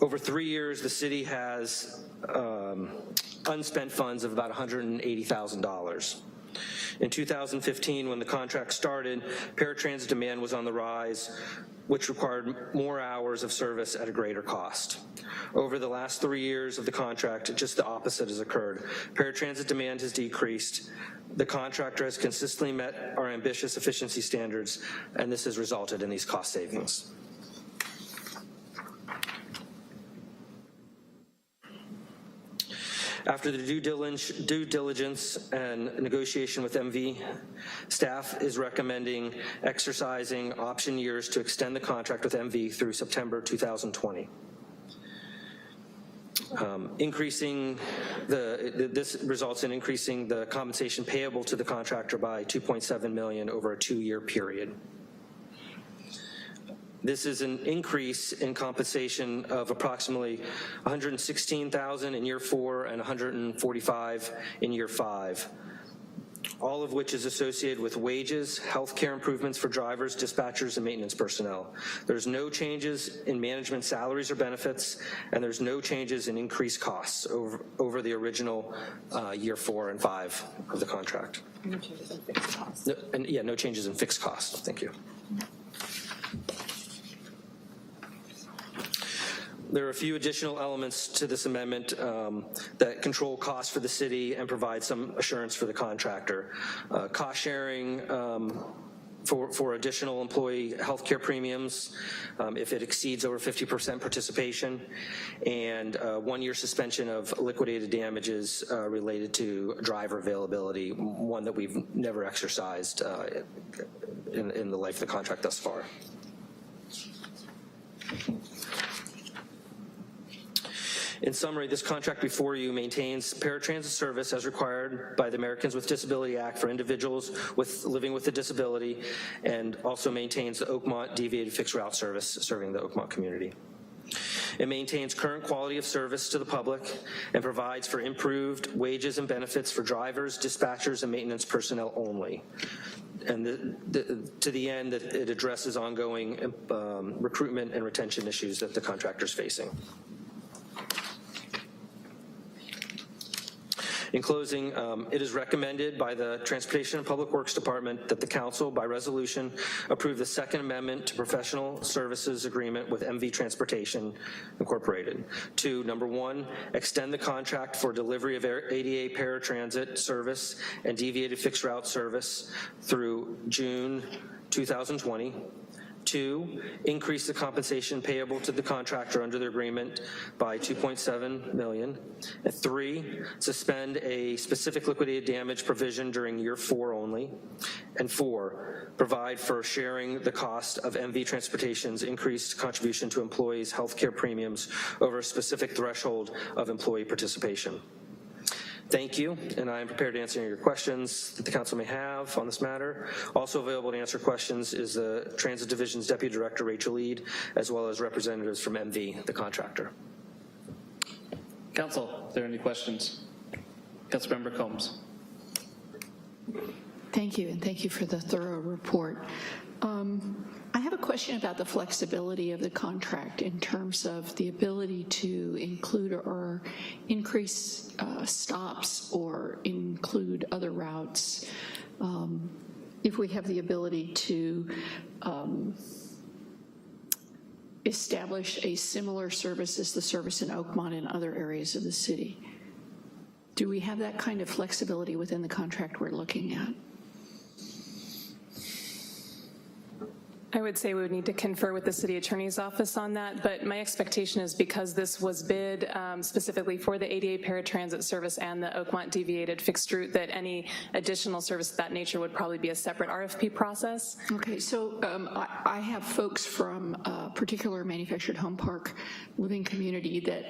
Over 3 years, the city has unspent funds of about $180,000. In 2015, when the contract started, paratransit demand was on the rise, which required more hours of service at a greater cost. Over the last 3 years of the contract, just the opposite has occurred. Paratransit demand has decreased. The contractor has consistently met our ambitious efficiency standards, and this has resulted in these cost savings. After the due diligence and negotiation with MV, staff is recommending exercising option years to extend the contract with MV through September 2020. This results in increasing the compensation payable to the contractor by $2.7 million over a 2-year period. This is an increase in compensation of approximately $116,000 in year 4 and $145,000 in year 5, all of which is associated with wages, healthcare improvements for drivers, dispatchers, and maintenance personnel. There's no changes in management salaries or benefits, and there's no changes in increased costs over the original year 4 and 5 of the contract. No changes in fixed costs. No changes in fixed costs. Thank you. There are a few additional elements to this amendment that control costs for the city and provide some assurance for the contractor. Cost sharing for additional employee health care premiums if it exceeds over 50% participation, and 1-year suspension of liquidated damages related to driver availability, one that we've never exercised in the life of the contract thus far. In summary, this contract before you maintains paratransit service as required by the Americans with Disability Act for individuals living with a disability, and also maintains the Oakmont deviated fixed route service serving the Oakmont community. It maintains current quality of service to the public and provides for improved wages and benefits for drivers, dispatchers, and maintenance personnel only. And to the end that it addresses ongoing recruitment and retention issues that the contractor is facing. In closing, it is recommended by the Transportation and Public Works Department that the Council, by resolution, approve the Second Amendment to Professional Services Agreement with MV Transportation Incorporated. 2, number 1, extend the contract for delivery of ADA paratransit service and deviated fixed route service through June 2020. 2, increase the compensation payable to the contractor under the agreement by $2.7 million. 3, suspend a specific liquidated damage provision during year 4 only. And 4, provide for sharing the cost of MV Transportation's increased contribution to employees' healthcare premiums over a specific threshold of employee participation. Thank you, and I am prepared to answer any of your questions that the council may have on this matter. Also available to answer questions is the Transit Division's Deputy Director, Rachel Ead, as well as representatives from MV, the contractor. Council, are there any questions? Councilmember Combs. Thank you, and thank you for the thorough report. I have a question about the flexibility of the contract in terms of the ability to include or increase stops or include other routes. If we have the ability to establish a similar service as the service in Oakmont and other areas of the city, do we have that kind of flexibility within the contract we're looking at? I would say we would need to confer with the city attorney's office on that, but my expectation is because this was bid specifically for the ADA paratransit service and the Oakmont deviated fixed route, that any additional service of that nature would probably be a separate RFP process. Okay, so I have folks from a particular manufactured home park living community that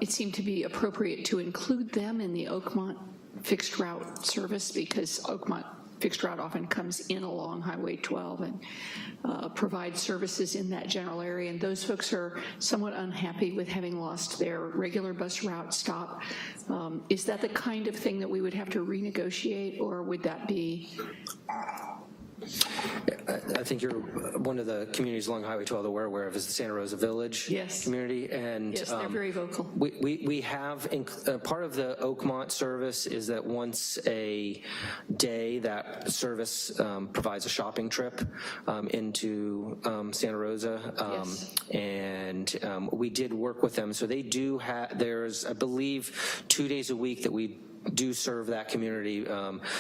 it seemed to be appropriate to include them in the Oakmont fixed route service, because Oakmont fixed route often comes in along Highway 12 and provides services in that general area, and those folks are somewhat unhappy with having lost their regular bus route stop. Is that the kind of thing that we would have to renegotiate, or would that be? I think you're one of the communities along Highway 12 that we're aware of is the Santa Rosa Village community. And yes, they're very vocal. We have, part of the Oakmont service is that once a day that service provides a shopping trip into Santa Rosa. And we did work with them. So they do have, there's, I believe, 2 days a week that we do serve that community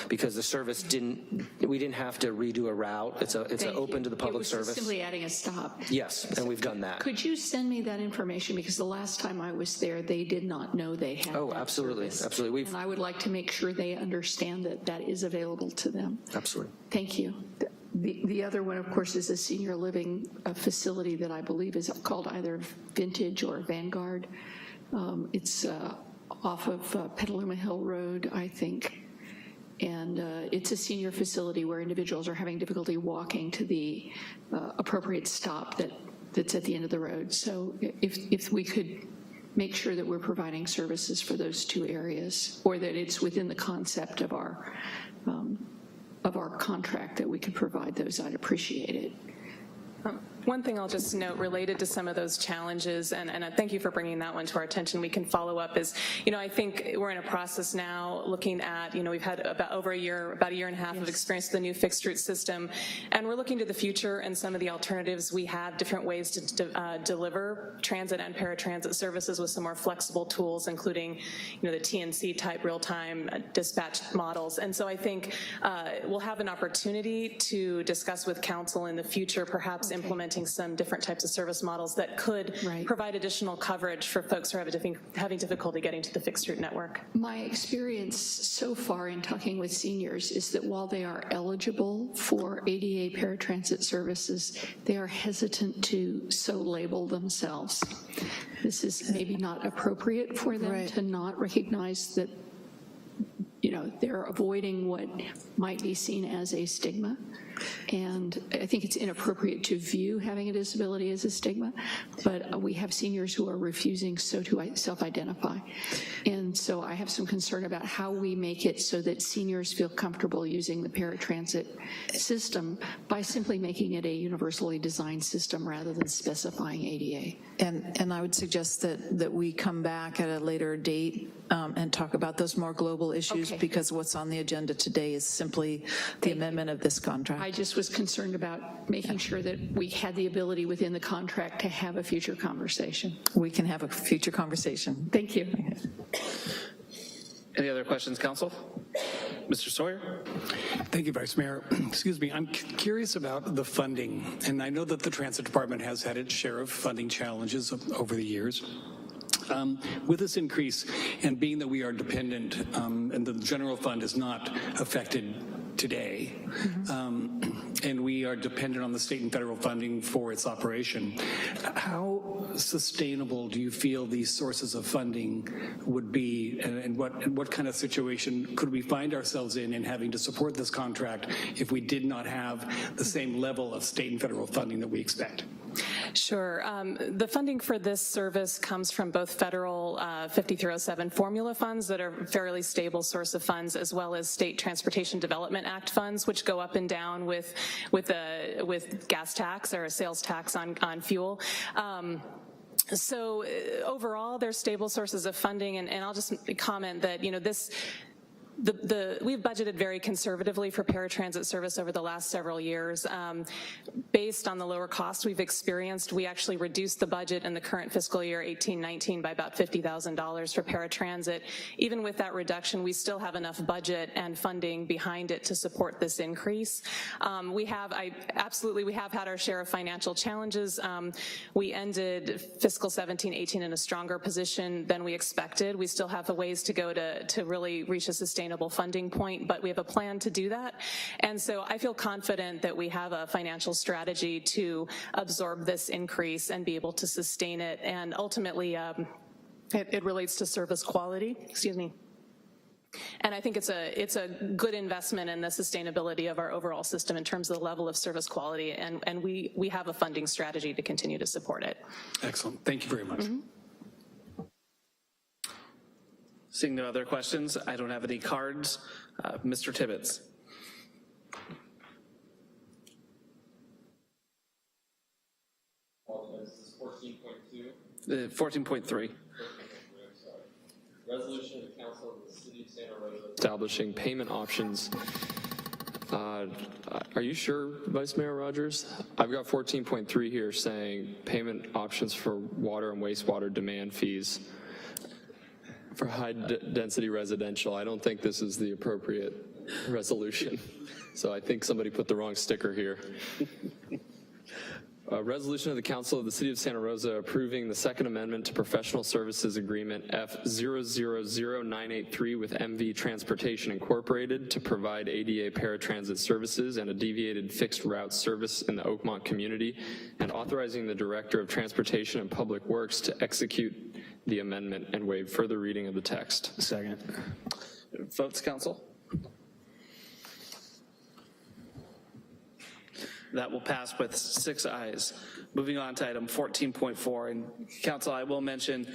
because the service we didn't have to redo a route. It's an open to the public service. It was simply adding a stop. Yes, and we've done that. Could you send me that information, because the last time I was there, they did not know they had that absolutely, service. absolutely. And I would like to make sure they understand that that is available to them. Absolutely. Thank you. The other one, of course, is a senior living facility that I believe is called either Vintage or Vanguard. It's off of Petaluma Hill Road, I think. And it's a senior facility where individuals are having difficulty walking to the appropriate stop that's at the end of the road. So if we could make sure that we're providing services for those two areas, or that it's within the concept of our contract that we could provide those, I'd appreciate it. One thing I'll just note related to some of those challenges, and thank you for bringing that one to our attention, we can follow up, is, I think we're in a process now looking at, we've had about a year and a half of experience with the new fixed route system, and we're looking to the future and some of the alternatives. We have different ways to deliver transit and paratransit services with some more flexible tools, including, the TNC type real-time dispatch models. And so I think we'll have an opportunity to discuss with council in the future, perhaps implementing some different types of service models that could provide additional coverage for folks who are having difficulty getting to the fixed route network. My experience so far in talking with seniors is that while they are eligible for ADA paratransit services, they are hesitant to so label themselves. This is maybe not appropriate for them to not recognize that they're avoiding what might be seen as a stigma. And I think it's inappropriate to view having a disability as a stigma, but we have seniors who are refusing so to self-identify. And so I have some concern about how we make it so that seniors feel comfortable using the paratransit system by simply making it a universally designed system rather than specifying ADA. And I would suggest that we come back at a later date and talk about those more global issues, because what's on the agenda today is simply the amendment of this contract. I just was concerned about making sure that we had the ability within the contract to have a future conversation. We can have a future conversation. Thank you. Any other questions, council? Mr. Sawyer? Thank you, Vice Mayor. Excuse me, I'm curious about the funding, and I know that the Transit Department has had its share of funding challenges over the years. With this increase, and being that we are dependent, and the general fund is not affected today, and we are dependent on the state and federal funding for its operation, how sustainable do you feel these sources of funding would be, and what kind of situation could we find ourselves in having to support this contract if we did not have the same level of state and federal funding that we expect? Sure. The funding for this service comes from both federal 5307 formula funds that are a fairly stable source of funds, as well as state Transportation Development Act funds, which go up and down with gas tax or a sales tax on fuel. So overall, they're stable sources of funding, and I'll just comment that, you know, we've budgeted very conservatively for paratransit service over the last several years. Based on the lower cost we've experienced, we actually reduced the budget in the current fiscal year 18-19 by about $50,000 for paratransit. Even with that reduction, we still have enough budget and funding behind it to support this increase. We have had our share of financial challenges. We ended fiscal 17-18 in a stronger position than we expected. We still have a ways to go to really reach a sustainable funding point, but we have a plan to do that. And so I feel confident that we have a financial strategy to absorb this increase and be able to sustain it. And ultimately, it relates to service quality, excuse me. And I think it's a good investment in the sustainability of our overall system in terms of the level of service quality, and we have a funding strategy to continue to support it. Excellent. Thank you very much. Seeing no other questions, I don't have any cards. Mr. Tibbetts. This is 14.2. 14.3. Resolution of the Council of the City of Santa Rosa establishing payment options. Are you sure, Vice Mayor Rogers? I've got 14.3 here saying payment options for water and wastewater demand fees for high-density residential. I don't think this is the appropriate resolution. So I think somebody put the wrong sticker here. Resolution of the Council of the City of Santa Rosa approving the Second Amendment to Professional Services Agreement F000983 with MV Transportation Incorporated to provide ADA paratransit services and a deviated fixed route service in the Oakmont community, and authorizing the Director of Transportation and Public Works to execute the amendment and waive further reading of the text. Second. Votes, Council? That will pass with 6 ayes. Moving on to item 14.4, and Council, I will mention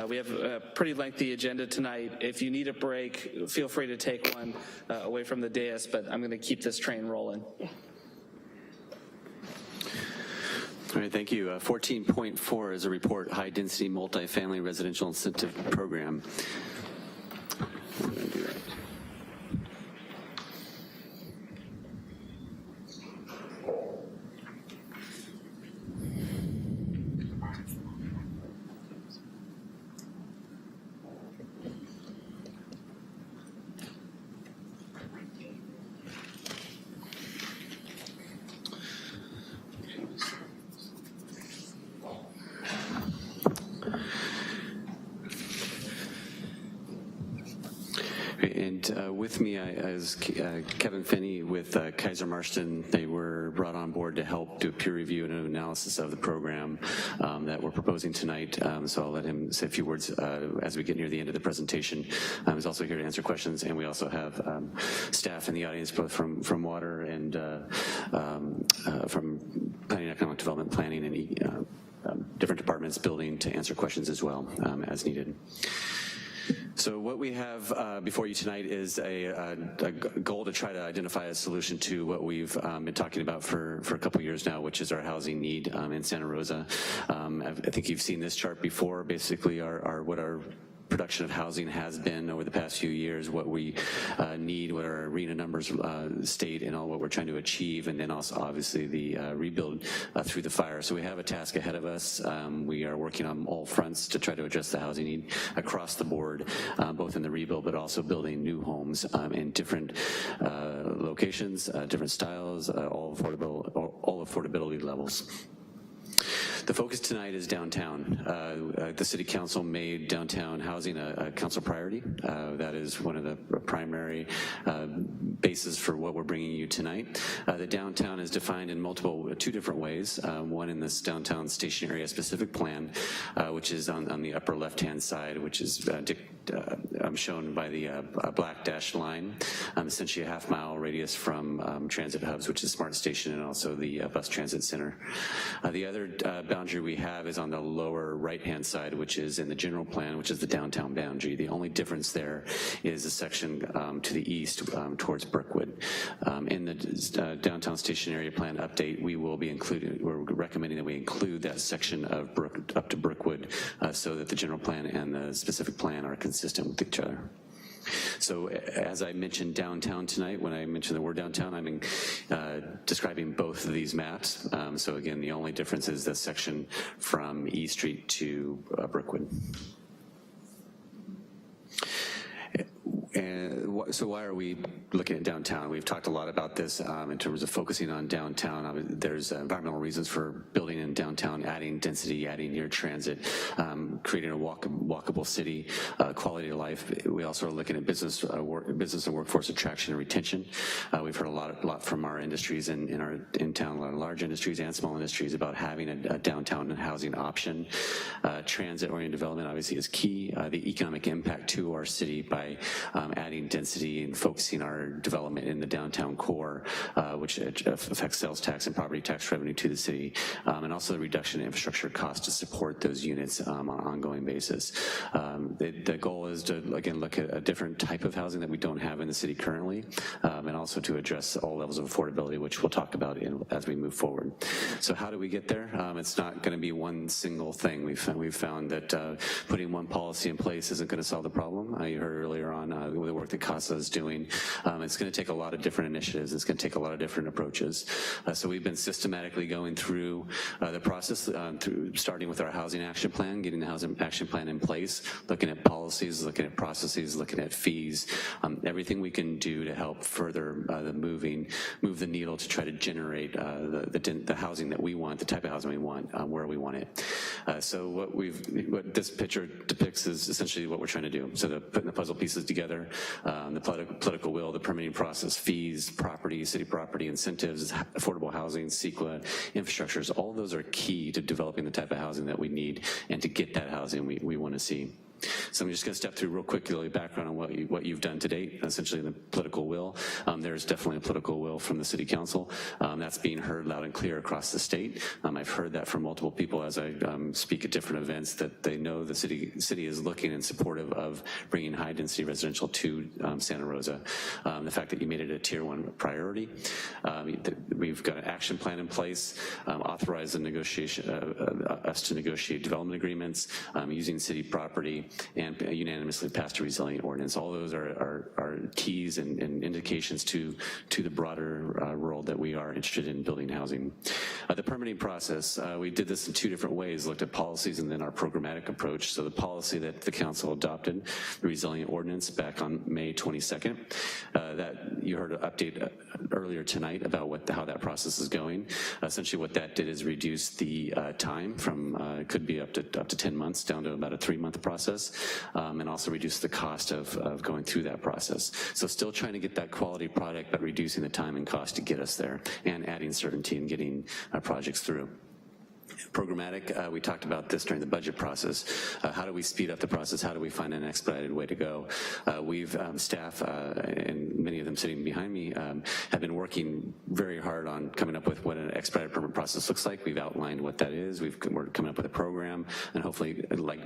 we have a pretty lengthy agenda tonight. If you need a break, feel free to take one away from the dais, but I'm going to keep this train rolling. All right, thank you. 14.4 is a report, high-density multifamily residential incentive program. We're going to do that. And with me is Kevin Finney with Kaiser Marston. They were brought on board to help do a peer review and an analysis of the program that we're proposing tonight. So I'll let him say a few words as we get near the end of the presentation. He's also here to answer questions, and we also have staff in the audience, both from water and from planning, economic development, planning, and different departments, building, to answer questions as well as needed. So what we have before you tonight is a goal to try to identify a solution to what we've been talking about for a couple years now, which is our housing need in Santa Rosa. I think you've seen this chart before. Basically, what our production of housing has been over the past few years, what we need, what our arena numbers state, and all what we're trying to achieve, and then also obviously the rebuild through the fire. So we have a task ahead of us. We are working on all fronts to try to address the housing need across the board, both in the rebuild, but also building new homes in different locations, different styles, all affordability levels. The focus tonight is downtown. The City Council made downtown housing a council priority. That is one of the primary bases for what we're bringing you tonight. The downtown is defined in two different ways. One in this downtown station area specific plan, which is on the upper left-hand side, which is shown by the black dashed line, essentially a half-mile radius from transit hubs, which is Smart Station, and also the bus transit center. The other boundary we have is on the lower right-hand side, which is in the general plan, which is the downtown boundary. The only difference there is a section to the east towards Brookwood. In the downtown station area plan update, we're recommending that we include that section of up to Brookwood so that the general plan and the specific plan are consistent with each other. So as I mentioned downtown tonight, when I mentioned the word downtown, I'm describing both of these maps. So again, the only difference is the section from E Street to Brookwood. And so why are we looking at downtown? We've talked a lot about this in terms of focusing on downtown. There's environmental reasons for building in downtown, adding density, adding near transit, creating a walkable city, quality of life. We also are looking at business and workforce attraction and retention. We've heard a lot from our industries in town, a lot of large industries and small industries about having a downtown housing option. Transit-oriented development obviously is key. The economic impact to our city by adding density and focusing our development in the downtown core, which affects sales tax and property tax revenue to the city, and also the reduction in infrastructure costs to support those units on an ongoing basis. The goal is to, again, look at a different type of housing that we don't have in the city currently, and also to address all levels of affordability, which we'll talk about as we move forward. So how do we get there? It's not going to be one single thing. We've found that putting one policy in place isn't going to solve the problem. You heard earlier on the work that CASA is doing. It's going to take a lot of different initiatives. It's going to take a lot of different approaches. So we've been systematically going through the process, starting with our housing action plan, getting the housing action plan in place, looking at policies, looking at processes, looking at fees, everything we can do to help further move the needle to try to generate the housing that we want, the type of housing we want, where we want it. So what this picture depicts is essentially what we're trying to do. So putting the puzzle pieces together, the political will, the permitting process, fees, property, city property, incentives, affordable housing, CEQA, infrastructures, all of those are key to developing the type of housing that we need and to get that housing we want to see. So I'm just going to step through real quickly background on what you've done to date, essentially the political will. There's definitely a political will from the City Council. That's being heard loud and clear across the state. I've heard that from multiple people as I speak at different events, that they know the city is looking and supportive of bringing high density residential to Santa Rosa. The fact that you made it a tier 1 priority. We've got an action plan in place, authorized us to negotiate development agreements using city property, and unanimously passed a resilient ordinance. All those are keys and indications to the broader world that we are interested in building housing. The permitting process, we did this in 2 different ways, looked at policies and then our programmatic approach. So the policy that the council adopted, the resilient ordinance back on May 22nd, that you heard an update earlier tonight about how that process is going. Essentially what that did is reduce the time from, it could be up to 10 months down to about a 3-month process. And also reduce the cost of going through that process. So still trying to get that quality product, but reducing the time and cost to get us there, and adding certainty and getting projects through. Programmatic, we talked about this during the budget process. How do we speed up the process? How do we find an expedited way to go? We've, staff, and many of them sitting behind me, have been working very hard on coming up with what an expedited permit process looks like. We've outlined what that is. We're coming up with a program, and hopefully, like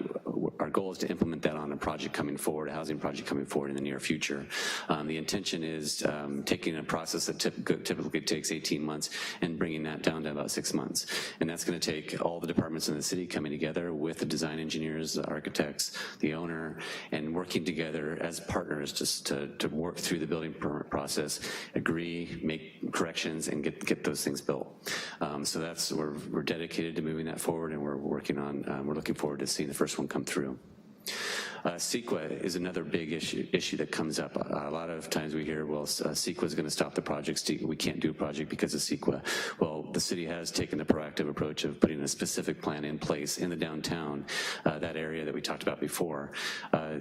our goal is to implement that on a project coming forward, a housing project coming forward in the near future. The intention is taking a process that typically takes 18 months and bringing that down to about 6 months. And that's going to take all the departments in the city coming together with the design engineers, the architects, the owner, and working together as partners just to work through the building permit process, agree, make corrections, and get those things built. So that's, we're dedicated to moving that forward, and we're working on, we're looking forward to seeing the first one come through. CEQA is another big issue that comes up. A lot of times we hear, well, CEQA is going to stop the project. We can't do a project because of CEQA. Well, the city has taken the proactive approach of putting a specific plan in place in the downtown, that area that we talked about before.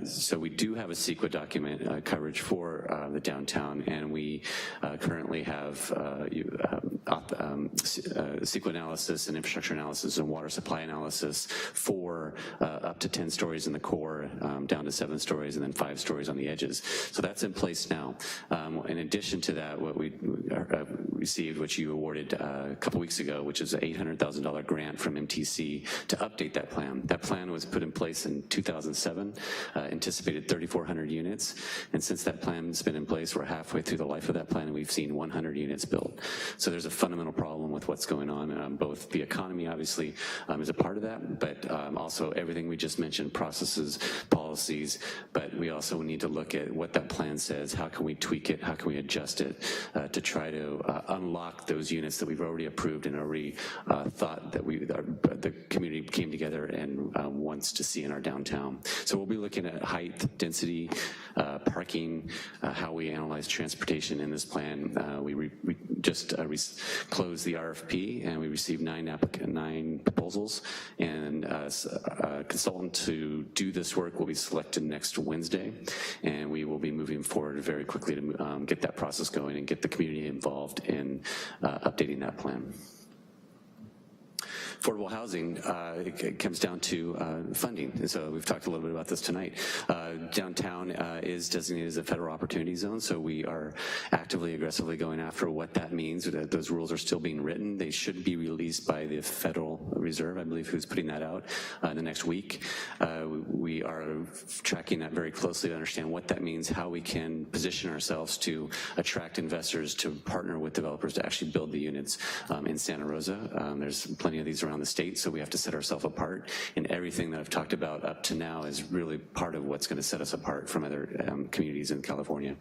So we do have a CEQA document coverage for the downtown, and we currently have CEQA analysis and infrastructure analysis and water supply analysis for up to 10 stories in the core, down to 7 stories, and then 5 stories on the edges. So that's in place now. In addition to that, what we received, which you awarded a couple weeks ago, which is an $800,000 grant from MTC to update that plan. That plan was put in place in 2007, anticipated 3,400 units, and since that plan's been in place, we're halfway through the life of that plan, and we've seen 100 units built. So there's a fundamental problem with what's going on. Both the economy, obviously, is a part of that, but also everything we just mentioned, processes, policies, but we also need to look at what that plan says. How can we tweak it? How can we adjust it to try to unlock those units that we've already approved and already thought that the community came together and wants to see in our downtown. So we'll be looking at height, density, parking, how we analyze transportation in this plan. We just closed the RFP, and we received 9 proposals, and a consultant to do this work will be selected next Wednesday, and we will be moving forward very quickly to get that process going and get the community involved in updating that plan. Affordable housing, it comes down to funding, and so we've talked a little bit about this tonight. Downtown is designated as a federal opportunity zone, so we are actively, aggressively going after what that means. Those rules are still being written. They should be released by the Federal Reserve, I believe, who's putting that out the next week. We are tracking that very closely to understand what that means, how we can position ourselves to attract investors to partner with developers to actually build the units in Santa Rosa. There's plenty of these around the state, so we have to set ourselves apart, and everything that I've talked about up to now is really part of what's going to set us apart from other communities in California.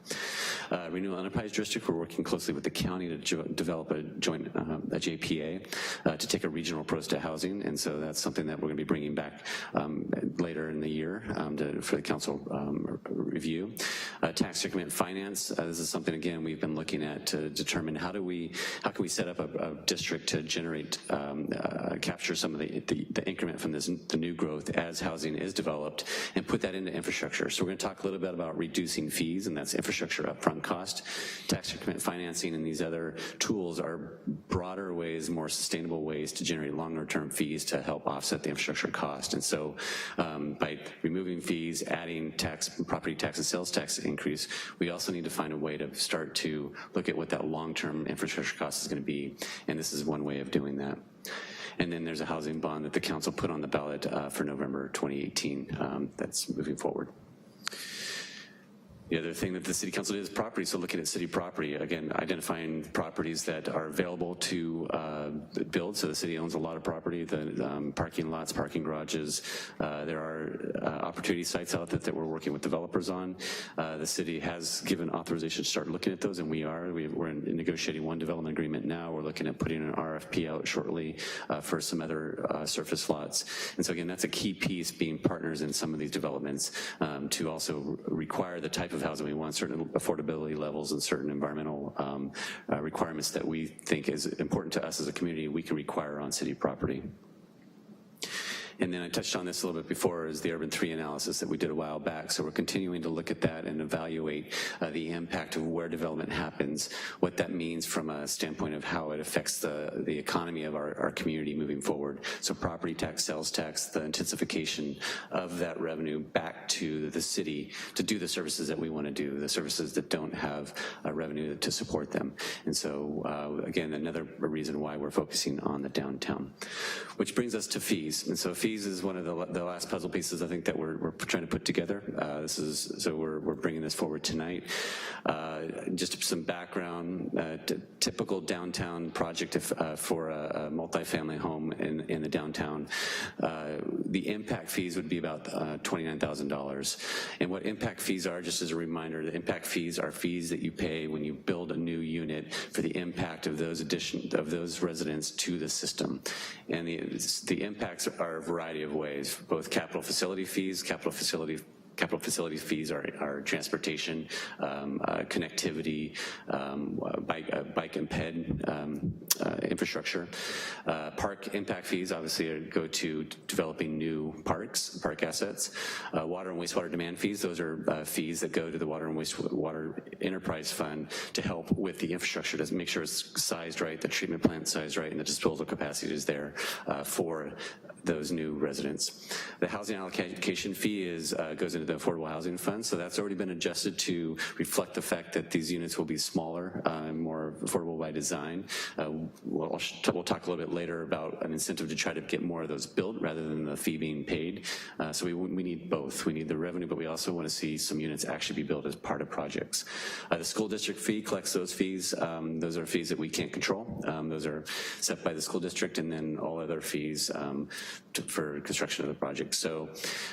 Renewal Enterprise District, we're working closely with the county to develop a joint a JPA to take a regional approach to housing, and so that's something that we're going to be bringing back later in the year for the council review. Tax increment finance, this is something, again, we've been looking at to determine how can we set up a district to generate capture some of the increment from the new growth as housing is developed and put that into infrastructure. So we're going to talk a little bit about reducing fees, and that's infrastructure upfront cost. Tax increment financing and these other tools are broader ways, more sustainable ways to generate longer term fees to help offset the infrastructure cost. And so by removing fees, adding tax, property tax and sales tax increase, we also need to find a way to start to look at what that long-term infrastructure cost is going to be, and this is one way of doing that. And then there's a housing bond that the council put on the ballot for November 2018 that's moving forward. The other thing that the city council did is property, so looking at city property, again, identifying properties that are available to build, so the city owns a lot of property, the parking lots, parking garages, there are opportunity sites out there that we're working with developers on. The city has given authorization to start looking at those, and we're negotiating one development agreement now. We're looking at putting an RFP out shortly for some other surface lots. And so again, that's a key piece, being partners in some of these developments to also require the type of housing we want, certain affordability levels and certain environmental requirements that we think is important to us as a community we can require on city property. And then I touched on this a little bit before, is the Urban 3 analysis that we did a while back. So we're continuing to look at that and evaluate the impact of where development happens, what that means from a standpoint of how it affects the economy of our community moving forward. So property tax, sales tax, the intensification of that revenue back to the city to do the services that we want to do, the services that don't have revenue to support them. And so again, another reason why we're focusing on the downtown. Which brings us to fees. And so fees is one of the last puzzle pieces I think that we're trying to put together. So we're bringing this forward tonight. Just some background, typical downtown project for a multifamily home in the downtown. The impact fees would be about $29,000. And what impact fees are, just as a reminder, the impact fees are fees that you pay when you build a new unit for the impact of those residents to the system. And the impacts are a variety of ways, both capital facility fees, capital facility fees are transportation, connectivity, bike and ped infrastructure. Park impact fees obviously go to developing new park assets. Water and wastewater demand fees, those are fees that go to the Water and Wastewater Enterprise Fund to help with the infrastructure to make sure it's sized right, the treatment plant sized right, and the disposal capacity is there for those new residents. The housing allocation fee goes into the Affordable Housing Fund, so that's already been adjusted to reflect the fact that these units will be smaller and more affordable by design. We'll talk a little bit later about an incentive to try to get more of those built rather than the fee being paid. So we need both. We need the revenue, but we also want to see some units actually be built as part of projects. The school district fee collects those fees. Those are fees that we can't control. Those are set by the school district, and then all other fees for construction of the project. So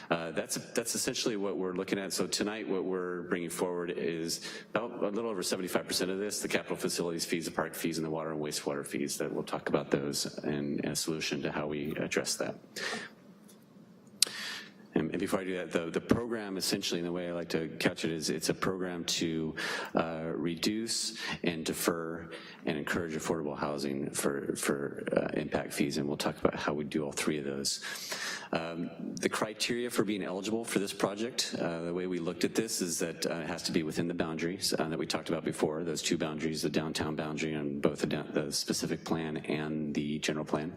that's essentially what we're looking at. So tonight what we're bringing forward is about a little over 75% of this, the capital facilities fees, the park fees, and the water and wastewater fees. That we'll talk about those and a solution to how we address that. And before I do that, the program essentially, and the way I like to couch it is it's a program to reduce and defer and encourage affordable housing for impact fees, and we'll talk about how we do all three of those. The criteria for being eligible for this project, the way we looked at this is that it has to be within the boundaries that we talked about before, those two boundaries, the downtown boundary on both the specific plan and the general plan.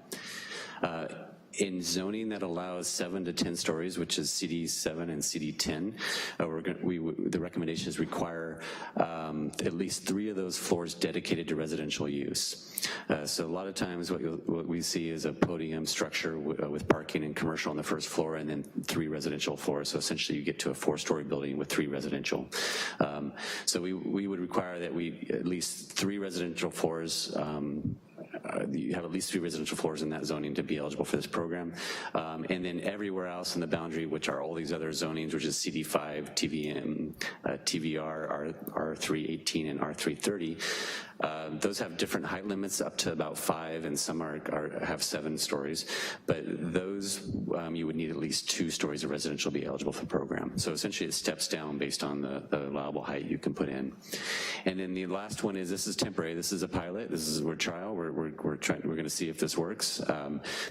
In zoning that allows 7 to 10 stories, which is CD 7 and CD 10, the recommendation is require at least 3 of those floors dedicated to residential use. So a lot of times what we see is a podium structure with parking and commercial on the first floor, and then 3 residential floors. So essentially you get to a 4-story building with 3 residential. So we would require that we at least 3 residential floors, you have at least 3 residential floors in that zoning to be eligible for this program. And then everywhere else in the boundary, which are all these other zonings, which is CD5, TVM, TVR, R318, and R330, those have different height limits up to about 5, and some have 7 stories. But those, you would need at least 2 stories of residential to be eligible for the program. So essentially it steps down based on the allowable height you can put in. And then the last one is, this is temporary. This is a pilot. This is a trial. We're going to see if this works.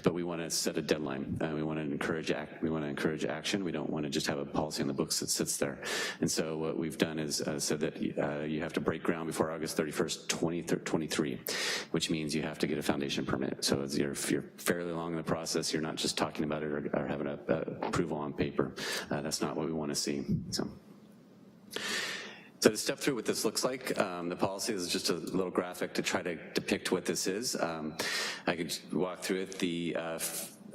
But we want to set a deadline. We want to encourage action. We don't want to just have a policy on the books that sits there. And so what we've done is said that you have to break ground before August 31st, 2023, which means you have to get a foundation permit. So if you're fairly long in the process, you're not just talking about it or having an approval on paper. That's not what we want to see. So to step through what this looks like, the policy is just a little graphic to try to depict what this is. I could walk through it.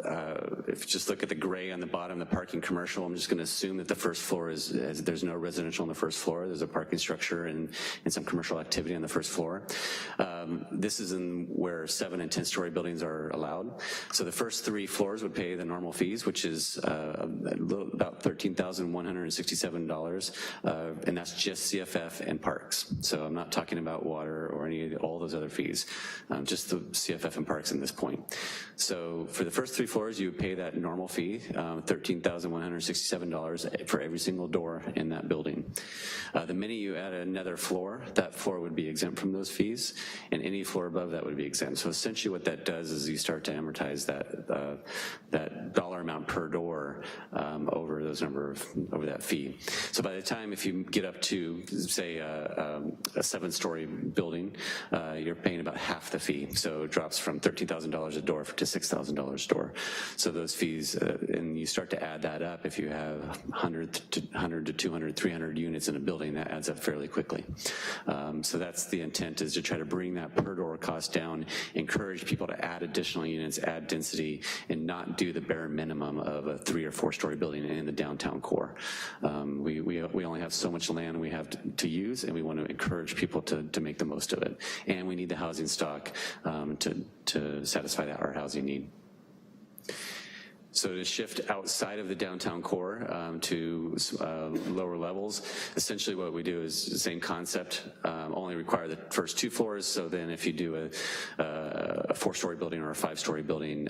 If you just look at the gray on the bottom, the parking commercial, I'm just going to assume that the first floor there's no residential on the first floor. There's a parking structure and some commercial activity on the first floor. This is where 7 and 10-story buildings are allowed. So the first 3 floors would pay the normal fees, which is about $13,167, and that's just CFF and parks. So I'm not talking about water or all those other fees, just the CFF and parks at this point. So for the first 3 floors, you would pay that normal fee, $13,167 for every single door in that building. The minute you add another floor, that floor would be exempt from those fees, and any floor above that would be exempt. So essentially what that does is you start to amortize that dollar amount per door over over that fee. So by the time, if you get up to, say, a 7-story building, you're paying about half the fee. So it drops from $13,000 a door to $6,000 a door. So those fees, and you start to add that up, if you have 100 to 200, 300 units in a building, that adds up fairly quickly. So that's the intent, is to try to bring that per door cost down, encourage people to add additional units, add density, and not do the bare minimum of a 3 or 4-story building in the downtown core. We only have so much land we have to use, and we want to encourage people to make the most of it. And we need the housing stock to satisfy our housing need. So to shift outside of the downtown core to lower levels, essentially what we do is the same concept, only require the first 2 floors. So then if you do a 4-story building or a 5-story building,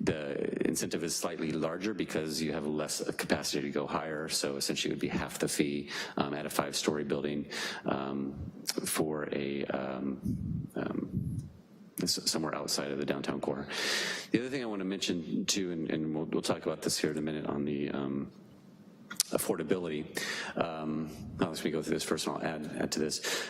the incentive is slightly larger because you have less capacity to go higher. So essentially it would be half the fee at a 5-story building for a somewhere outside of the downtown core. The other thing I want to mention too, and we'll talk about this here in a minute on the affordability. Let me go through this first and I'll add to this.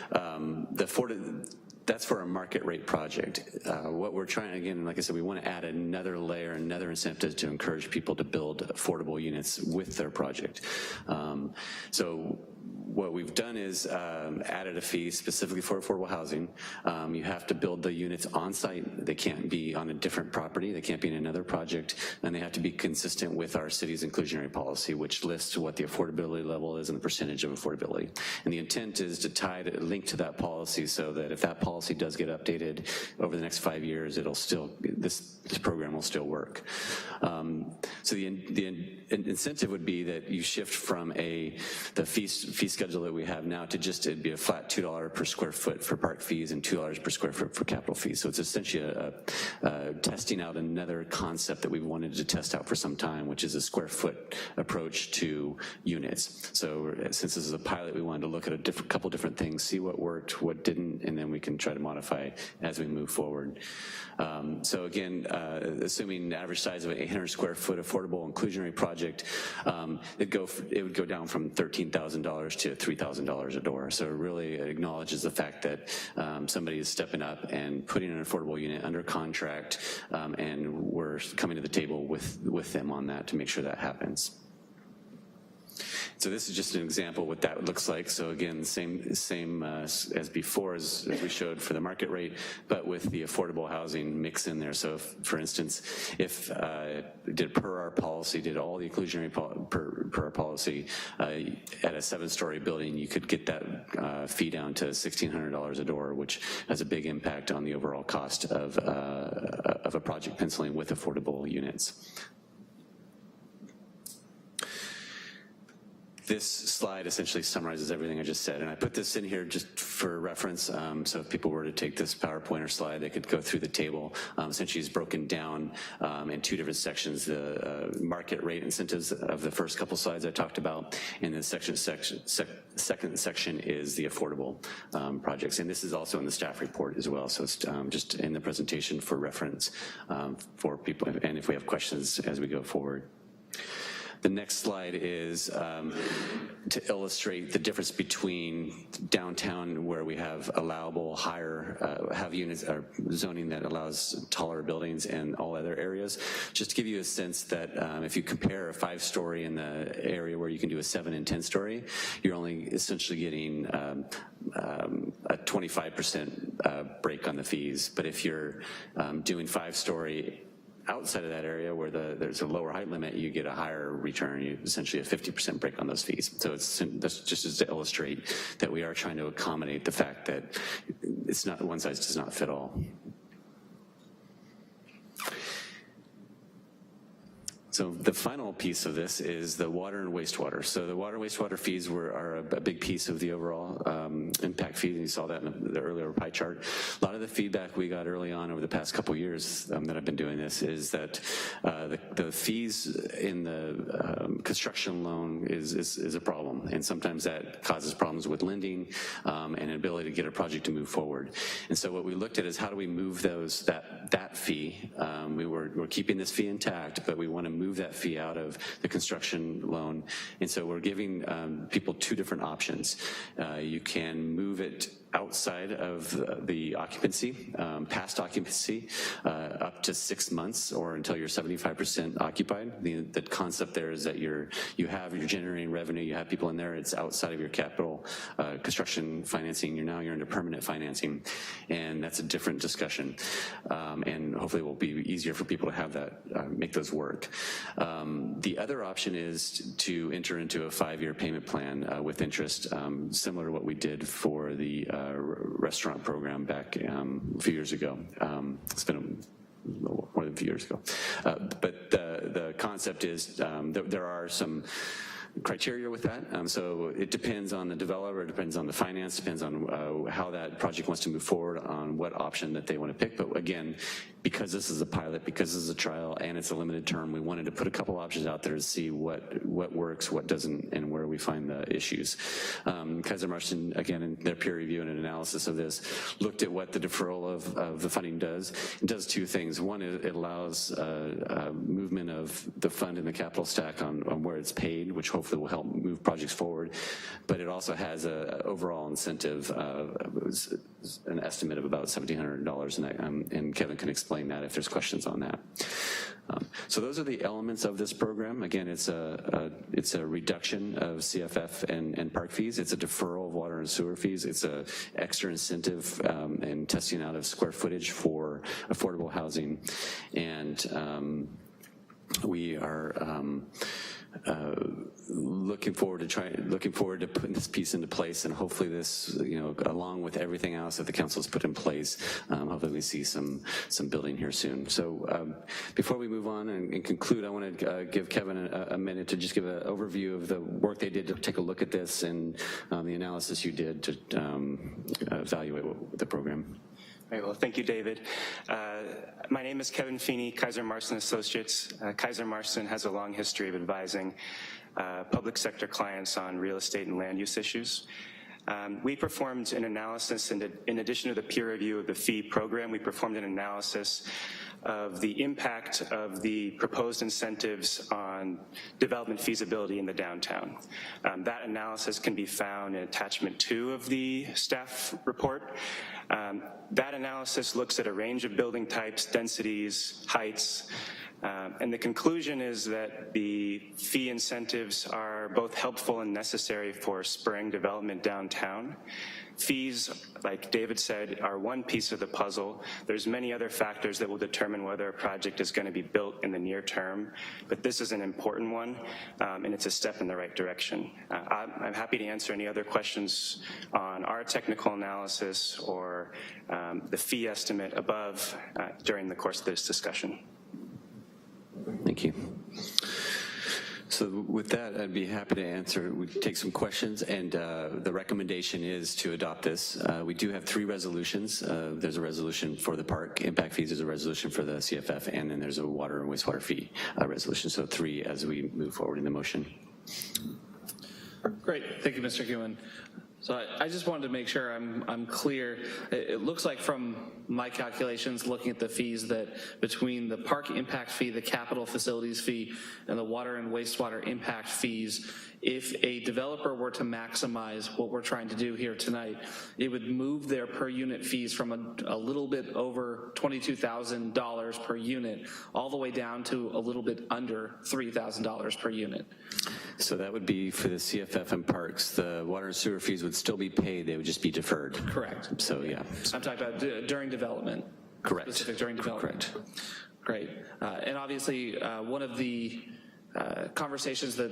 That's for a market rate project. What we're trying, again, like I said, we want to add another layer, another incentive to encourage people to build affordable units with their project. So what we've done is added a fee specifically for affordable housing. You have to build the units on site. They can't be on a different property. They can't be in another project, and they have to be consistent with our city's inclusionary policy, which lists what the affordability level is and the percentage of affordability. And the intent is to link to that policy so that if that policy does get updated over the next 5 years, it'll still, this program will still work. So the incentive would be that you shift from the fee schedule that we have now to just, it'd be a flat $2 per square foot for park fees and $2 per square foot for capital fees. So it's essentially testing out another concept that we've wanted to test out for some time, which is a square foot approach to units. So since this is a pilot, we wanted to look at a couple different things, see what worked, what didn't, and then we can try to modify as we move forward. So again, assuming average size of an 800 square foot affordable inclusionary project, it would go down from $13,000 to $3,000 a door. So it really acknowledges the fact that somebody is stepping up and putting an affordable unit under contract, and we're coming to the table with them on that to make sure that happens. So this is just an example of what that looks like. So again, same as before as we showed for the market rate, but with the affordable housing mix in there. So if, for instance, if did per our policy, did all the inclusionary per our policy at a 7-story building, you could get that fee down to $1,600 a door, which has a big impact on the overall cost of a project penciling with affordable units. This slide essentially summarizes everything I just said, and I put this in here just for reference, so if people were to take this PowerPoint or slide, they could go through the table. Essentially it's broken down in 2 different sections, the market rate incentives of the first couple slides I talked about, and the second section is the affordable projects, and this is also in the staff report as well, so it's just in the presentation for reference for people, and if we have questions as we go forward. The next slide is to illustrate the difference between downtown, where we have allowable higher, have units or zoning that allows taller buildings, and all other areas. Just to give you a sense that if you compare a 5-story in the area where you can do a 7 and 10-story, you're only essentially getting a 25% break on the fees. But if you're doing 5-story outside of that area where there's a lower height limit, you get a higher return, essentially a 50% break on those fees. So that's just to illustrate that we are trying to accommodate the fact that it's not, one size does not fit all. So the final piece of this is the water and wastewater. So the water and wastewater fees are a big piece of the overall impact fee, and you saw that in the earlier pie chart. A lot of the feedback we got early on over the past couple years that I've been doing this is that the fees in the construction loan is a problem, and sometimes that causes problems with lending and an ability to get a project to move forward. And so what we looked at is how do we move that fee. We're keeping this fee intact, but we want to move move that fee out of the construction loan. And so we're giving people two different options. You can move it outside of the occupancy, past occupancy, up to 6 months or until you're 75% occupied. The concept there is that you're generating revenue, you have people in there, it's outside of your capital construction financing, you're into permanent financing, and that's a different discussion. And hopefully it will be easier for people to have that, make those work. The other option is to enter into a 5-year payment plan with interest, similar to what we did for the restaurant program back a few years ago. It's been more than a few years ago. But the concept is there are some criteria with that. So it depends on the developer, it depends on the finance, depends on how that project wants to move forward, on what option that they want to pick. But again, because this is a pilot, because this is a trial, and it's a limited term, we wanted to put a couple options out there to see what works, what doesn't, and where we find the issues. Kaiser Marston, again, in their peer review and an analysis of this, looked at what the deferral of the funding does. It does two things. One, it allows movement of the fund in the capital stack on where it's paid, which hopefully will help move projects forward. But it also has an overall incentive, an estimate of about $1,700, and Kevin can explain that if there's questions on that. So those are the elements of this program. Again, it's a reduction of CFF and park fees. It's a deferral of water and sewer fees. It's a extra incentive and testing out of square footage for affordable housing. And we are looking forward to putting this piece into place, and hopefully this, along with everything else that the council's put in place, hopefully we see some building here soon. So before we move on and conclude, I want to give Kevin a minute to just give an overview of the work they did to take a look at this and the analysis you did to evaluate the program. Right, well, thank you, David. My name is Kevin Feeney, Kaiser Marston Associates. Kaiser Marston has a long history of advising public sector clients on real estate and land use issues. We performed an analysis, in addition to the peer review of the fee program, we performed an analysis of the impact of the proposed incentives on development feasibility in the downtown. That analysis can be found in attachment 2 of the staff report. That analysis looks at a range of building types, densities, heights, and the conclusion is that the fee incentives are both helpful and necessary for spurring development downtown. Fees, like David said, are one piece of the puzzle. There's many other factors that will determine whether a project is going to be built in the near term, but this is an important one, and it's a step in the right direction. I'm happy to answer any other questions on our technical analysis or the fee estimate above during the course of this discussion. Thank you. So with that, I'd be happy to answer. We take some questions, and the recommendation is to adopt this. We do have 3 resolutions. There's a resolution for the park impact fees, there's a resolution for the CFF, and then there's a water and wastewater fee resolution. So 3 as we move forward in the motion. Great, thank you, Mr. Hewen. So I just wanted to make sure I'm clear. It looks like from my calculations, looking at the fees, that between the park impact fee, the capital facilities fee, and the water and wastewater impact fees, if a developer were to maximize what we're trying to do here tonight, it would move their per unit fees from a little bit over $22,000 per unit all the way down to a little bit under $3,000 per unit. So that would be for the CFF and parks. The water and sewer fees would still be paid, they would just be deferred. Correct. So yeah. I'm talking about during development. Correct. Specific during development. Correct. Great. And obviously, one of the conversations that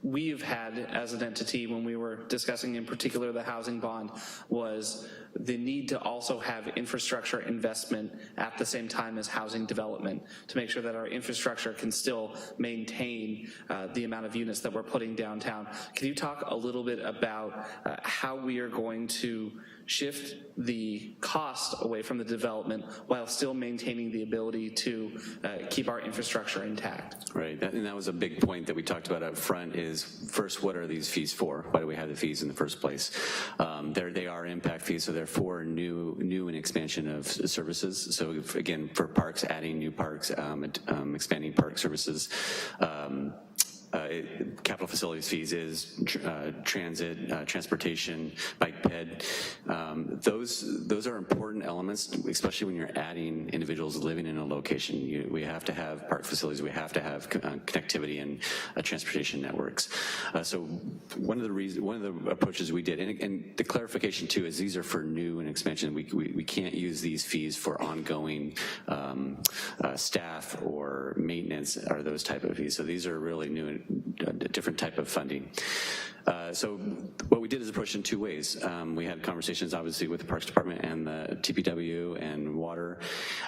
we've had as an entity when we were discussing in particular the housing bond was the need to also have infrastructure investment at the same time as housing development to make sure that our infrastructure can still maintain the amount of units that we're putting downtown. Can you talk a little bit about how we are going to shift the cost away from the development while still maintaining the ability to keep our infrastructure intact? Right, and that was a big point that we talked about up front is, first, what are these fees for? Why do we have the fees in the first place? They are impact fees, so they're are for new and expansion of services. So if, again, for parks, adding new parks, expanding park services. Capital facilities fees is transit, transportation, bike ped. Those are important elements, especially when you're adding individuals living in a location. We have to have park facilities, we have to have connectivity and transportation networks. So one of the approaches we did, and the clarification too, is these are for new and expansion. We can't use these fees for ongoing staff or maintenance or those type of fees. So these are really new and a different type of funding. So what we did is approach in two ways. We had conversations obviously with the Parks Department and the TPW and water.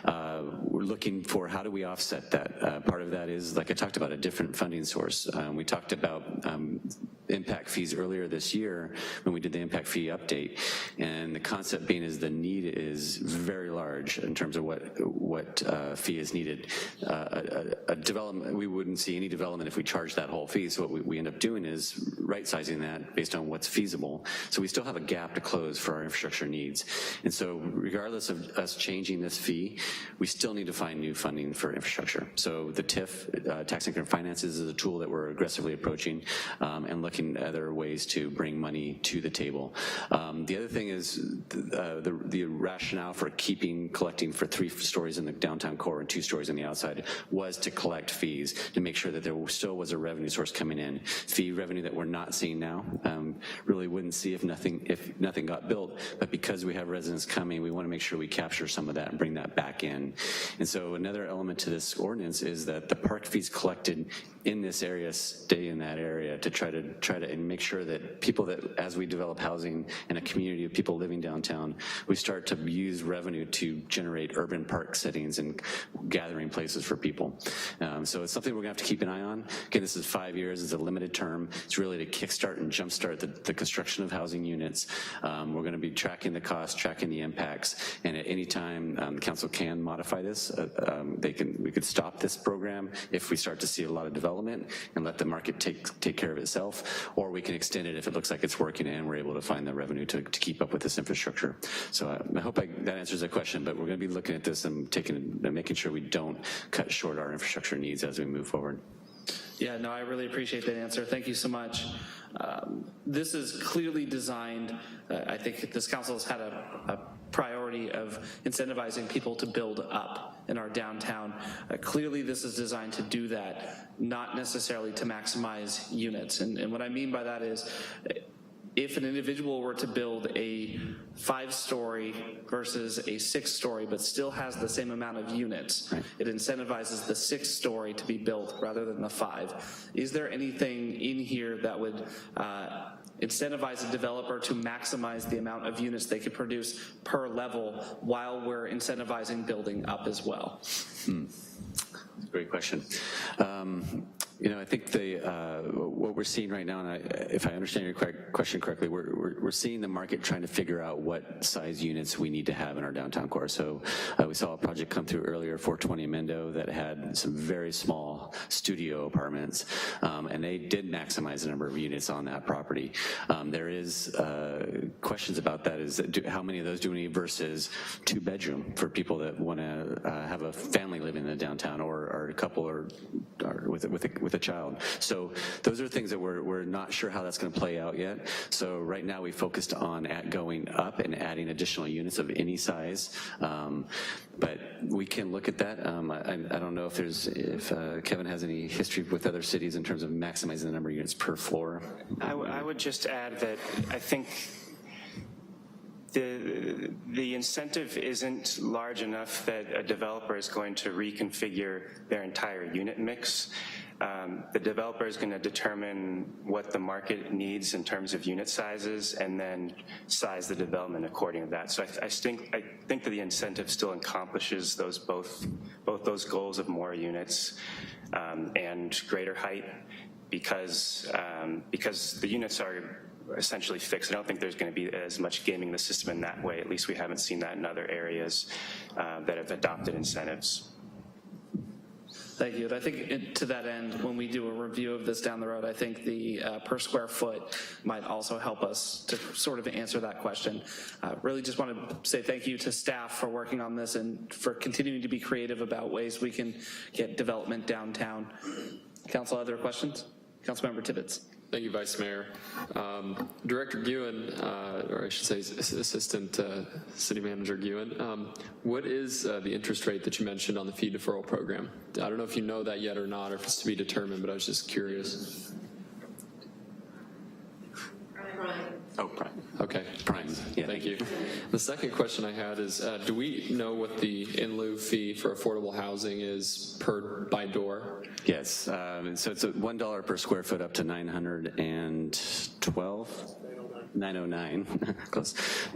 We're looking for how do we offset that. Part of that is, like I talked about, a different funding source. We talked about impact fees earlier this year when we did the impact fee update, and the concept being is the need is very large in terms of what fee is needed. A development, we wouldn't see any development if we charged that whole fee, so what we end up doing is right-sizing that based on what's feasible. So we still have a gap to close for our infrastructure needs. And so regardless of us changing this fee, we still need to find new funding for infrastructure. So the TIF, tax increment finances, is a tool that we're aggressively approaching and looking at other ways to bring money to the table. The other thing is the rationale for collecting for 3 stories in the downtown core and 2 stories on the outside was to collect fees to make sure that there still was a revenue source coming in. Fee revenue that we're not seeing now, really wouldn't see if nothing got built, but because we have residents coming, we want to make sure we capture some of that and bring that back in. And so another element to this ordinance is that the park fees collected in this area stay in that area to try to and make sure that people that, as we develop housing and a community of people living downtown, we start to use revenue to generate urban park settings and gathering places for people. So it's something we're gonna have to keep an eye on. Again, this is 5 years, it's a limited term. It's really to kickstart and jumpstart the construction of housing units. We're gonna be tracking the costs, tracking the impacts, and at any time, the council can modify this. We could stop this program if we start to see a lot of development and let the market take care of itself, or we can extend it if it looks like it's working and we're able to find the revenue to keep up with this infrastructure. So I hope that answers the question, but we're gonna be looking at this and making sure we don't cut short our infrastructure needs as we move forward. Yeah, no, I really appreciate that answer. Thank you so much. This is clearly designed, I think this council has had a priority of incentivizing people to build up in our downtown. Clearly this is designed to do that, not necessarily to maximize units. And what I mean by that is, if an individual were to build a 5-story versus a 6-story, but still has the same amount of units, right, it incentivizes the 6-story to be built rather than the 5. Is there anything in here that would incentivize a developer to maximize the amount of units they could produce per level while we're incentivizing building up as well? Great question. I think what we're seeing right now, and if I understand your question correctly, we're seeing the market trying to figure out what size units we need to have in our downtown core. So we saw a project come through earlier, 420 Mendo, that had some very small studio apartments, and they did maximize the number of units on that property. There is questions about that, is that how many of those do we need versus 2-bedroom for people that want to have a family living in the downtown, or a couple or with a child. So those are things that we're not sure how that's going to play out yet. So right now we focused on going up and adding additional units of any size. But we can look at that. I don't know if Kevin has any history with other cities in terms of maximizing the number of units per floor. I would just add that I think the incentive isn't large enough that a developer is going to reconfigure their entire unit mix. The developer is going to determine what the market needs in terms of unit sizes and then size the development according to that. So I think that the incentive still accomplishes both those goals of more units and greater height, because the units are essentially fixed. I don't think there's going to be as much gaming the system in that way. At least we haven't seen that in other areas that have adopted incentives. Thank you. And I think to that end, when we do a review of this down the road, I think the per square foot might also help us to sort of answer that question. Really just want to say thank you to staff for working on this and for continuing to be creative about ways we can get development downtown. Council, other questions? Councilmember Tibbetts. Thank you, Vice Mayor. Director Guin, or I should say Assistant City Manager Guin, what is the interest rate that you mentioned on the fee deferral program? I don't know if you know that yet or not, or if it's to be determined, but I was just curious. Oh, prime. Okay. Prime. Yeah, Thank you. The second question I had is, do we know what the in lieu fee for affordable housing is by door? Yes. So it's $1 per square foot up to 909, close,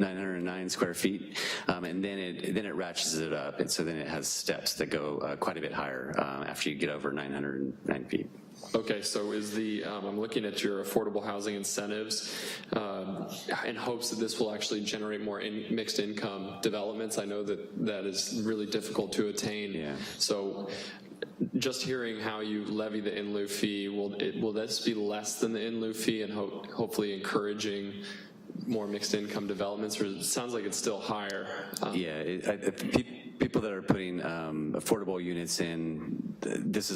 909 square feet, and then it ratchets it up, and so then it has steps that go quite a bit higher after you get over 909 feet. Okay, so is I'm looking at your affordable housing incentives in hopes that this will actually generate more mixed income developments. I know that is really difficult to attain. Yeah. So just hearing how you levy the in lieu fee, will this be less than the in lieu fee and hopefully encouraging more mixed income developments, or it sounds like it's still higher? People that are putting affordable units in, this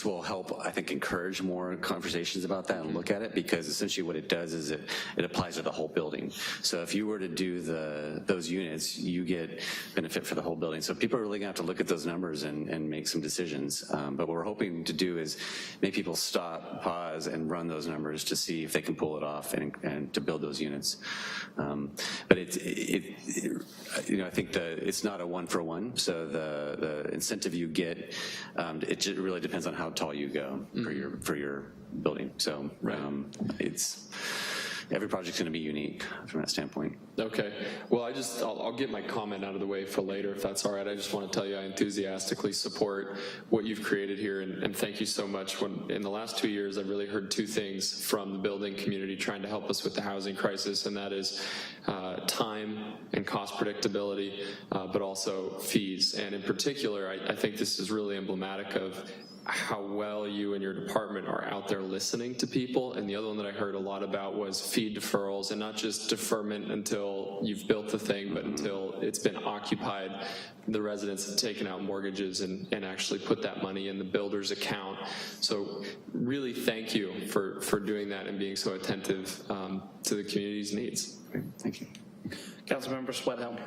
will help, I think, encourage more conversations about that and look at it, because essentially what it does is it applies to the whole building. So if you were to do those units, you get benefit for the whole building. So people are really gonna have to look at those numbers and make some decisions. But what we're hoping to do is make people stop, pause, and run those numbers to see if they can pull it off and to build those units. But I think it's not a one-for-one, so the incentive you get, it really depends on how tall you go for your building. So every project's going to be unique from that standpoint. Okay. Well, I'll get my comment out of the way for later, if that's all right. I just want to tell you I enthusiastically support what you've created here, and thank you so much. In the last 2 years, I've really heard two things from the building community trying to help us with the housing crisis, and that is time and cost predictability, but also fees. And in particular, I think this is really emblematic of how well you and your department are out there listening to people. And the other one that I heard a lot about was fee deferrals, and not just deferment until you've built the thing, but until it's been occupied. The residents have taken out mortgages and actually put that money in the builder's account. So really thank you for doing that and being so attentive to the community's needs. Thank you. Councilmember Sweathelm.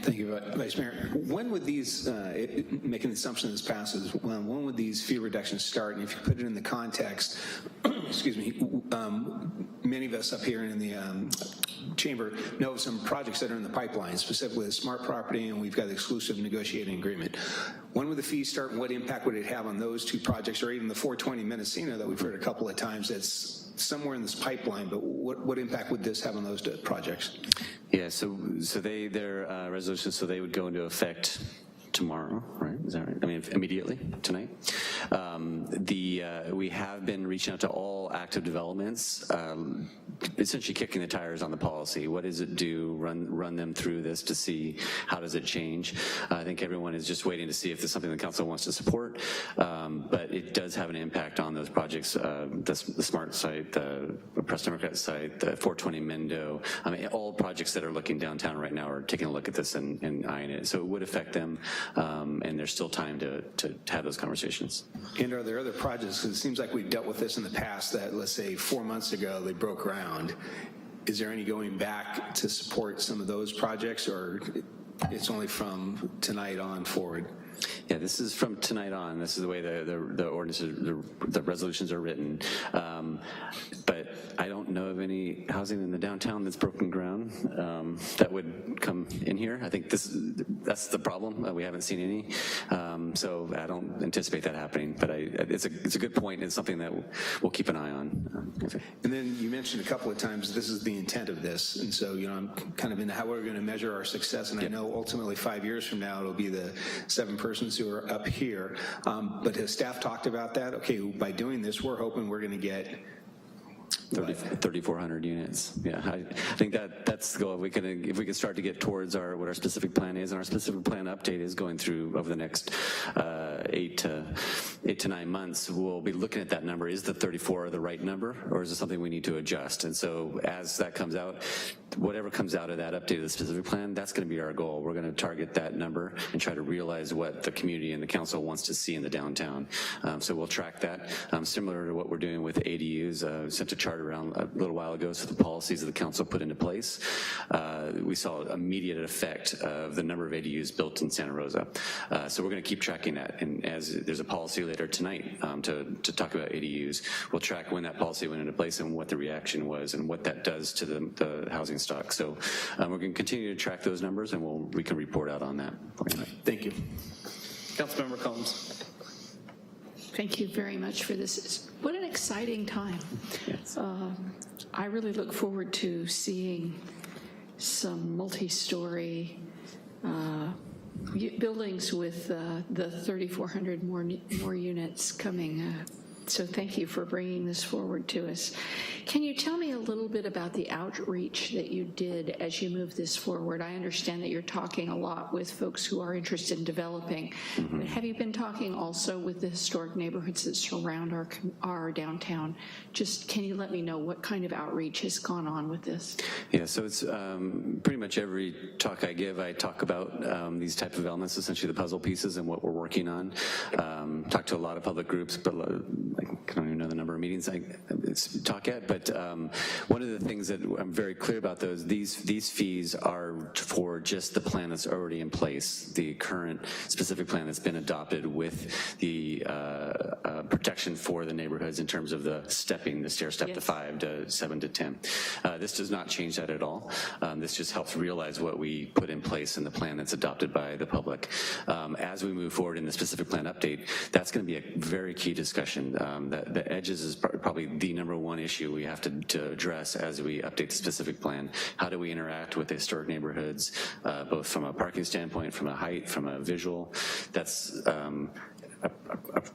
Thank you, Vice Mayor. When would these, making the assumption this passes, when would these fee reductions start? And if you put it in the context, excuse me, many of us up here in the chamber know of some projects that are in the pipeline, specifically the smart property, and we've got the exclusive negotiating agreement. When would the fees start, and what impact would it have on those two projects, or even the 420 Mendocino that we've heard a couple of times that's somewhere in this pipeline, but what impact would this have on those projects? Yeah, so their resolutions, so they would go into effect tomorrow, right? Is that right? I mean, immediately, tonight. We have been reaching out to all active developments, essentially kicking the tires on the policy. What does it do? Run them through this to see how does it change. I think everyone is just waiting to see if there's something the council wants to support, but it does have an impact on those projects, the SMART site, the Press Democrat site, the 420 Mendo. I mean, all projects that are looking downtown right now are taking a look at this and eyeing it. So it would affect them, and there's still time to have those conversations. And are there other projects, because it seems like we've dealt with this in the past, that let's say 4 months ago they broke ground. Is there any going back to support some of those projects, or it's only from tonight on forward? Yeah, this is from tonight on. This is the way the ordinances, the resolutions are written. But I don't know of any housing in the downtown that's broken ground that would come in here. I think that's the problem. We haven't seen any. So I don't anticipate that happening. But it's a good point. It's something that we'll keep an eye on. And then you mentioned a couple of times this is the intent of this. And so, I'm kind of into how we're going to measure our success. And I know ultimately 5 years from now, it'll be the 7 persons who are up here. But has staff talked about that? Okay, by doing this, we're hoping we're going to get 3,400 units. Yeah, I think that's the goal. If we can start to get towards what our specific plan is, and our specific plan update is going through over the next 8 to 9 months, we'll be looking at that number. Is the 34 the right number, or is it something we need to adjust? And so as that comes out, whatever comes out of that update of the specific plan, that's going to be our goal. We're going to target that number and try to realize what the community and the council wants to see in the downtown. So we'll track that, similar to what we're doing with ADUs. Sent a chart around a little while ago, so the policies that the council put into place. We saw immediate effect of the number of ADUs built in Santa Rosa. So we're going to keep tracking that, and as there's a policy later tonight to talk about ADUs, we'll track when that policy went into place and what the reaction was and what that does to the housing stock. So we're going to continue to track those numbers, and we can report out on that. Thank you. Councilmember Combs. Thank you very much for this. What an exciting time. Yes. I really look forward to seeing some multi-story buildings with the 3,400 more units coming. So thank you for bringing this forward to us. Can you tell me a little bit about the outreach that you did as you move this forward? I understand that you're talking a lot with folks who are interested in developing, but have you been talking also with the historic neighborhoods that surround our downtown? Just can you let me know what kind of outreach has gone on with this? Yeah, so it's pretty much every talk I give, I talk about these type of elements, essentially the puzzle pieces and what we're working on. Talk to a lot of public groups, but I don't even know the number of meetings I talk at, but one of the things that I'm very clear about these fees are for just the plan that's already in place, the current specific plan that's been adopted with the protection for the neighborhoods in terms of the stair step to 5 to 7 to 10. This does not change that at all. This just helps realize what we put in place in the plan that's adopted by the public. As we move forward in the specific plan update, that's going to be a very key discussion. The edges is probably the #1 issue we have to address as we update the specific plan. How do we interact with the historic neighborhoods, both from a parking standpoint, from a height, from a visual? That's a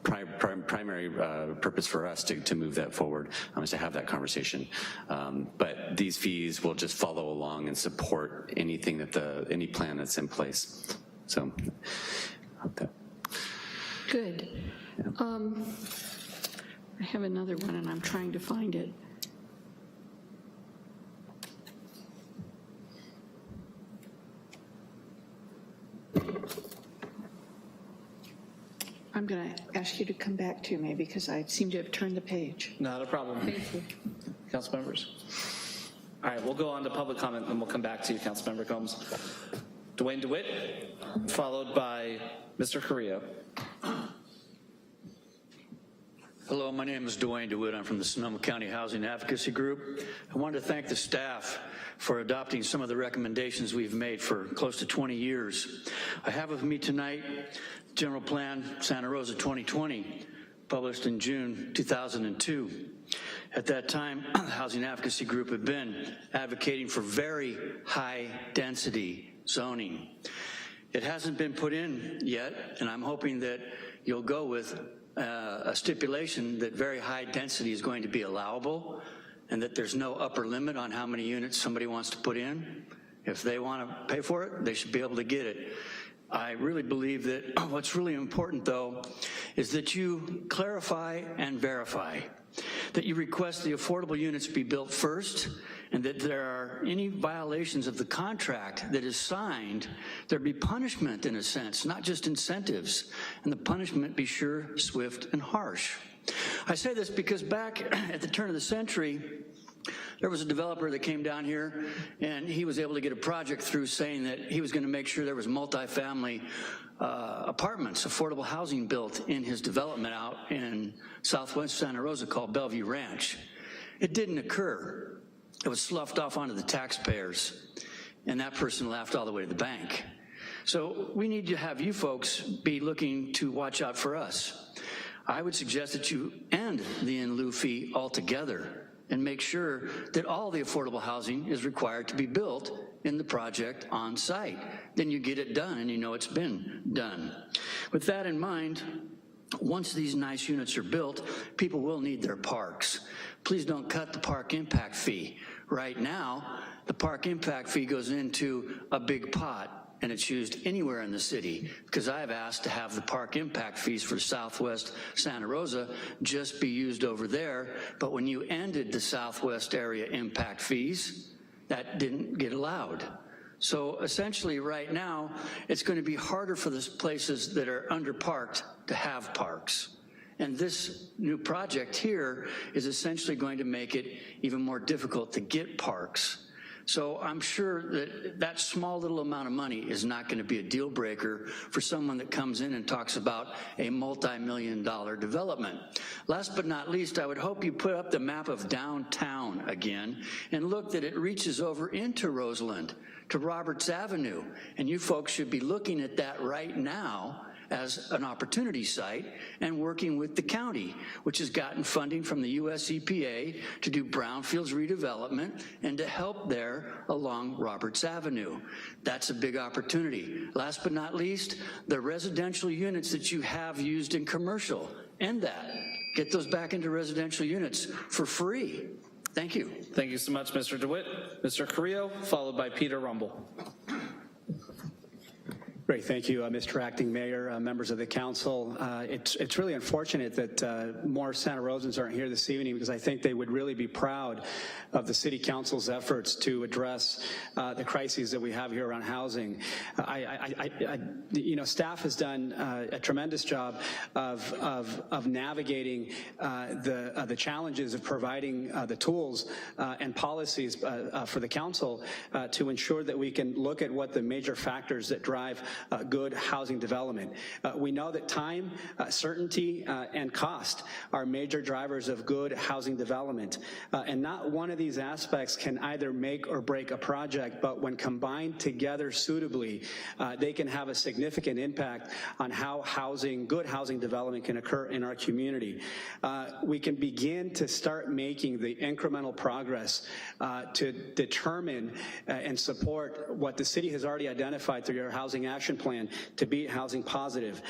primary purpose for us to move that forward, is to have that conversation. But these fees will just follow along and support anything any plan that's in place. So, okay. Good. Yeah. I have another one, and I'm trying to find it. I'm going to ask you to come back to me because I seem to have turned the page. Not a problem. Thank you. Council members. All right, we'll go on to public comment, and we'll come back to you, Councilmember Combs. Dwayne DeWitt, followed by Mr. Carrillo. Hello, my name is Dwayne DeWitt. I'm from the Sonoma County Housing Advocacy Group. I wanted to thank the staff for adopting some of the recommendations we've made for close to 20 years. I have with me tonight General Plan Santa Rosa 2020, published in June 2002. At that time, the Housing Advocacy Group had been advocating for very high density zoning. It hasn't been put in yet, and I'm hoping that you'll go with a stipulation that very high density is going to be allowable and that there's no upper limit on how many units somebody wants to put in. If they want to pay for it, they should be able to get it. I really believe that what's really important, though, is that you clarify and verify, that you request the affordable units be built first, and that there are any violations of the contract that is signed, there be punishment in a sense, not just incentives, and the punishment be sure, swift, and harsh. I say this because back at the turn of the century, there was a developer that came down here and he was able to get a project through saying that he was going to make sure there was multifamily apartments, affordable housing built in his development out in southwest Santa Rosa called Bellevue Ranch. It didn't occur. It was sloughed off onto the taxpayers, and that person laughed all the way to the bank. So we need to have you folks be looking to watch out for us. I would suggest that you end the in lieu fee altogether and make sure that all the affordable housing is required to be built in the project on site. Then you get it done and you know it's been done. With that in mind, once these nice units are built, people will need their parks. Please don't cut the park impact fee. Right now, the park impact fee goes into a big pot, and it's used anywhere in the city, because I've asked to have the park impact fees for Southwest Santa Rosa just be used over there, but when you ended the Southwest area impact fees, that didn't get allowed. So essentially right now, it's going to be harder for the places that are underparked to have parks. And this new project here is essentially going to make it even more difficult to get parks. So I'm sure that that small little amount of money is not going to be a deal breaker for someone that comes in and talks about a multi-million-dollar development. Last but not least, I would hope you put up the map of downtown again and look that it reaches over into Roseland to Roberts Avenue. And you folks should be looking at that right now as an opportunity site and working with the county, which has gotten funding from the US EPA to do brownfields redevelopment and to help there along Roberts Avenue. That's a big opportunity. Last but not least, the residential units that you have used in commercial, end that. Get those back into residential units for free. Thank you. Thank you so much, Mr. DeWitt. Mr. Carrillo, followed by Peter Rumble. Great, thank you, Mr. Acting Mayor, members of the council. It's really unfortunate that more Santa Rosans aren't here this evening, because I think they would really be proud of the City Council's efforts to address the crises that we have here around housing. Staff has done a tremendous job of navigating the challenges of providing the tools and policies for the council to ensure that we can look at what the major factors that drive good housing development. We know that time, certainty, and cost are major drivers of good housing development. And not one of these aspects can either make or break a project, but when combined together suitably, they can have a significant impact on how good housing development can occur in our community. We can begin to start making the incremental progress to determine and support what the city has already identified through your housing action plan to be housing positive.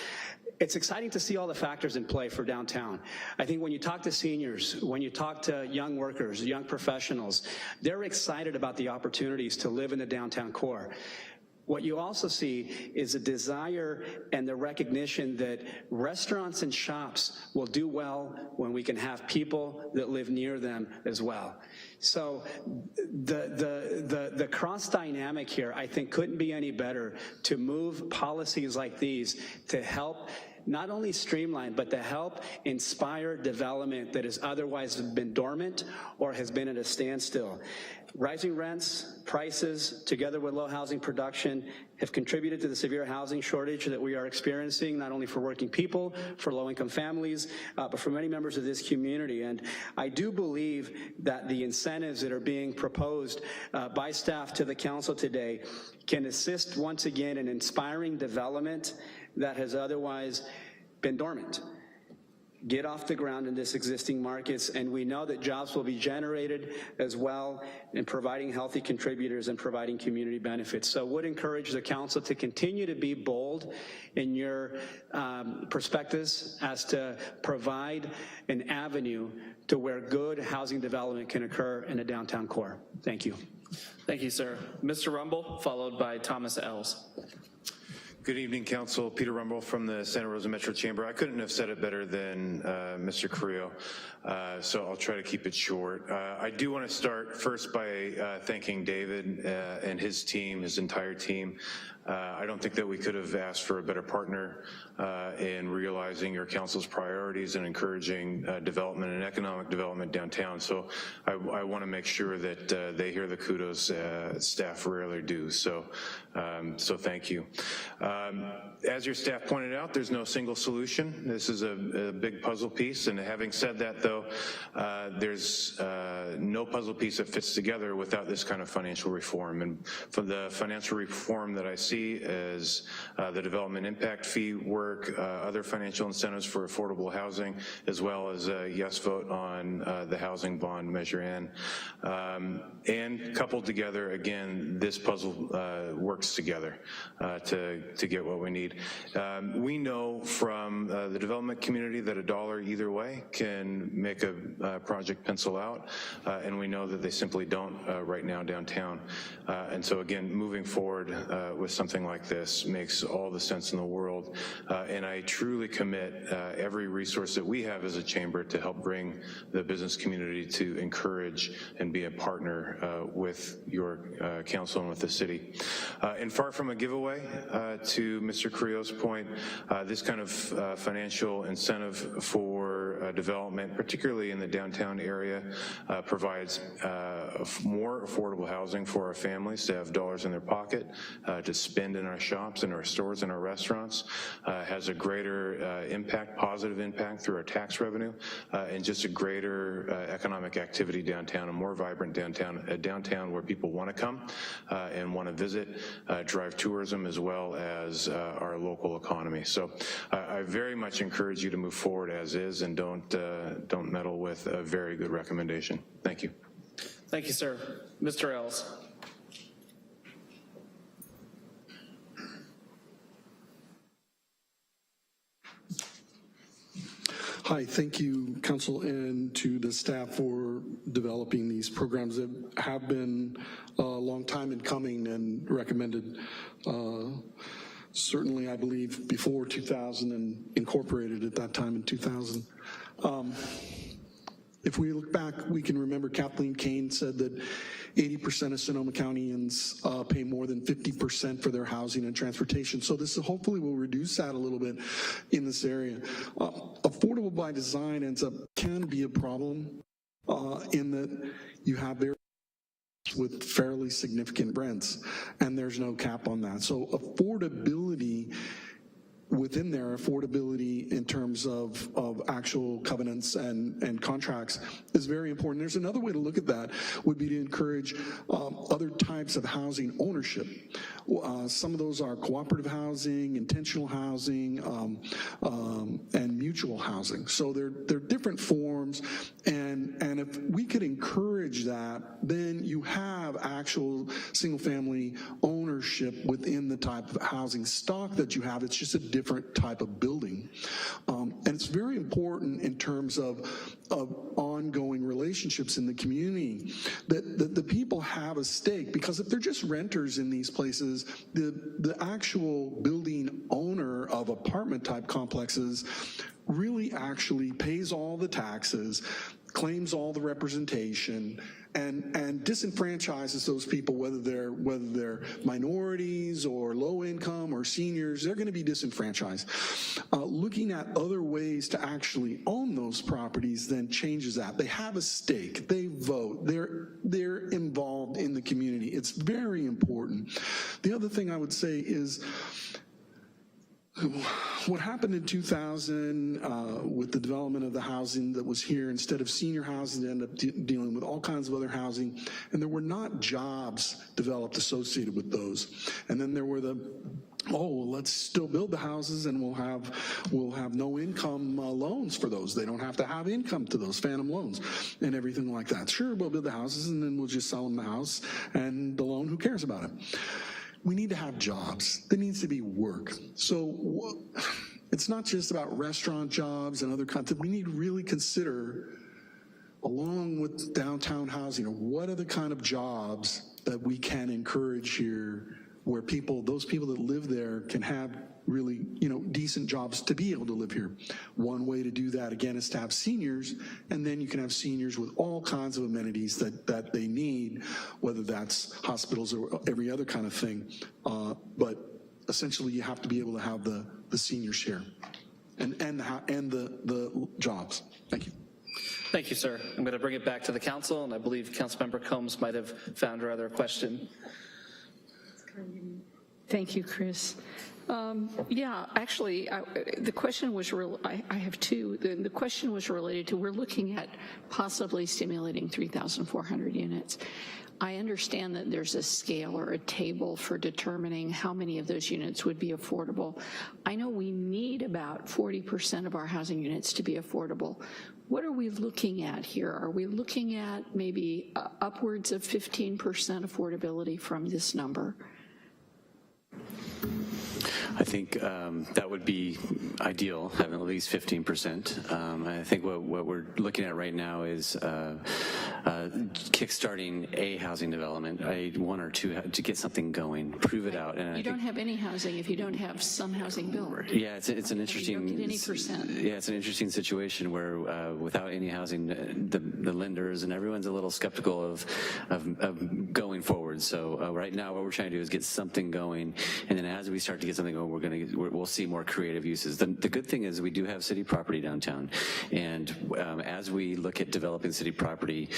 It's exciting to see all the factors in play for downtown. I think when you talk to seniors, when you talk to young workers, young professionals, they're excited about the opportunities to live in the downtown core. What you also see is a desire and the recognition that restaurants and shops will do well when we can have people that live near them as well. So the cross dynamic here, I think, couldn't be any better to move policies like these to help not only streamline, but to help inspire development that has otherwise been dormant or has been at a standstill. Rising rents, prices, together with low housing production, have contributed to the severe housing shortage that we are experiencing, not only for working people, for low-income families, but for many members of this community. And I do believe that the incentives that are being proposed by staff to the council today can assist once again in inspiring development that has otherwise been dormant. Get off the ground in this existing markets, and we know that jobs will be generated as well in providing healthy contributors and providing community benefits. So would encourage the council to continue to be bold in your perspectives as to provide an avenue to where good housing development can occur in the downtown core. Thank you. Thank you, sir. Mr. Rumble, followed by Thomas Ells. Good evening, Council. Peter Rumble from the Santa Rosa Metro Chamber. I couldn't have said it better than Mr. Carrillo, so I'll try to keep it short. I do want to start first by thanking David and his team, his entire team. I don't think that we could have asked for a better partner in realizing your council's priorities and encouraging development and economic development downtown. So I want to make sure that they hear the kudos staff rarely do. So thank you. As your staff pointed out, there's no single solution. This is a big puzzle piece. And having said that, though, there's no puzzle piece that fits together without this kind of financial reform. And for the financial reform that I see see as the development impact fee work, other financial incentives for affordable housing, as well as a yes vote on the housing bond Measure N. And coupled together, again, this puzzle works together to get what we need. We know from the development community that $1 either way can make a project pencil out, and we know that they simply don't right now downtown. And so again, moving forward with something like this makes all the sense in the world, and I truly commit every resource that we have as a chamber to help bring the business community to encourage and be a partner with your council and with the city. And far from a giveaway, to Mr. Carrillo's point, this kind of financial incentive for development, particularly in the downtown area, provides more affordable housing for our families to have dollars in their pocket to spend in our shops, in our stores, in our restaurants, has a greater impact, positive impact through our tax revenue, and just a greater economic activity downtown, a more vibrant downtown, a downtown where people want to come and want to visit, drive tourism, as well as our local economy. So I very much encourage you to move forward as is, and don't meddle with a very good recommendation. Thank you. Thank you, sir. Mr. Ells. Hi, thank you, Council, and to the staff for developing these programs that have been a long time in coming and recommended. Certainly, I believe, before 2000 and incorporated at that time in 2000. If we look back, we can remember Kathleen Kane said that 80% of Sonoma Countyans pay more than 50% for their housing and transportation. So this hopefully will reduce that a little bit in this area. Affordable by design can be a problem in that you have very with fairly significant rents, and there's no cap on that. So affordability within there, affordability in terms of actual covenants and contracts is very important. There's another way to look at that would be to encourage other types of housing ownership. Some of those are cooperative housing, intentional housing, and mutual housing. So they're different forms, and if we could encourage that, then you have actual single-family ownership within the type of housing stock that you have. It's just a different type of building. And it's very important in terms of ongoing relationships in the community that the people have a stake, because if they're just renters in these places, the actual building owner of apartment type complexes really actually pays all the taxes, claims all the representation, and disenfranchises those people, whether they're minorities or low income or seniors. They're going to be disenfranchised. Looking at other ways to actually own those properties then changes that. They have a stake. They vote. They're involved in the community. It's very important. The other thing I would say is, what happened in 2000 with the development of the housing that was here, instead of senior housing, they ended up dealing with all kinds of other housing, and there were not jobs developed associated with those. And then there were let's still build the houses, and we'll have no income loans for those. They don't have to have income to those phantom loans and everything like that. Sure, we'll build the houses, and then we'll just sell them the house and the loan. Who cares about it? We need to have jobs. There needs to be work. So it's not just about restaurant jobs and other kinds of, we need to really consider, along with downtown housing, what are the kind of jobs that we can encourage here, where those people that live there can have really, decent jobs to be able to live here. One way to do that, again, is to have seniors, and then you can have seniors with all kinds of amenities that they need, whether that's hospitals or every other kind of thing. But essentially, you have to be able to have the senior share and the jobs. Thank you. Thank you, sir. I'm going to bring it back to the council, and I believe Councilmember Combs might have found her other question. Thank you, Chris. Yeah, actually, the question was, I have two. The question was related to, we're looking at possibly stimulating 3,400 units. I understand that there's a scale or a table for determining how many of those units would be affordable. I know we need about 40% of our housing units to be affordable. What are we looking at here? Are we looking at maybe upwards of 15% affordability from this number? I think that would be ideal, having at least 15%. I think what we're looking at right now is kickstarting a housing development, one or two, to get something going, prove it out. And you don't have any housing if you don't have some housing built. Yeah, it's an interesting. You don't get any percent. Yeah, it's an interesting situation where without any housing, the lenders and everyone's a little skeptical of going forward. So right now, what we're trying to do is get something going, and then as we start to get something going, we'll see more creative uses. The good thing is we do have city property downtown, and as we look at developing city property,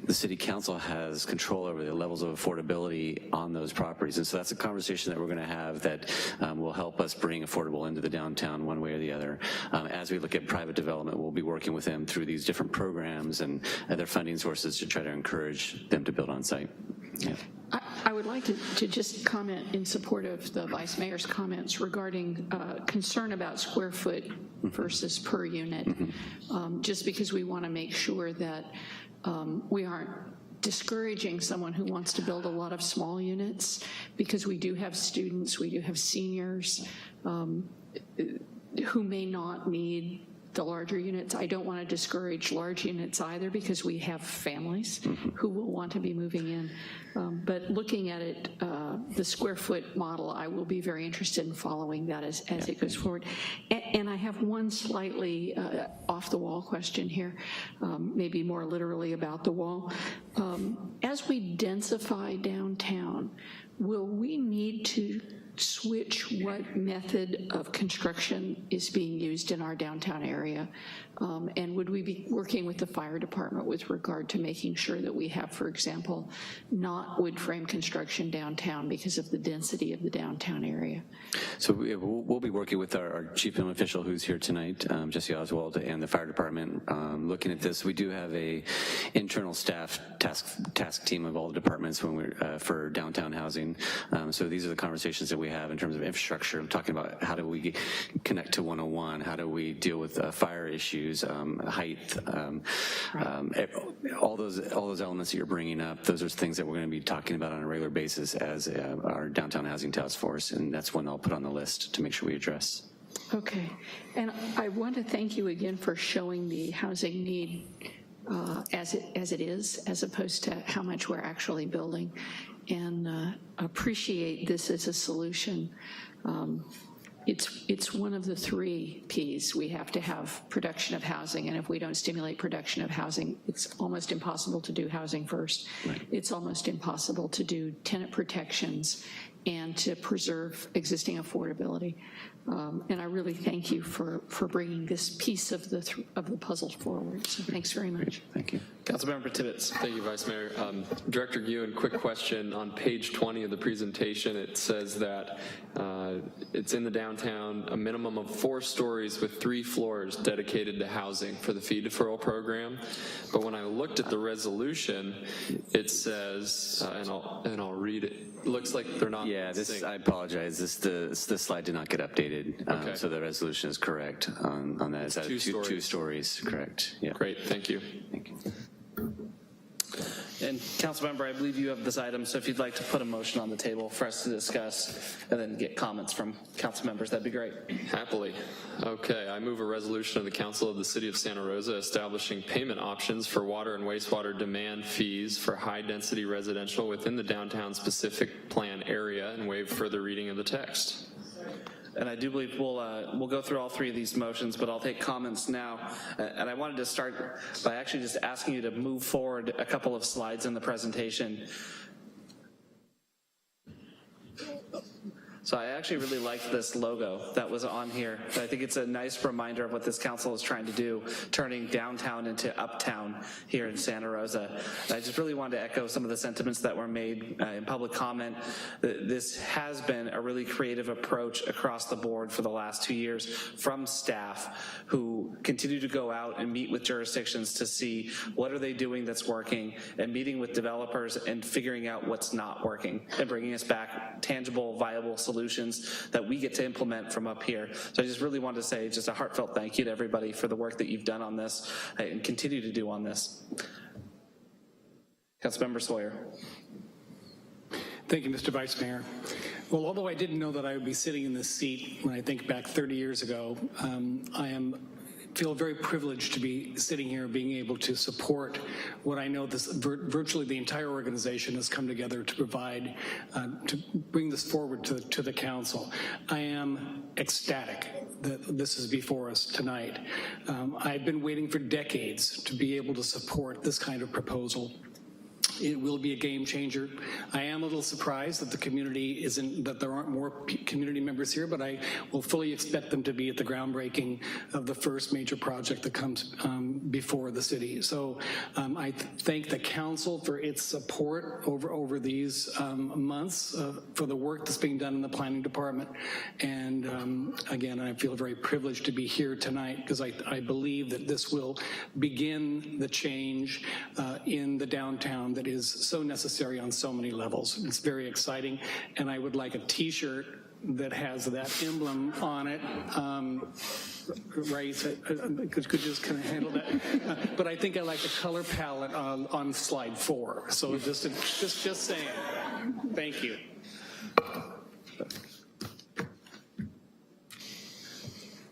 the city council has control over the levels of affordability on those properties. And so that's a conversation that we're going to have that will help us bring affordable into the downtown one way or the other. As we look at private development, we'll be working with them through these different programs and other funding sources to try to encourage them to build on site. Yeah. I would like to just comment in support of the Vice Mayor's comments regarding concern about square foot versus per unit, just because we want to make sure that we aren't discouraging someone who wants to build a lot of small units, because we do have students, we do have seniors who may not need the larger units. I don't want to discourage large units either, because we have families who will want to be moving in. But looking at it, the square foot model, I will be very interested in following that as it goes forward. And I have one slightly off the wall question here, maybe more literally about the wall. As we densify downtown, will we need to switch what method of construction is being used in our downtown area? And would we be working with the fire department with regard to making sure that we have, for example, not wood frame construction downtown because of the density of the downtown area? So we'll be working with our chief building official who's here tonight, Jesse Oswald, and the fire department looking at this. We do have a internal staff task team of all the departments when we're for downtown housing. So these are the conversations that we have in terms of infrastructure. I'm talking about how do we connect to 101, how do we deal with fire issues, height, all those elements that you're bringing up. Those are things that we're going to be talking about on a regular basis as our downtown housing task force, and that's one I'll put on the list to make sure we address. Okay, and I want to thank you again for showing the housing need as it is, as opposed to how much we're actually building, and appreciate this as a solution. It's one of the 3 Ps. We have to have production of housing, and if we don't stimulate production of housing, it's almost impossible to do housing first. Right. It's almost impossible to do tenant protections and to preserve existing affordability. And I really thank you for bringing this piece of the puzzle forward. So thanks very much. Thank you. Councilmember Tibbetts. Thank you, Vice Mayor. Director Ewan, quick question. On page 20 of the presentation, it says that it's in the downtown, a minimum of 4 stories with 3 floors dedicated to housing for the fee deferral program. But when I looked at the resolution, it says, and I'll read it. It looks like they're not. Yeah, I apologize. This slide did not get updated. Okay. So the resolution is correct on that. It's 2 stories, correct. Yeah. Great, thank you. Thank you. And Councilmember, I believe you have this item, so if you'd like to put a motion on the table for us to discuss and then get comments from council members, that'd be great. Happily. Okay, I move a resolution of the Council of the City of Santa Rosa establishing payment options for water and wastewater demand fees for high-density residential within the downtown specific plan area, and waive further reading of the text. And I do believe we'll go through all 3 of these motions, but I'll take comments now. And I wanted to start by actually just asking you to move forward a couple of slides in the presentation. So I actually really liked this logo that was on here. I think it's a nice reminder of what this council is trying to do, turning downtown into uptown here in Santa Rosa. I just really wanted to echo some of the sentiments that were made in public comment. This has been a really creative approach across the board for the last 2 years from staff who continue to go out and meet with jurisdictions to see what are they doing that's working, and meeting with developers and figuring out what's not working and bringing us back tangible, viable solutions that we get to implement from up here. So I just really wanted to say just a heartfelt thank you to everybody for the work that you've done on this and continue to do on this. Councilmember Sawyer. Thank you, Mr. Vice Mayor. Well, although I didn't know that I would be sitting in this seat when I think back 30 years ago, I feel very privileged to be sitting here being able to support what I know this virtually the entire organization has come together to provide, to bring this forward to the council. I am ecstatic that this is before us tonight. I've been waiting for decades to be able to support this kind of proposal. It will be a game changer. I am a little surprised that the community that there aren't more community members here, but I will fully expect them to be at the groundbreaking of the first major project that comes before the city. So I thank the council for its support over these months for the work that's being done in the planning department. And again, I feel very privileged to be here tonight because I believe that this will begin the change in the downtown that is so necessary on so many levels. It's very exciting, and I would like a t-shirt that has that emblem on it. Right, could just kind of handle that. But I think I like the color palette on slide 4. So just saying, thank you.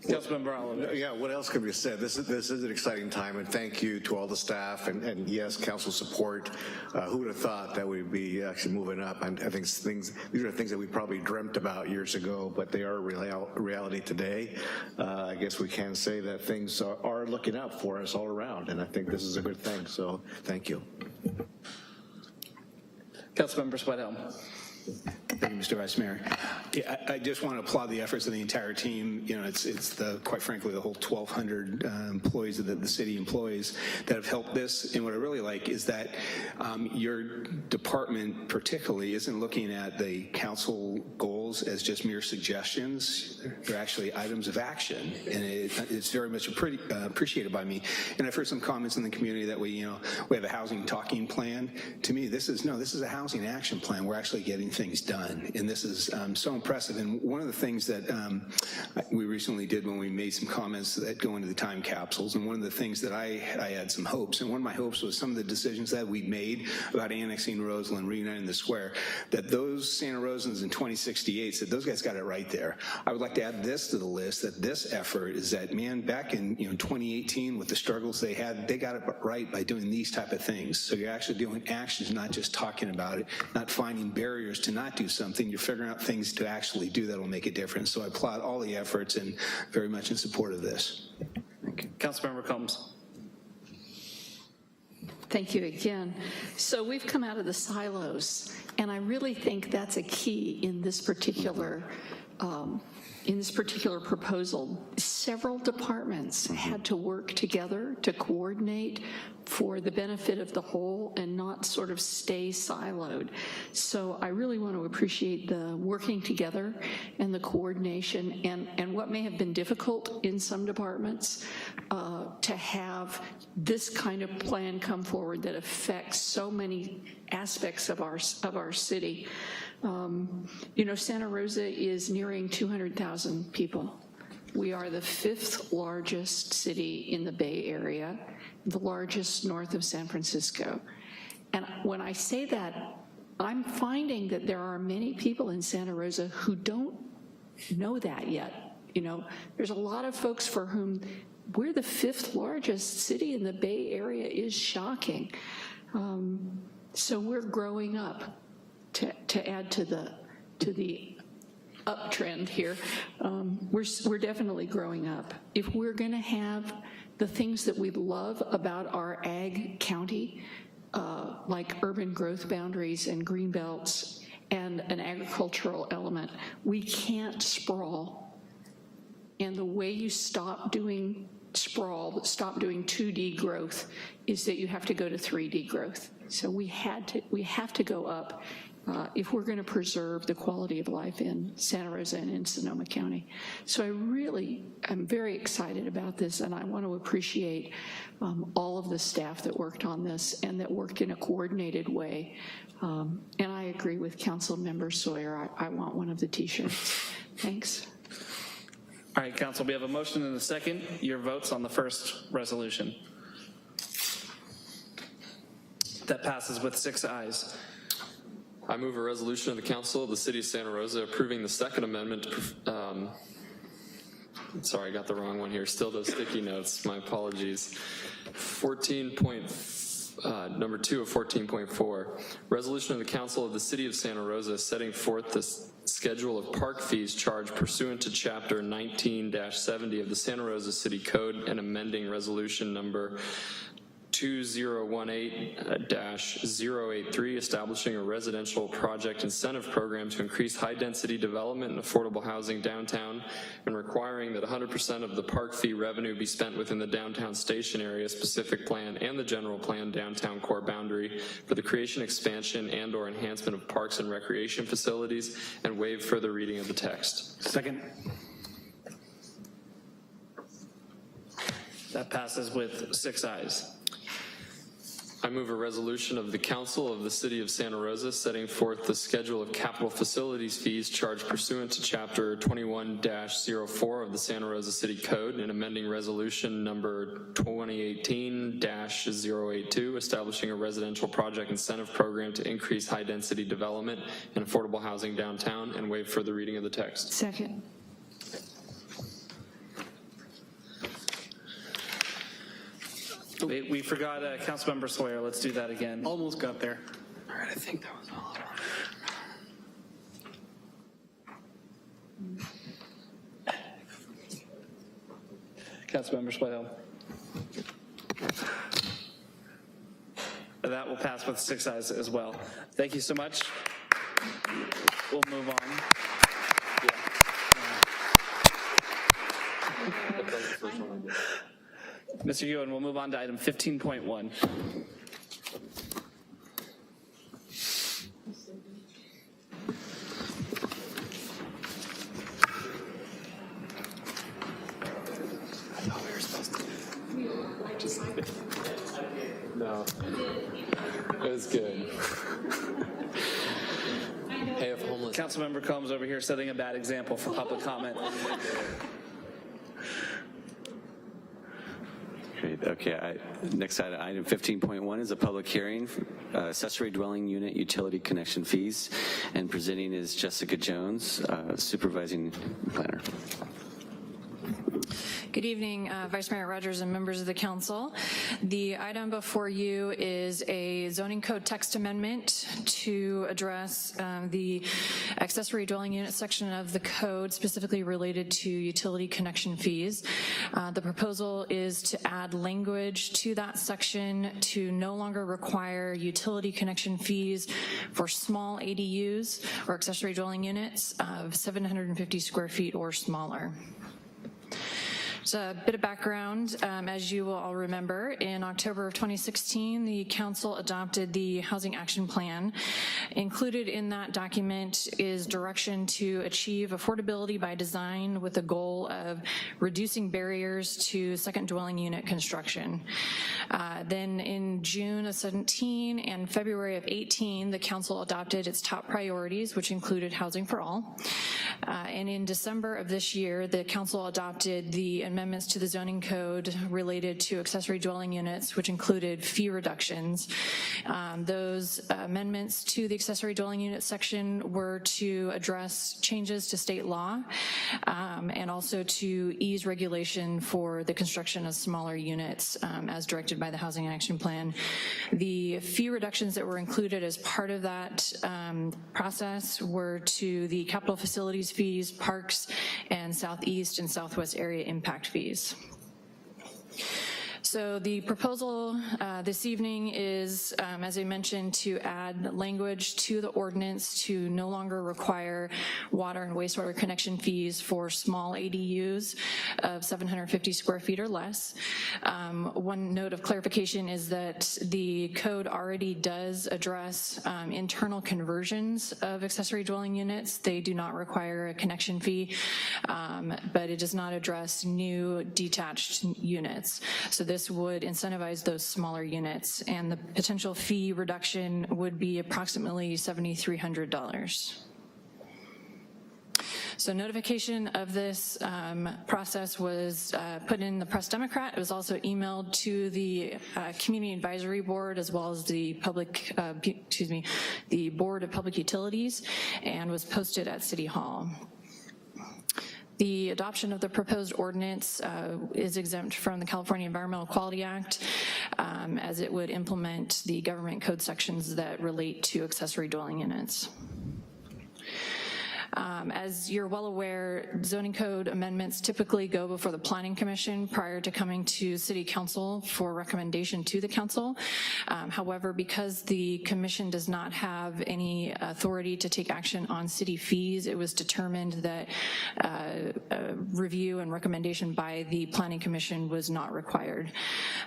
Councilmember Oliver. Yeah, what else can be said? This is an exciting time, and thank you to all the staff and yes, council support. Who would have thought that we'd be actually moving up? I think these are things that we probably dreamt about years ago, but they are reality today. I guess we can say that things are looking up for us all around, and I think this is a good thing, so thank you. Councilmember Sweathelm. Thank you, Mr. Vice Mayor. Yeah, I just want to applaud the efforts of the entire team. You know, it's quite frankly, the whole 1,200 employees that the city employs that have helped this. And what I really like is that your department particularly isn't looking at the council goals as just mere suggestions. They're actually items of action, and it's very much appreciated by me. And I've heard some comments in the community that we have a housing talking plan. To me, this is a housing action plan. We're actually getting things done, and this is so impressive. And one of the things that we recently did when we made some comments that go into the time capsules, and one of the things that I had some hopes, and one of my hopes was some of the decisions that we made about annexing Roseland, reuniting the square, that those Santa Rosans in 2068 said those guys got it right there. I would like to add this to the list, that this effort is that, man, back in 2018 with the struggles they had, they got it right by doing these type of things. So you're actually doing actions, not just talking about it, not finding barriers to not do something. You're figuring out things to actually do that will make a difference. So I applaud all the efforts and very much in support of this. Thank you. Councilmember Combs. Thank you again. So we've come out of the silos, and I really think that's a key in this particular proposal. Several departments had to work together to coordinate for the benefit of the whole and not sort of stay siloed. So I really want to appreciate the working together and the coordination and what may have been difficult in some departments to have this kind of plan come forward that affects so many aspects of our city. Santa Rosa is nearing 200,000 people. We are the 5th largest city in the Bay Area, the largest north of San Francisco. And when I say that, I'm finding that there are many people in Santa Rosa who don't know that yet. There's a lot of folks for whom we're the 5th largest city in the Bay Area is shocking. So we're growing up. To add to the uptrend here, we're definitely growing up. If we're going to have the things that we love about our ag county, like urban growth boundaries and green belts and an agricultural element. We can't sprawl. And the way you stop doing sprawl, stop doing 2D growth, is that you have to go to 3D growth. So we have to go up if we're going to preserve the quality of life in Santa Rosa and in Sonoma County. So I'm very excited about this, and I want to appreciate all of the staff that worked on this and that worked in a coordinated way. And I agree with Council Member Sawyer. I want one of the t-shirts. Thanks. All right, Council, we have a motion and a second. Your votes on the first resolution. That passes with 6 ayes. I move a resolution of the Council of the City of Santa Rosa approving the second amendment. Sorry, I got the wrong one here. Still those sticky notes. My apologies. Number 2 of 14.4. Resolution of the Council of the City of Santa Rosa setting forth the schedule of park fees charged pursuant to Chapter 19-70 of the Santa Rosa City Code and amending Resolution number 2018-083, establishing a residential project incentive program to increase high-density development and affordable housing downtown, and requiring that 100% of the park fee revenue be spent within the downtown station area specific plan and the general plan downtown core boundary for the creation, expansion, and/or enhancement of parks and recreation facilities, and waive further reading of the text. Second. That passes with 6 ayes. I move a resolution of the Council of the City of Santa Rosa setting forth the schedule of capital facilities fees charged pursuant to Chapter 21-04 of the Santa Rosa City Code and amending Resolution number 2018-082, establishing a residential project incentive program to increase high-density development and affordable housing downtown, and waive further reading of the text. Second. We forgot Councilmember Sawyer. Let's do that again. Almost got there. All right, I think that was all. Councilmember Swale. That will pass with 6 ayes as well. Thank you so much. We'll move on. Mr. Ewan, we'll move on to item 15.1. No, it was good. Hey, if homeless. Councilmember Combs over here setting a bad example for public comment. Great. Okay. Next item 15.1 is a public hearing, accessory dwelling unit utility connection fees, and presenting is Jessica Jones, supervising planner. Good evening, Vice Mayor Rogers and members of the council. The item before you is a zoning code text amendment to address the accessory dwelling unit section of the code specifically related to utility connection fees. The proposal is to add language to that section to no longer require utility connection fees for small ADUs or accessory dwelling units of 750 square feet or smaller. So a bit of background, as you will all remember, in October of 2016, the council adopted the Housing Action Plan. Included in that document is direction to achieve affordability by design with the goal of reducing barriers to second dwelling unit construction. Then in June of 17 and February of 18, the council adopted its top priorities, which included housing for all. And in December of this year, the council adopted the amendments to the zoning code related to accessory dwelling units, which included fee reductions. Those amendments to the accessory dwelling unit section were to address changes to state law and also to ease regulation for the construction of smaller units as directed by the Housing Action Plan. The fee reductions that were included as part of that process were to the capital facilities fees, parks, and southeast and southwest area impact fees. So the proposal this evening is, as I mentioned, to add language to the ordinance to no longer require water and wastewater connection fees for small ADUs of 750 square feet or less. One note of clarification is that the code already does address internal conversions of accessory dwelling units. They do not require a connection fee, but it does not address new detached units. So this would incentivize those smaller units, and the potential fee reduction would be approximately $7,300. So notification of this process was put in the Press Democrat. It was also emailed to the Community Advisory Board as well as the the Board of Public Utilities, and was posted at City Hall. The adoption of the proposed ordinance is exempt from the California Environmental Quality Act, as it would implement the government code sections that relate to accessory dwelling units. As you're well aware, zoning code amendments typically go before the Planning Commission prior to coming to City Council for recommendation to the Council. However, because the Commission does not have any authority to take action on city fees, it was determined that review and recommendation by the Planning Commission was not required.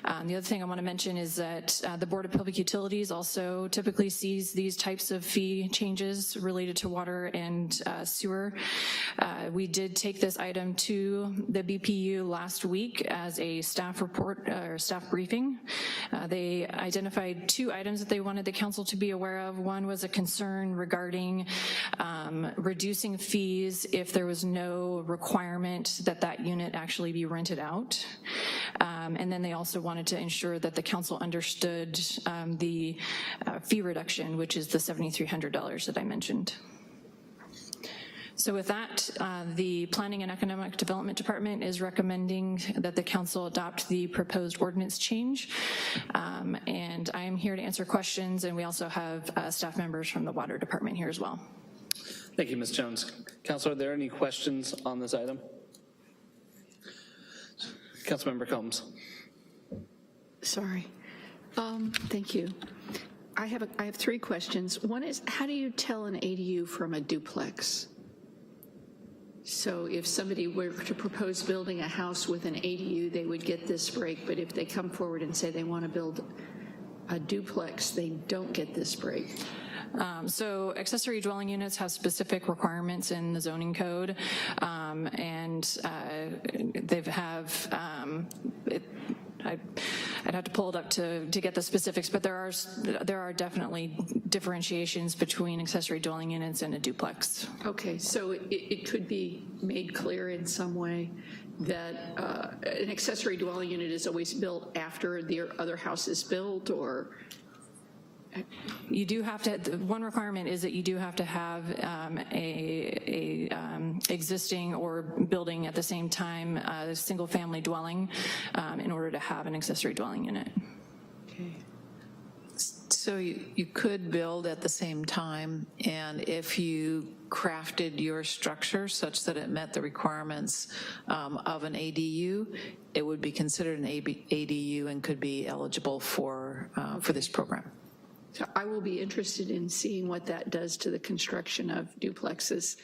The other thing I want to mention is that the Board of Public Utilities also typically sees these types of fee changes related to water and sewer. We did take this item to the BPU last week as a staff report or staff briefing. They identified 2 items that they wanted the council to be aware of. One was a concern regarding reducing fees if there was no requirement that that unit actually be rented out. And then they also wanted to ensure that the council understood the fee reduction, which is the $7,300 that I mentioned. So with that, the Planning and Economic Development Department is recommending that the council adopt the proposed ordinance change. And I am here to answer questions, and we also have staff members from the Water Department here as well. Thank you, Ms. Jones. Councilor, are there any questions on this item? Councilmember Combs. Sorry. Thank you. I have 3 questions. One is, how do you tell an ADU from a duplex? So if somebody were to propose building a house with an ADU, they would get this break, but if they come forward and say they want to build a duplex, they don't get this break. So accessory dwelling units have specific requirements in the zoning code, and they have, I'd have to pull it up to get the specifics, but there are definitely differentiations between accessory dwelling units and a duplex. Okay, so it could be made clear in some way that an accessory dwelling unit is always built after the other house is built, or? You do have to, one requirement is that you do have to have a existing or building at the same time a single family dwelling in order to have an accessory dwelling unit. Okay. So you could build at the same time, and if you crafted your structure such that it met the requirements of an ADU, it would be considered an ADU and could be eligible for this program. So I will be interested in seeing what that does to the construction of duplexes.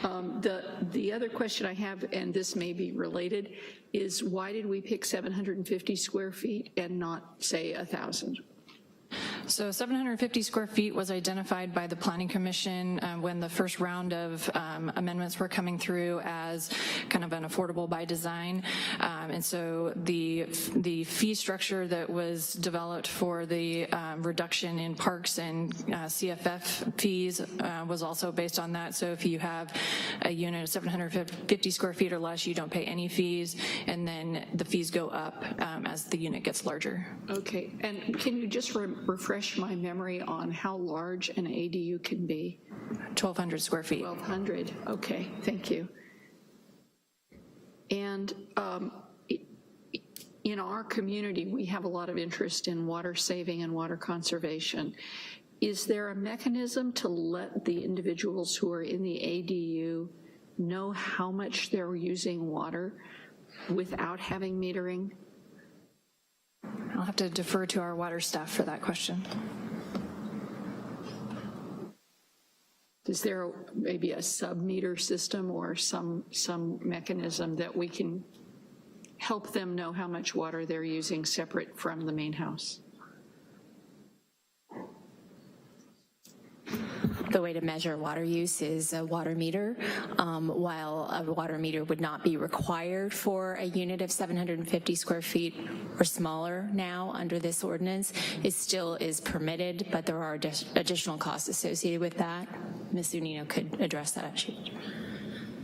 The other question I have, and this may be related, is why did we pick 750 square feet and not, say, 1,000? So 750 square feet was identified by the Planning Commission when the first round of amendments were coming through as kind of an affordable by design. And so the fee structure that was developed for the reduction in parks and CFF fees was also based on that. So if you have a unit of 750 square feet or less, you don't pay any fees, and then the fees go up as the unit gets larger. Okay, and can you just refresh my memory on how large an ADU can be? 1,200 square feet. 1,200, okay, thank you. And in our community, we have a lot of interest in water saving and water conservation. Is there a mechanism to let the individuals who are in the ADU know how much they're using water without having metering? I'll have to defer to our water staff for that question. Is there maybe a sub-meter system or some mechanism that we can help them know how much water they're using separate from the main house? The way to measure water use is a water meter. While a water meter would not be required for a unit of 750 square feet or smaller now under this ordinance, it still is permitted, but there are additional costs associated with that. Ms. Zunino could address that.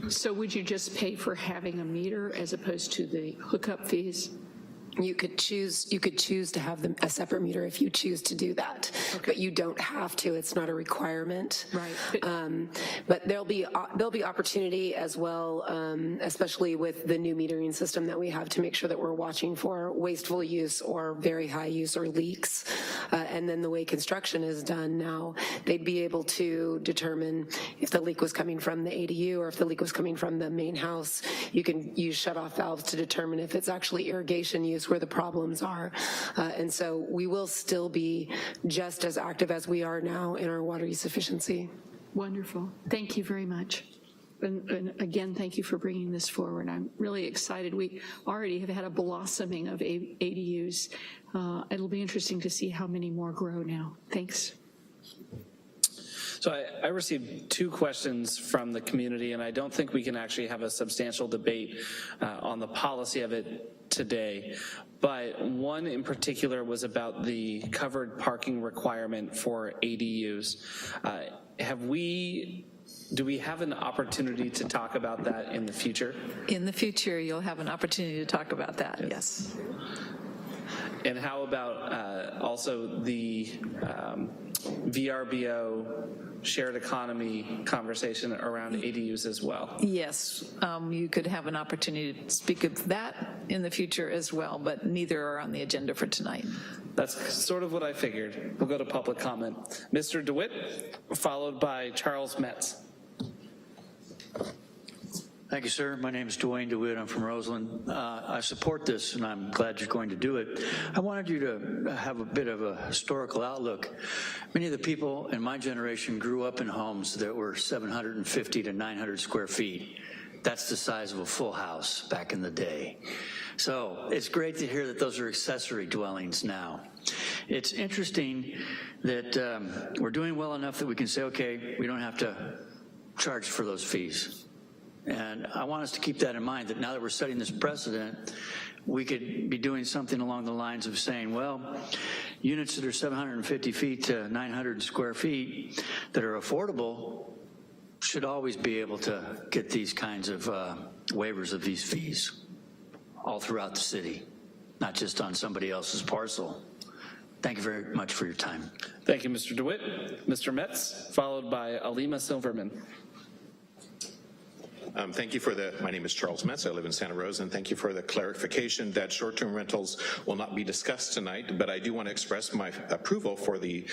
So would you just pay for having a meter as opposed to the hookup fees? You could choose to have a separate meter if you choose to do that, but you don't have to. It's not a requirement. Right. But there'll be opportunity as well, especially with the new metering system that we have, to make sure that we're watching for wasteful use or very high use or leaks. And then the way construction is done now, they'd be able to determine if the leak was coming from the ADU or if the leak was coming from the main house. You can use shutoff valves to determine if it's actually irrigation use where the problems are. And so we will still be just as active as we are now in our water use efficiency. Wonderful. Thank you very much. And again, thank you for bringing this forward. I'm really excited. We already have had a blossoming of ADUs. It'll be interesting to see how many more grow now. Thanks. So I received 2 questions from the community, and I don't think we can actually have a substantial debate on the policy of it today. But one in particular was about the covered parking requirement for ADUs. Do we have an opportunity to talk about that in the future? In the future, you'll have an opportunity to talk about that, yes. And how about also the VRBO shared economy conversation around ADUs as well? Yes, you could have an opportunity to speak of that in the future as well, but neither are on the agenda for tonight. That's sort of what I figured. We'll go to public comment. Mr. DeWitt, followed by Charles Metz. Thank you, sir. My name is Dwayne DeWitt. I'm from Roseland. I support this, and I'm glad you're going to do it. I wanted you to have a bit of a historical outlook. Many of the people in my generation grew up in homes that were 750 to 900 square feet. That's the size of a full house back in the day. So it's great to hear that those are accessory dwellings now. It's interesting that we're doing well enough that we can say, okay, we don't have to charge for those fees. And I want us to keep that in mind, that now that we're setting this precedent, we could be doing something along the lines of saying, well, units that are 750 feet to 900 square feet that are affordable should always be able to get these kinds of waivers of these fees all throughout the city, not just on somebody else's parcel. Thank you very much for your time. Thank you, Mr. DeWitt. Mr. Metz, followed by Alima Silverman. Thank you for my name is Charles Metz. I live in Santa Rosa, and thank you for the clarification that short-term rentals will not be discussed tonight, but I do want to express my approval for the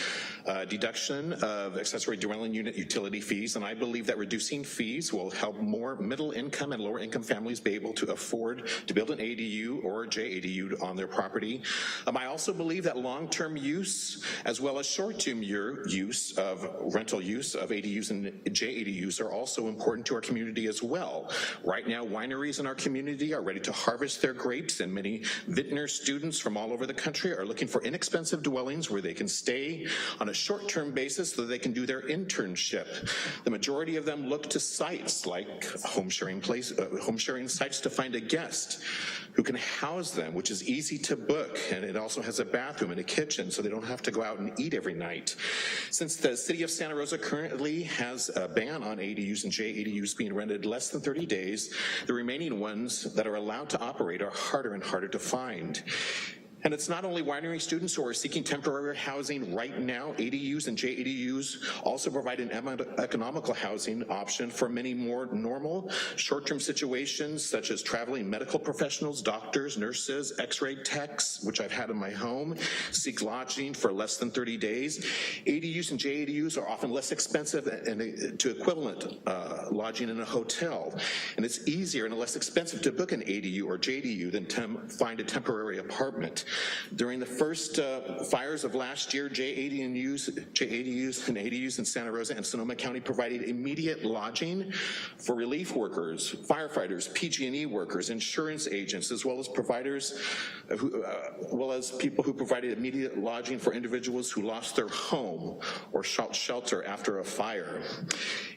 deduction of accessory dwelling unit utility fees, and I believe that reducing fees will help more middle-income and lower-income families be able to afford to build an ADU or JADU on their property. I also believe that long-term use as well as short-term use of rental use of ADUs and JADUs are also important to our community as well. Right now, wineries in our community are ready to harvest their grapes, and many vintner students from all over the country are looking for inexpensive dwellings where they can stay on a short-term basis so they can do their internship. The majority of them look to sites like home sharing sites to find a guest who can house them, which is easy to book, and it also has a bathroom and a kitchen so they don't have to go out and eat every night. Since the city of Santa Rosa currently has a ban on ADUs and JADUs being rented less than 30 days, the remaining ones that are allowed to operate are harder and harder to find. And it's not only winery students who are seeking temporary housing right now. ADUs and JADUs also provide an economical housing option for many more normal short-term situations, such as traveling medical professionals, doctors, nurses, x-ray techs, which I've had in my home, seek lodging for less than 30 days. ADUs and JADUs are often less expensive and to equivalent lodging in a hotel. And it's easier and less expensive to book an ADU or JADU than to find a temporary apartment. During the first fires of last year, JADUs and ADUs in Santa Rosa and Sonoma County provided immediate lodging for relief workers, firefighters, PG&E workers, insurance agents, as well as providers, people who provided immediate lodging for individuals who lost their home or sought shelter after a fire.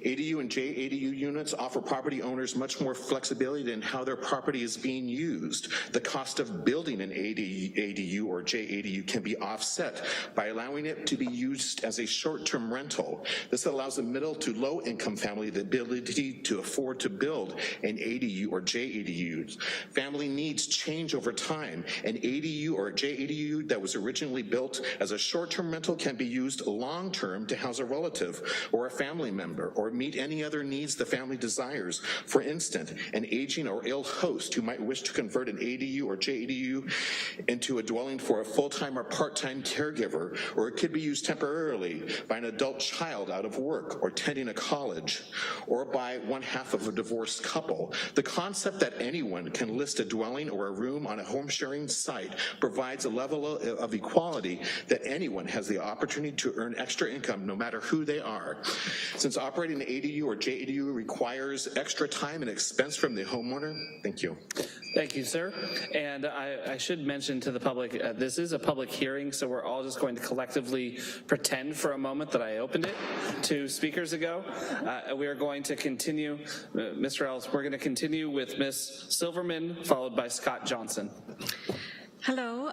ADU and JADU units offer property owners much more flexibility in how their property is being used. The cost of building an ADU or JADU can be offset by allowing it to be used as a short-term rental. This allows a middle to low-income family the ability to afford to build an ADU or JADU. Family needs change over time. An ADU or JADU that was originally built as a short-term rental can be used long-term to house a relative or a family member or meet any other needs the family desires. For instance, an aging or ill host who might wish to convert an ADU or JADU into a dwelling for a full-time or part-time caregiver, or it could be used temporarily by an adult child out of work or tending a college, or by one half of a divorced couple. The concept that anyone can list a dwelling or a room on a home sharing site provides a level of equality that anyone has the opportunity to earn extra income no matter who they are. Since operating an ADU or JADU requires extra time and expense from the homeowner, thank you. Thank you, sir. And I should mention to the public, this is a public hearing, so we're all just going to collectively pretend for a moment that I opened it 2 speakers ago. We are going to continue, Mr. Ellis, we're going to continue with Ms. Silverman, followed by Scott Johnson. Hello,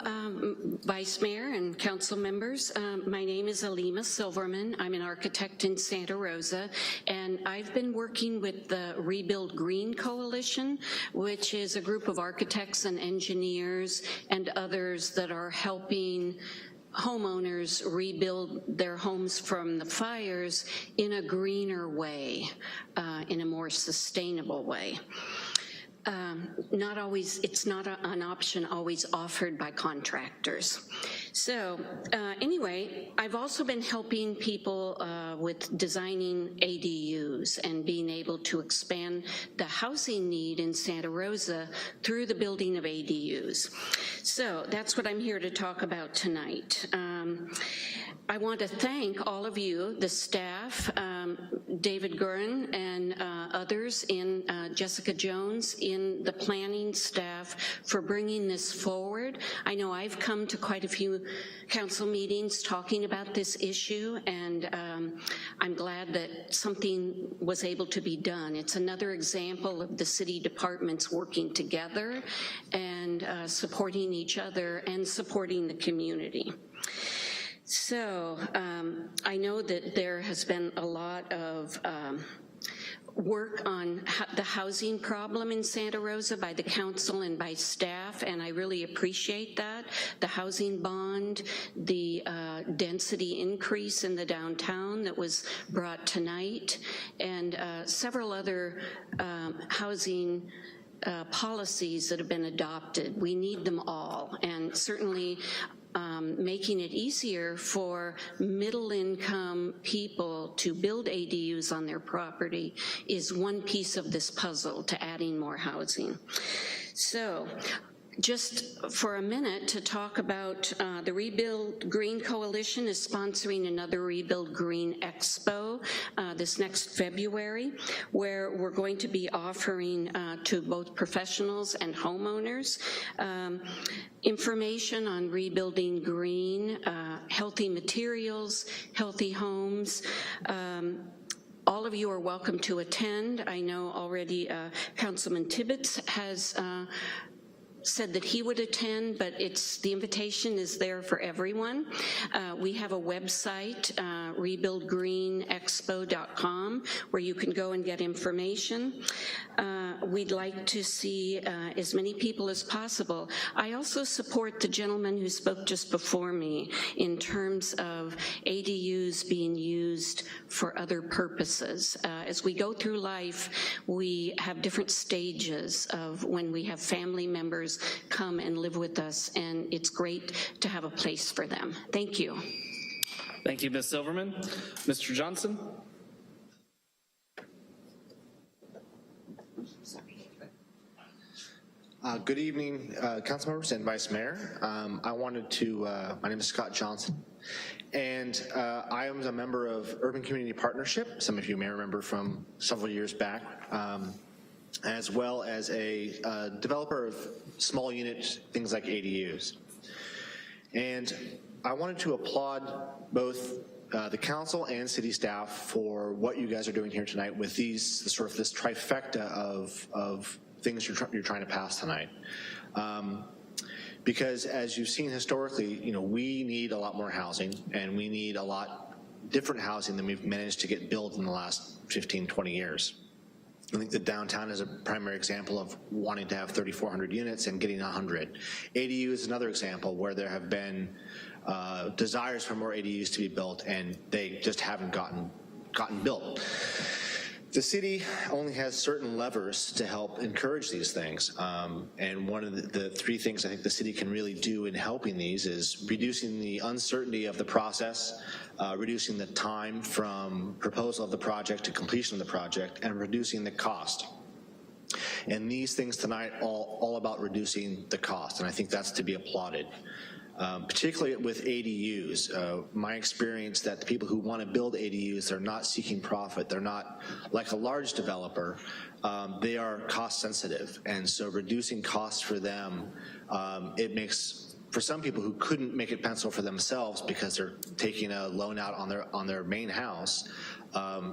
Vice Mayor and council members. My name is Alima Silverman. I'm an architect in Santa Rosa, and I've been working with the Rebuild Green Coalition, which is a group of architects and engineers and others that are helping homeowners rebuild their homes from the fires in a greener way, in a more sustainable way. Not always, it's not an option always offered by contractors. So anyway, I've also been helping people with designing ADUs and being able to expand the housing need in Santa Rosa through the building of ADUs. So that's what I'm here to talk about tonight. I want to thank all of you, the staff, David Gurin and others, in Jessica Jones, in the planning staff, for bringing this forward. I know I've come to quite a few council meetings talking about this issue, and I'm glad that something was able to be done. It's another example of the city departments working together and supporting each other and supporting the community. So I know that there has been a lot of work on the housing problem in Santa Rosa by the council and by staff, and I really appreciate that. The housing bond, the density increase in the downtown that was brought tonight, and several other housing policies that have been adopted. We need them all, and certainly making it easier for middle-income people to build ADUs on their property is one piece of this puzzle to adding more housing. So, just for a minute to talk about the Rebuild Green Coalition is sponsoring another Rebuild Green Expo this next February, where we're going to be offering to both professionals and homeowners information on rebuilding green, healthy materials, healthy homes. All of you are welcome to attend. I know already Councilman Tibbetts has said that he would attend, but the invitation is there for everyone. We have a website, rebuildgreenexpo.com, where you can go and get information. We'd like to see as many people as possible. I also support the gentleman who spoke just before me in terms of ADUs being used for other purposes. As we go through life, we have different stages of when we have family members come and live with us, and it's great to have a place for them. Thank you. Thank you, Ms. Silverman. Mr. Johnson? Good evening, council members and vice mayor. I wanted to, my name is Scott Johnson, and I am a member of Urban Community Partnership. Some of you may remember from several years back, as well as a developer of small units, things like ADUs. And I wanted to applaud both the council and city staff for what you guys are doing here tonight with these, sort of this trifecta of things you're trying to pass tonight. Because as you've seen historically, you know, we need a lot more housing, and we need a lot different housing than we've managed to get built in the last 15, 20 years. I think the downtown is a primary example of wanting to have 3,400 units and getting 100. ADU is another example where there have been desires for more ADUs to be built, and they just haven't gotten built. The city only has certain levers to help encourage these things, and one of the three things I think the city can really do in helping these is reducing the uncertainty of the process, reducing the time from proposal of the project to completion of the project, and reducing the cost. And these things tonight are all about reducing the cost, and I think that's to be applauded. Particularly with ADUs, my experience that the people who want to build ADUs, they're not seeking profit. They're not like a large developer. They are cost sensitive, and so reducing costs for them, it makes, for some people who couldn't make it pencil for themselves because they're taking a loan out on their main house,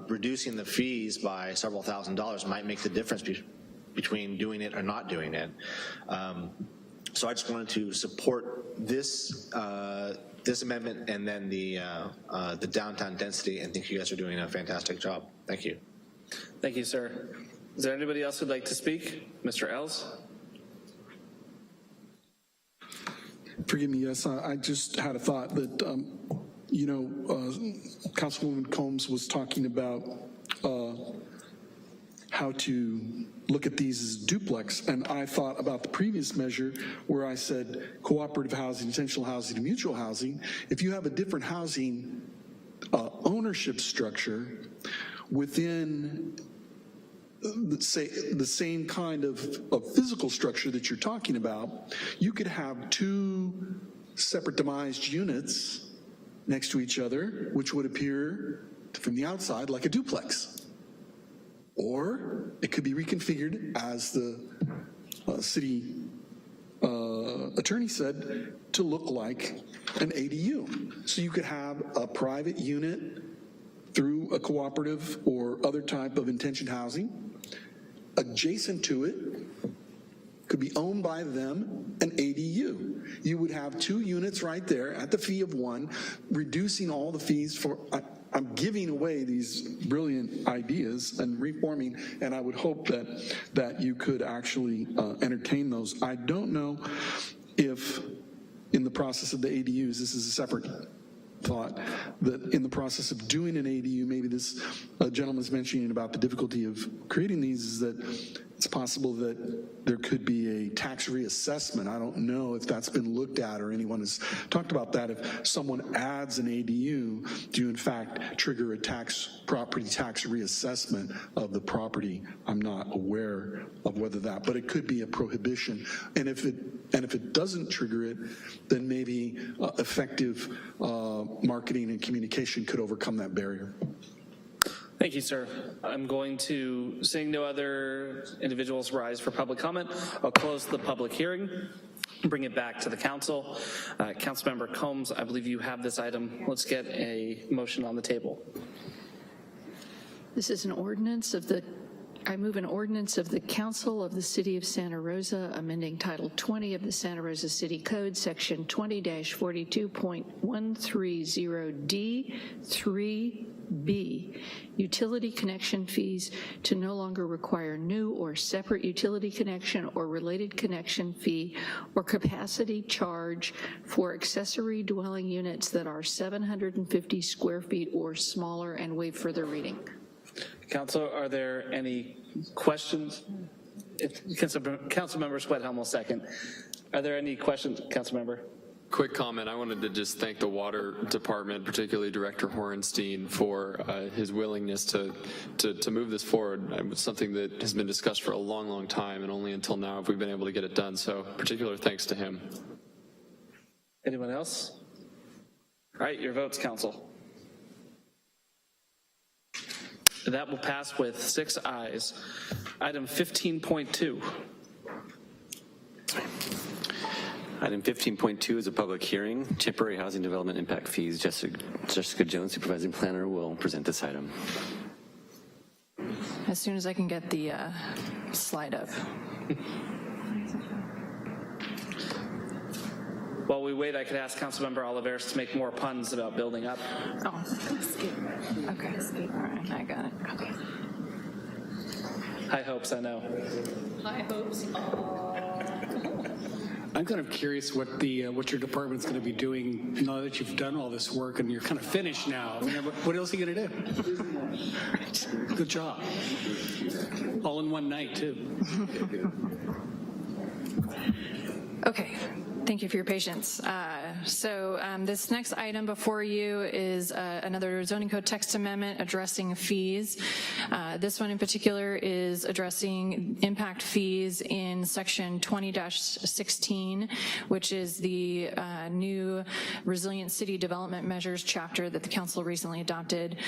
reducing the fees by several $1,000s might make the difference between doing it or not doing it. So I just wanted to support this this amendment and then the downtown density, and think you guys are doing a fantastic job. Thank you. Thank you, sir. Is there anybody else who'd like to speak? Mr. Els? Forgive me, yes, I just had a thought that, you know, Councilwoman Combs was talking about how to look at these as duplex, and I thought about the previous measure where I said cooperative housing, intentional housing, and mutual housing. If you have a different housing ownership structure within the same kind of physical structure that you're talking about, you could have two separate demised units next to each other, which would appear from the outside like a duplex. Or it could be reconfigured, as the city attorney said, to look like an ADU. So you could have a private unit through a cooperative or other type of intentioned housing. Adjacent to it could be owned by them, an ADU. You would have two units right there at the fee of one, reducing all the fees for... I'm giving away these brilliant ideas and reforming, and I would hope that you could actually entertain those. I don't know if in the process of the ADUs, this is a separate thought, that in the process of doing an ADU, maybe this gentleman's mentioning about the difficulty of creating these, is that it's possible that there could be a tax reassessment. I don't know if that's been looked at or anyone has talked about that. If someone adds an ADU, do you in fact trigger a property tax reassessment of the property? I'm not aware of whether that, but it could be a prohibition. And if it doesn't trigger it, then maybe effective marketing and communication could overcome that barrier. Thank you, sir. I'm going to, seeing no other individuals rise for public comment, I'll close the public hearing, bring it back to the council. Councilmember Combs, I believe you have this item. Let's get a motion on the table. This is an ordinance of the, I move an ordinance of the Council of the City of Santa Rosa amending Title 20 of the Santa Rosa City Code, Section 20-42.130D3B, utility connection fees to no longer require new or separate utility connection or related connection fee or capacity charge for accessory dwelling units that are 750 square feet or smaller, and waive further reading. Council, are there any questions? Councilmember Sweathelm will second. Are there any questions, Councilmember? quick comment. I wanted to just thank the Water Department, particularly Director Horenstein, for his willingness to move this forward. It's something that has been discussed for a long, long time, and only until now have we been able to get it done. So particular thanks to him. Anyone else? All right, your votes, council. That will pass with 6 ayes. Item 15.2. Item 15.2 is a public hearing, temporary housing development impact fees. Jessica Jones, Supervising Planner, will present this item. As soon as I can get the slide up. While we wait, I could ask Councilmember Oliveros to make more puns about building up. Oh, okay. All right, I got it. Okay. High hopes, I know. High hopes. I'm kind of curious what your department's going to be doing now that you've done all this work and you're kind of finished now. I mean, what else are you going to do? Good job. All in one night, too. Okay. Thank you for your patience. This next item before you is another zoning code text amendment addressing fees. This one in particular is addressing impact fees in section 20-16, which is the new Resilient City Development Measures chapter that the council recently adopted.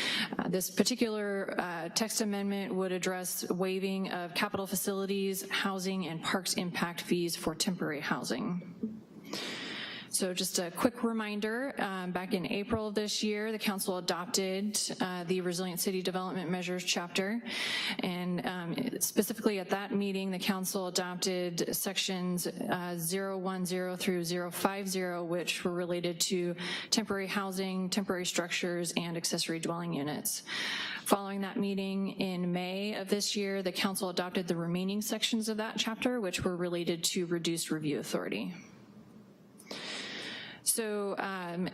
This particular text amendment would address waiving of capital facilities, housing, and parks impact fees for temporary housing. So just a quick reminder, back in April of this year, the council adopted the Resilient City Development Measures chapter, and specifically at that meeting, the council adopted sections 010 through 050, which were related to temporary housing, temporary structures, and accessory dwelling units. Following that meeting in May of this year, the council adopted the remaining sections of that chapter, which were related to reduced review authority. So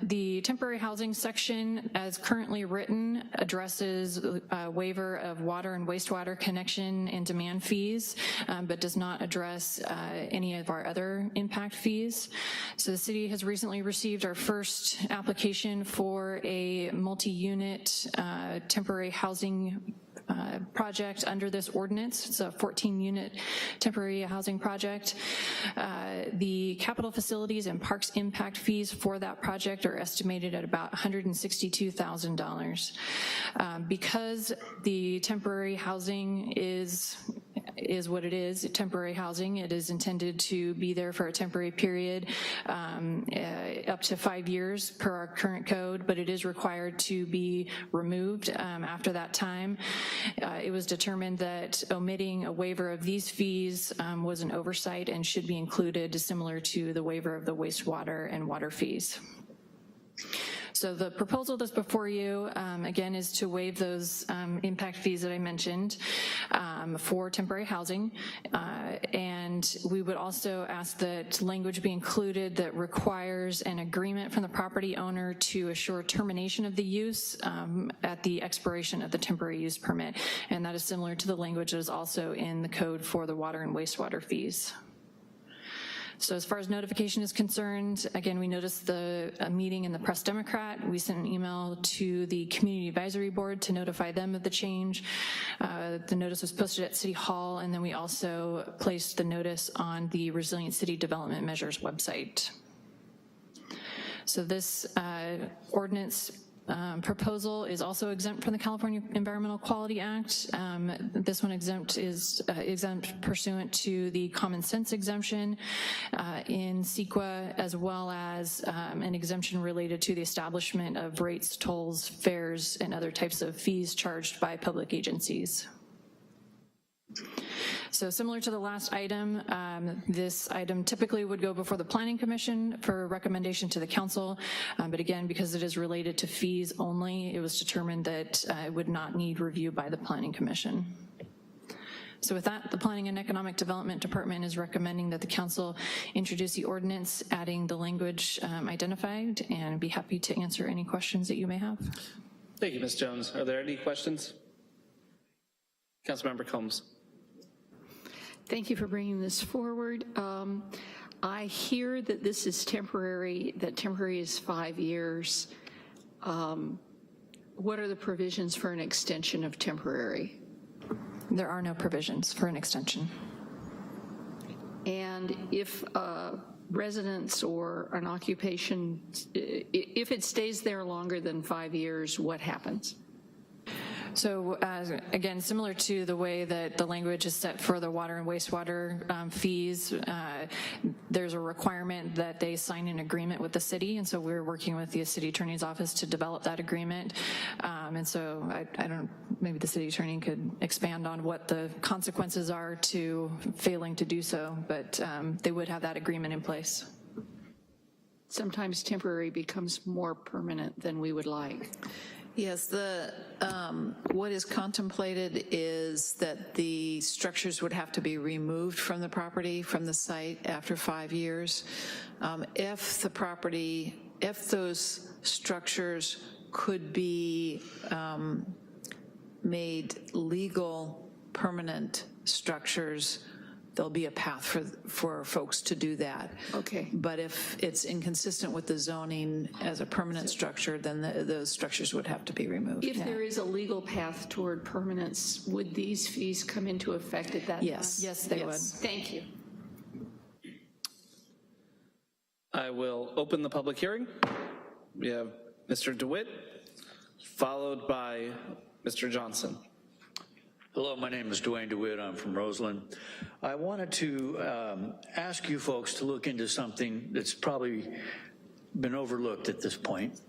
the temporary housing section, as currently written, addresses a waiver of water and wastewater connection and demand fees, but does not address any of our other impact fees. So the city has recently received our first application for a multi-unit temporary housing project under this ordinance. It's a 14-unit temporary housing project. The capital facilities and parks impact fees for that project are estimated at about $162,000. Because the temporary housing is what it is, temporary housing. It is intended to be there for a temporary period, up to 5 years per our current code, but it is required to be removed after that time. It was determined that omitting a waiver of these fees was an oversight and should be included, similar to the waiver of the wastewater and water fees. So the proposal that's before you, again, is to waive those impact fees that I mentioned for temporary housing. And we would also ask that language be included that requires an agreement from the property owner to assure termination of the use at the expiration of the temporary use permit. And that is similar to the language that is also in the code for the water and wastewater fees. So as far as notification is concerned, again, we noticed the meeting in the Press Democrat. We sent an email to the Community Advisory Board to notify them of the change. The notice was posted at City Hall, and then we also placed the notice on the Resilient City Development Measures website. So this ordinance proposal is also exempt from the California Environmental Quality Act. This one is exempt pursuant to the common sense exemption in CEQA, as well as an exemption related to the establishment of rates, tolls, fares, and other types of fees charged by public agencies. So similar to the last item, this item typically would go before the Planning Commission for recommendation to the council, but again, because it is related to fees only, it was determined that it would not need review by the Planning Commission. So with that, the Planning and Economic Development Department is recommending that the council introduce the ordinance, adding the language identified, and I'd be happy to answer any questions that you may have. Thank you, Ms. Jones. Are there any questions? Councilmember Combs. Thank you for bringing this forward. I hear that this is temporary, that temporary is 5 years. What are the provisions for an extension of temporary? There are no provisions for an extension. And if residents or an occupation, if it stays there longer than 5 years, what happens? So again, similar to the way that the language is set for the water and wastewater fees, there's a requirement that they sign an agreement with the city, and so we're working with the city attorney's office to develop that agreement. And so I don't, maybe the city attorney could expand on what the consequences are to failing to do so, but they would have that agreement in place. Sometimes temporary becomes more permanent than we would like. Yes, what is contemplated is that the structures would have to be removed from the property, from the site after 5 years. If those structures could be made legal, permanent structures, there'll be a path for folks to do that. Okay. But if it's inconsistent with the zoning as a permanent structure, then those structures would have to be removed. If there is a legal path toward permanence, would these fees come into effect at that Yes. time? Yes, they would. Thank you. I will open the public hearing. We have Mr. DeWitt, followed by Mr. Johnson. Hello, my name is Dwayne DeWitt. I'm from Roseland. I wanted to ask you folks to look into something that's probably been overlooked at this point.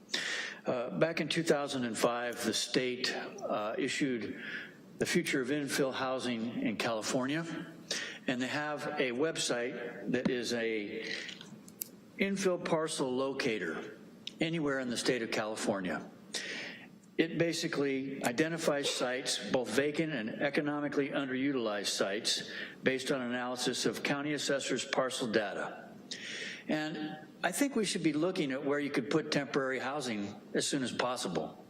Back in 2005, the state issued the Future of Infill Housing in California, and they have a website that is a infill parcel locator anywhere in the state of California. It basically identifies sites, both vacant and economically underutilized sites, based on analysis of county assessors' parcel data. And I think we should be looking at where you could put temporary housing as soon as possible.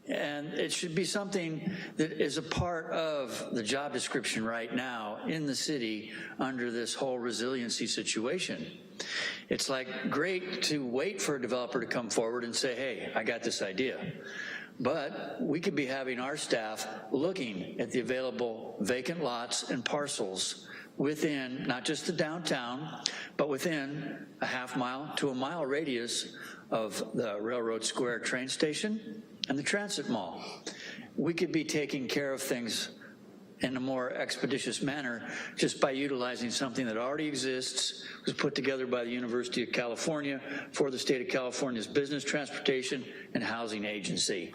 And it should be something that is a part of the job description right now in the city under this whole resiliency situation. It's like great to wait for a developer to come forward and say, hey, I got this idea. But we could be having our staff looking at the available vacant lots and parcels within not just the downtown, but within a half-mile to a mile radius of the Railroad Square train station and the Transit Mall. We could be taking care of things in a more expeditious manner just by utilizing something that already exists, was put together by the University of California for the state of California's Business, Transportation, and Housing Agency.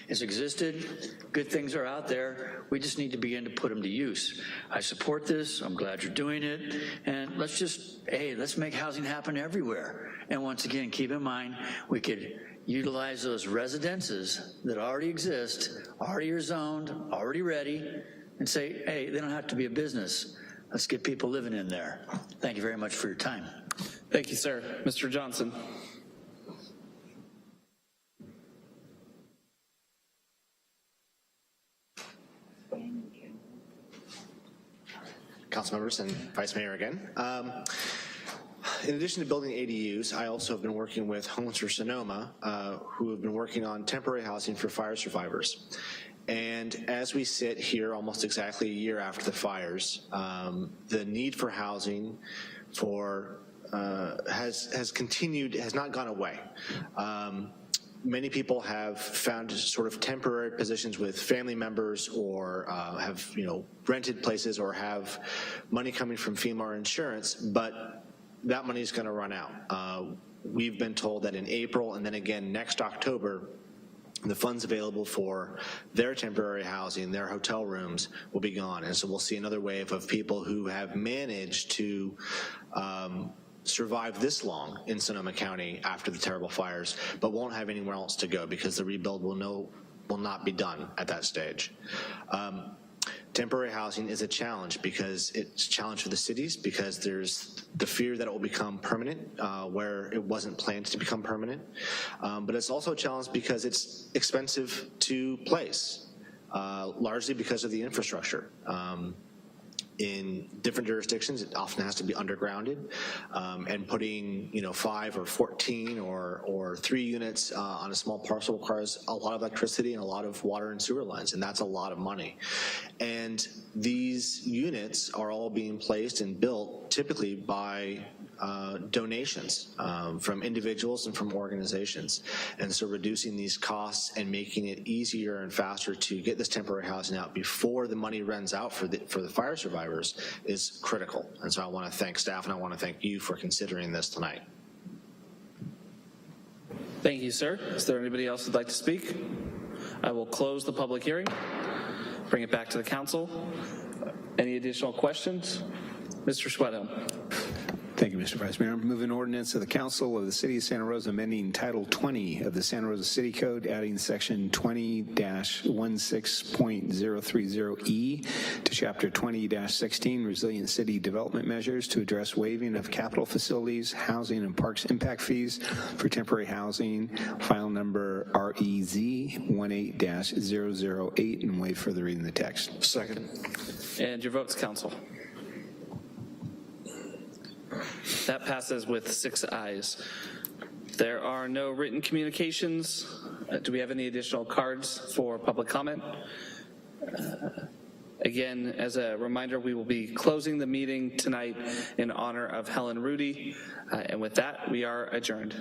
It's existed, good things are out there, we just need to begin to put them to use. I support this, I'm glad you're doing it, and let's make housing happen everywhere. And once again, keep in mind, we could utilize those residences that already exist, already are zoned, already ready, and say, hey, they don't have to be a business. Let's get people living in there. Thank you very much for your time. Thank you, sir. Mr. Johnson. Council members and Vice Mayor again. In addition to building ADUs, I also have been working with Homes for Sonoma, who have been working on temporary housing for fire survivors. And as we sit here almost exactly a year after the fires, the need for housing has continued, has not gone away. Many people have found sort of temporary positions with family members, or have rented places, or have money coming from FEMA or insurance, but that money is going to run out. We've been told that in April and then again next October, the funds available for their temporary housing, their hotel rooms, will be gone. And so we'll see another wave of people who have managed to survive this long in Sonoma County after the terrible fires, but won't have anywhere else to go because the rebuild will not be done at that stage. Temporary housing is a challenge because it's a challenge for the cities, because there's the fear that it will become permanent where it wasn't planned to become permanent. But it's also a challenge because it's expensive to place, largely because of the infrastructure. in different jurisdictions, it often has to be undergrounded, and putting 5 or 14 or 3 units on a small parcel requires a lot of electricity and a lot of water and sewer lines, and that's a lot of money. And these units are all being placed and built typically by donations from individuals and from organizations. And so reducing these costs and making it easier and faster to get this temporary housing out before the money runs out for the fire survivors is critical. And so I want to thank staff and I want to thank you for considering this tonight. Thank you, sir. Is there anybody else who'd like to speak? I will close the public hearing, bring it back to the council. Any additional questions? Mr. Sweathill. Thank you, Mr. Vice Mayor. Move an ordinance of the Council of the City of Santa Rosa amending Title 20 of the Santa Rosa City Code, adding Section 20-16.030E to Chapter 20-16 Resilient City Development Measures to address waiving of capital facilities, housing, and parks impact fees for temporary housing, file number REZ 18-008, and waive further reading the text. Second. And your votes, council. That passes with 6 ayes. There are no written communications. Do we have any additional cards for public comment? Again, as a reminder, we will be closing the meeting tonight in honor of Helen Rudy. And with that, we are adjourned.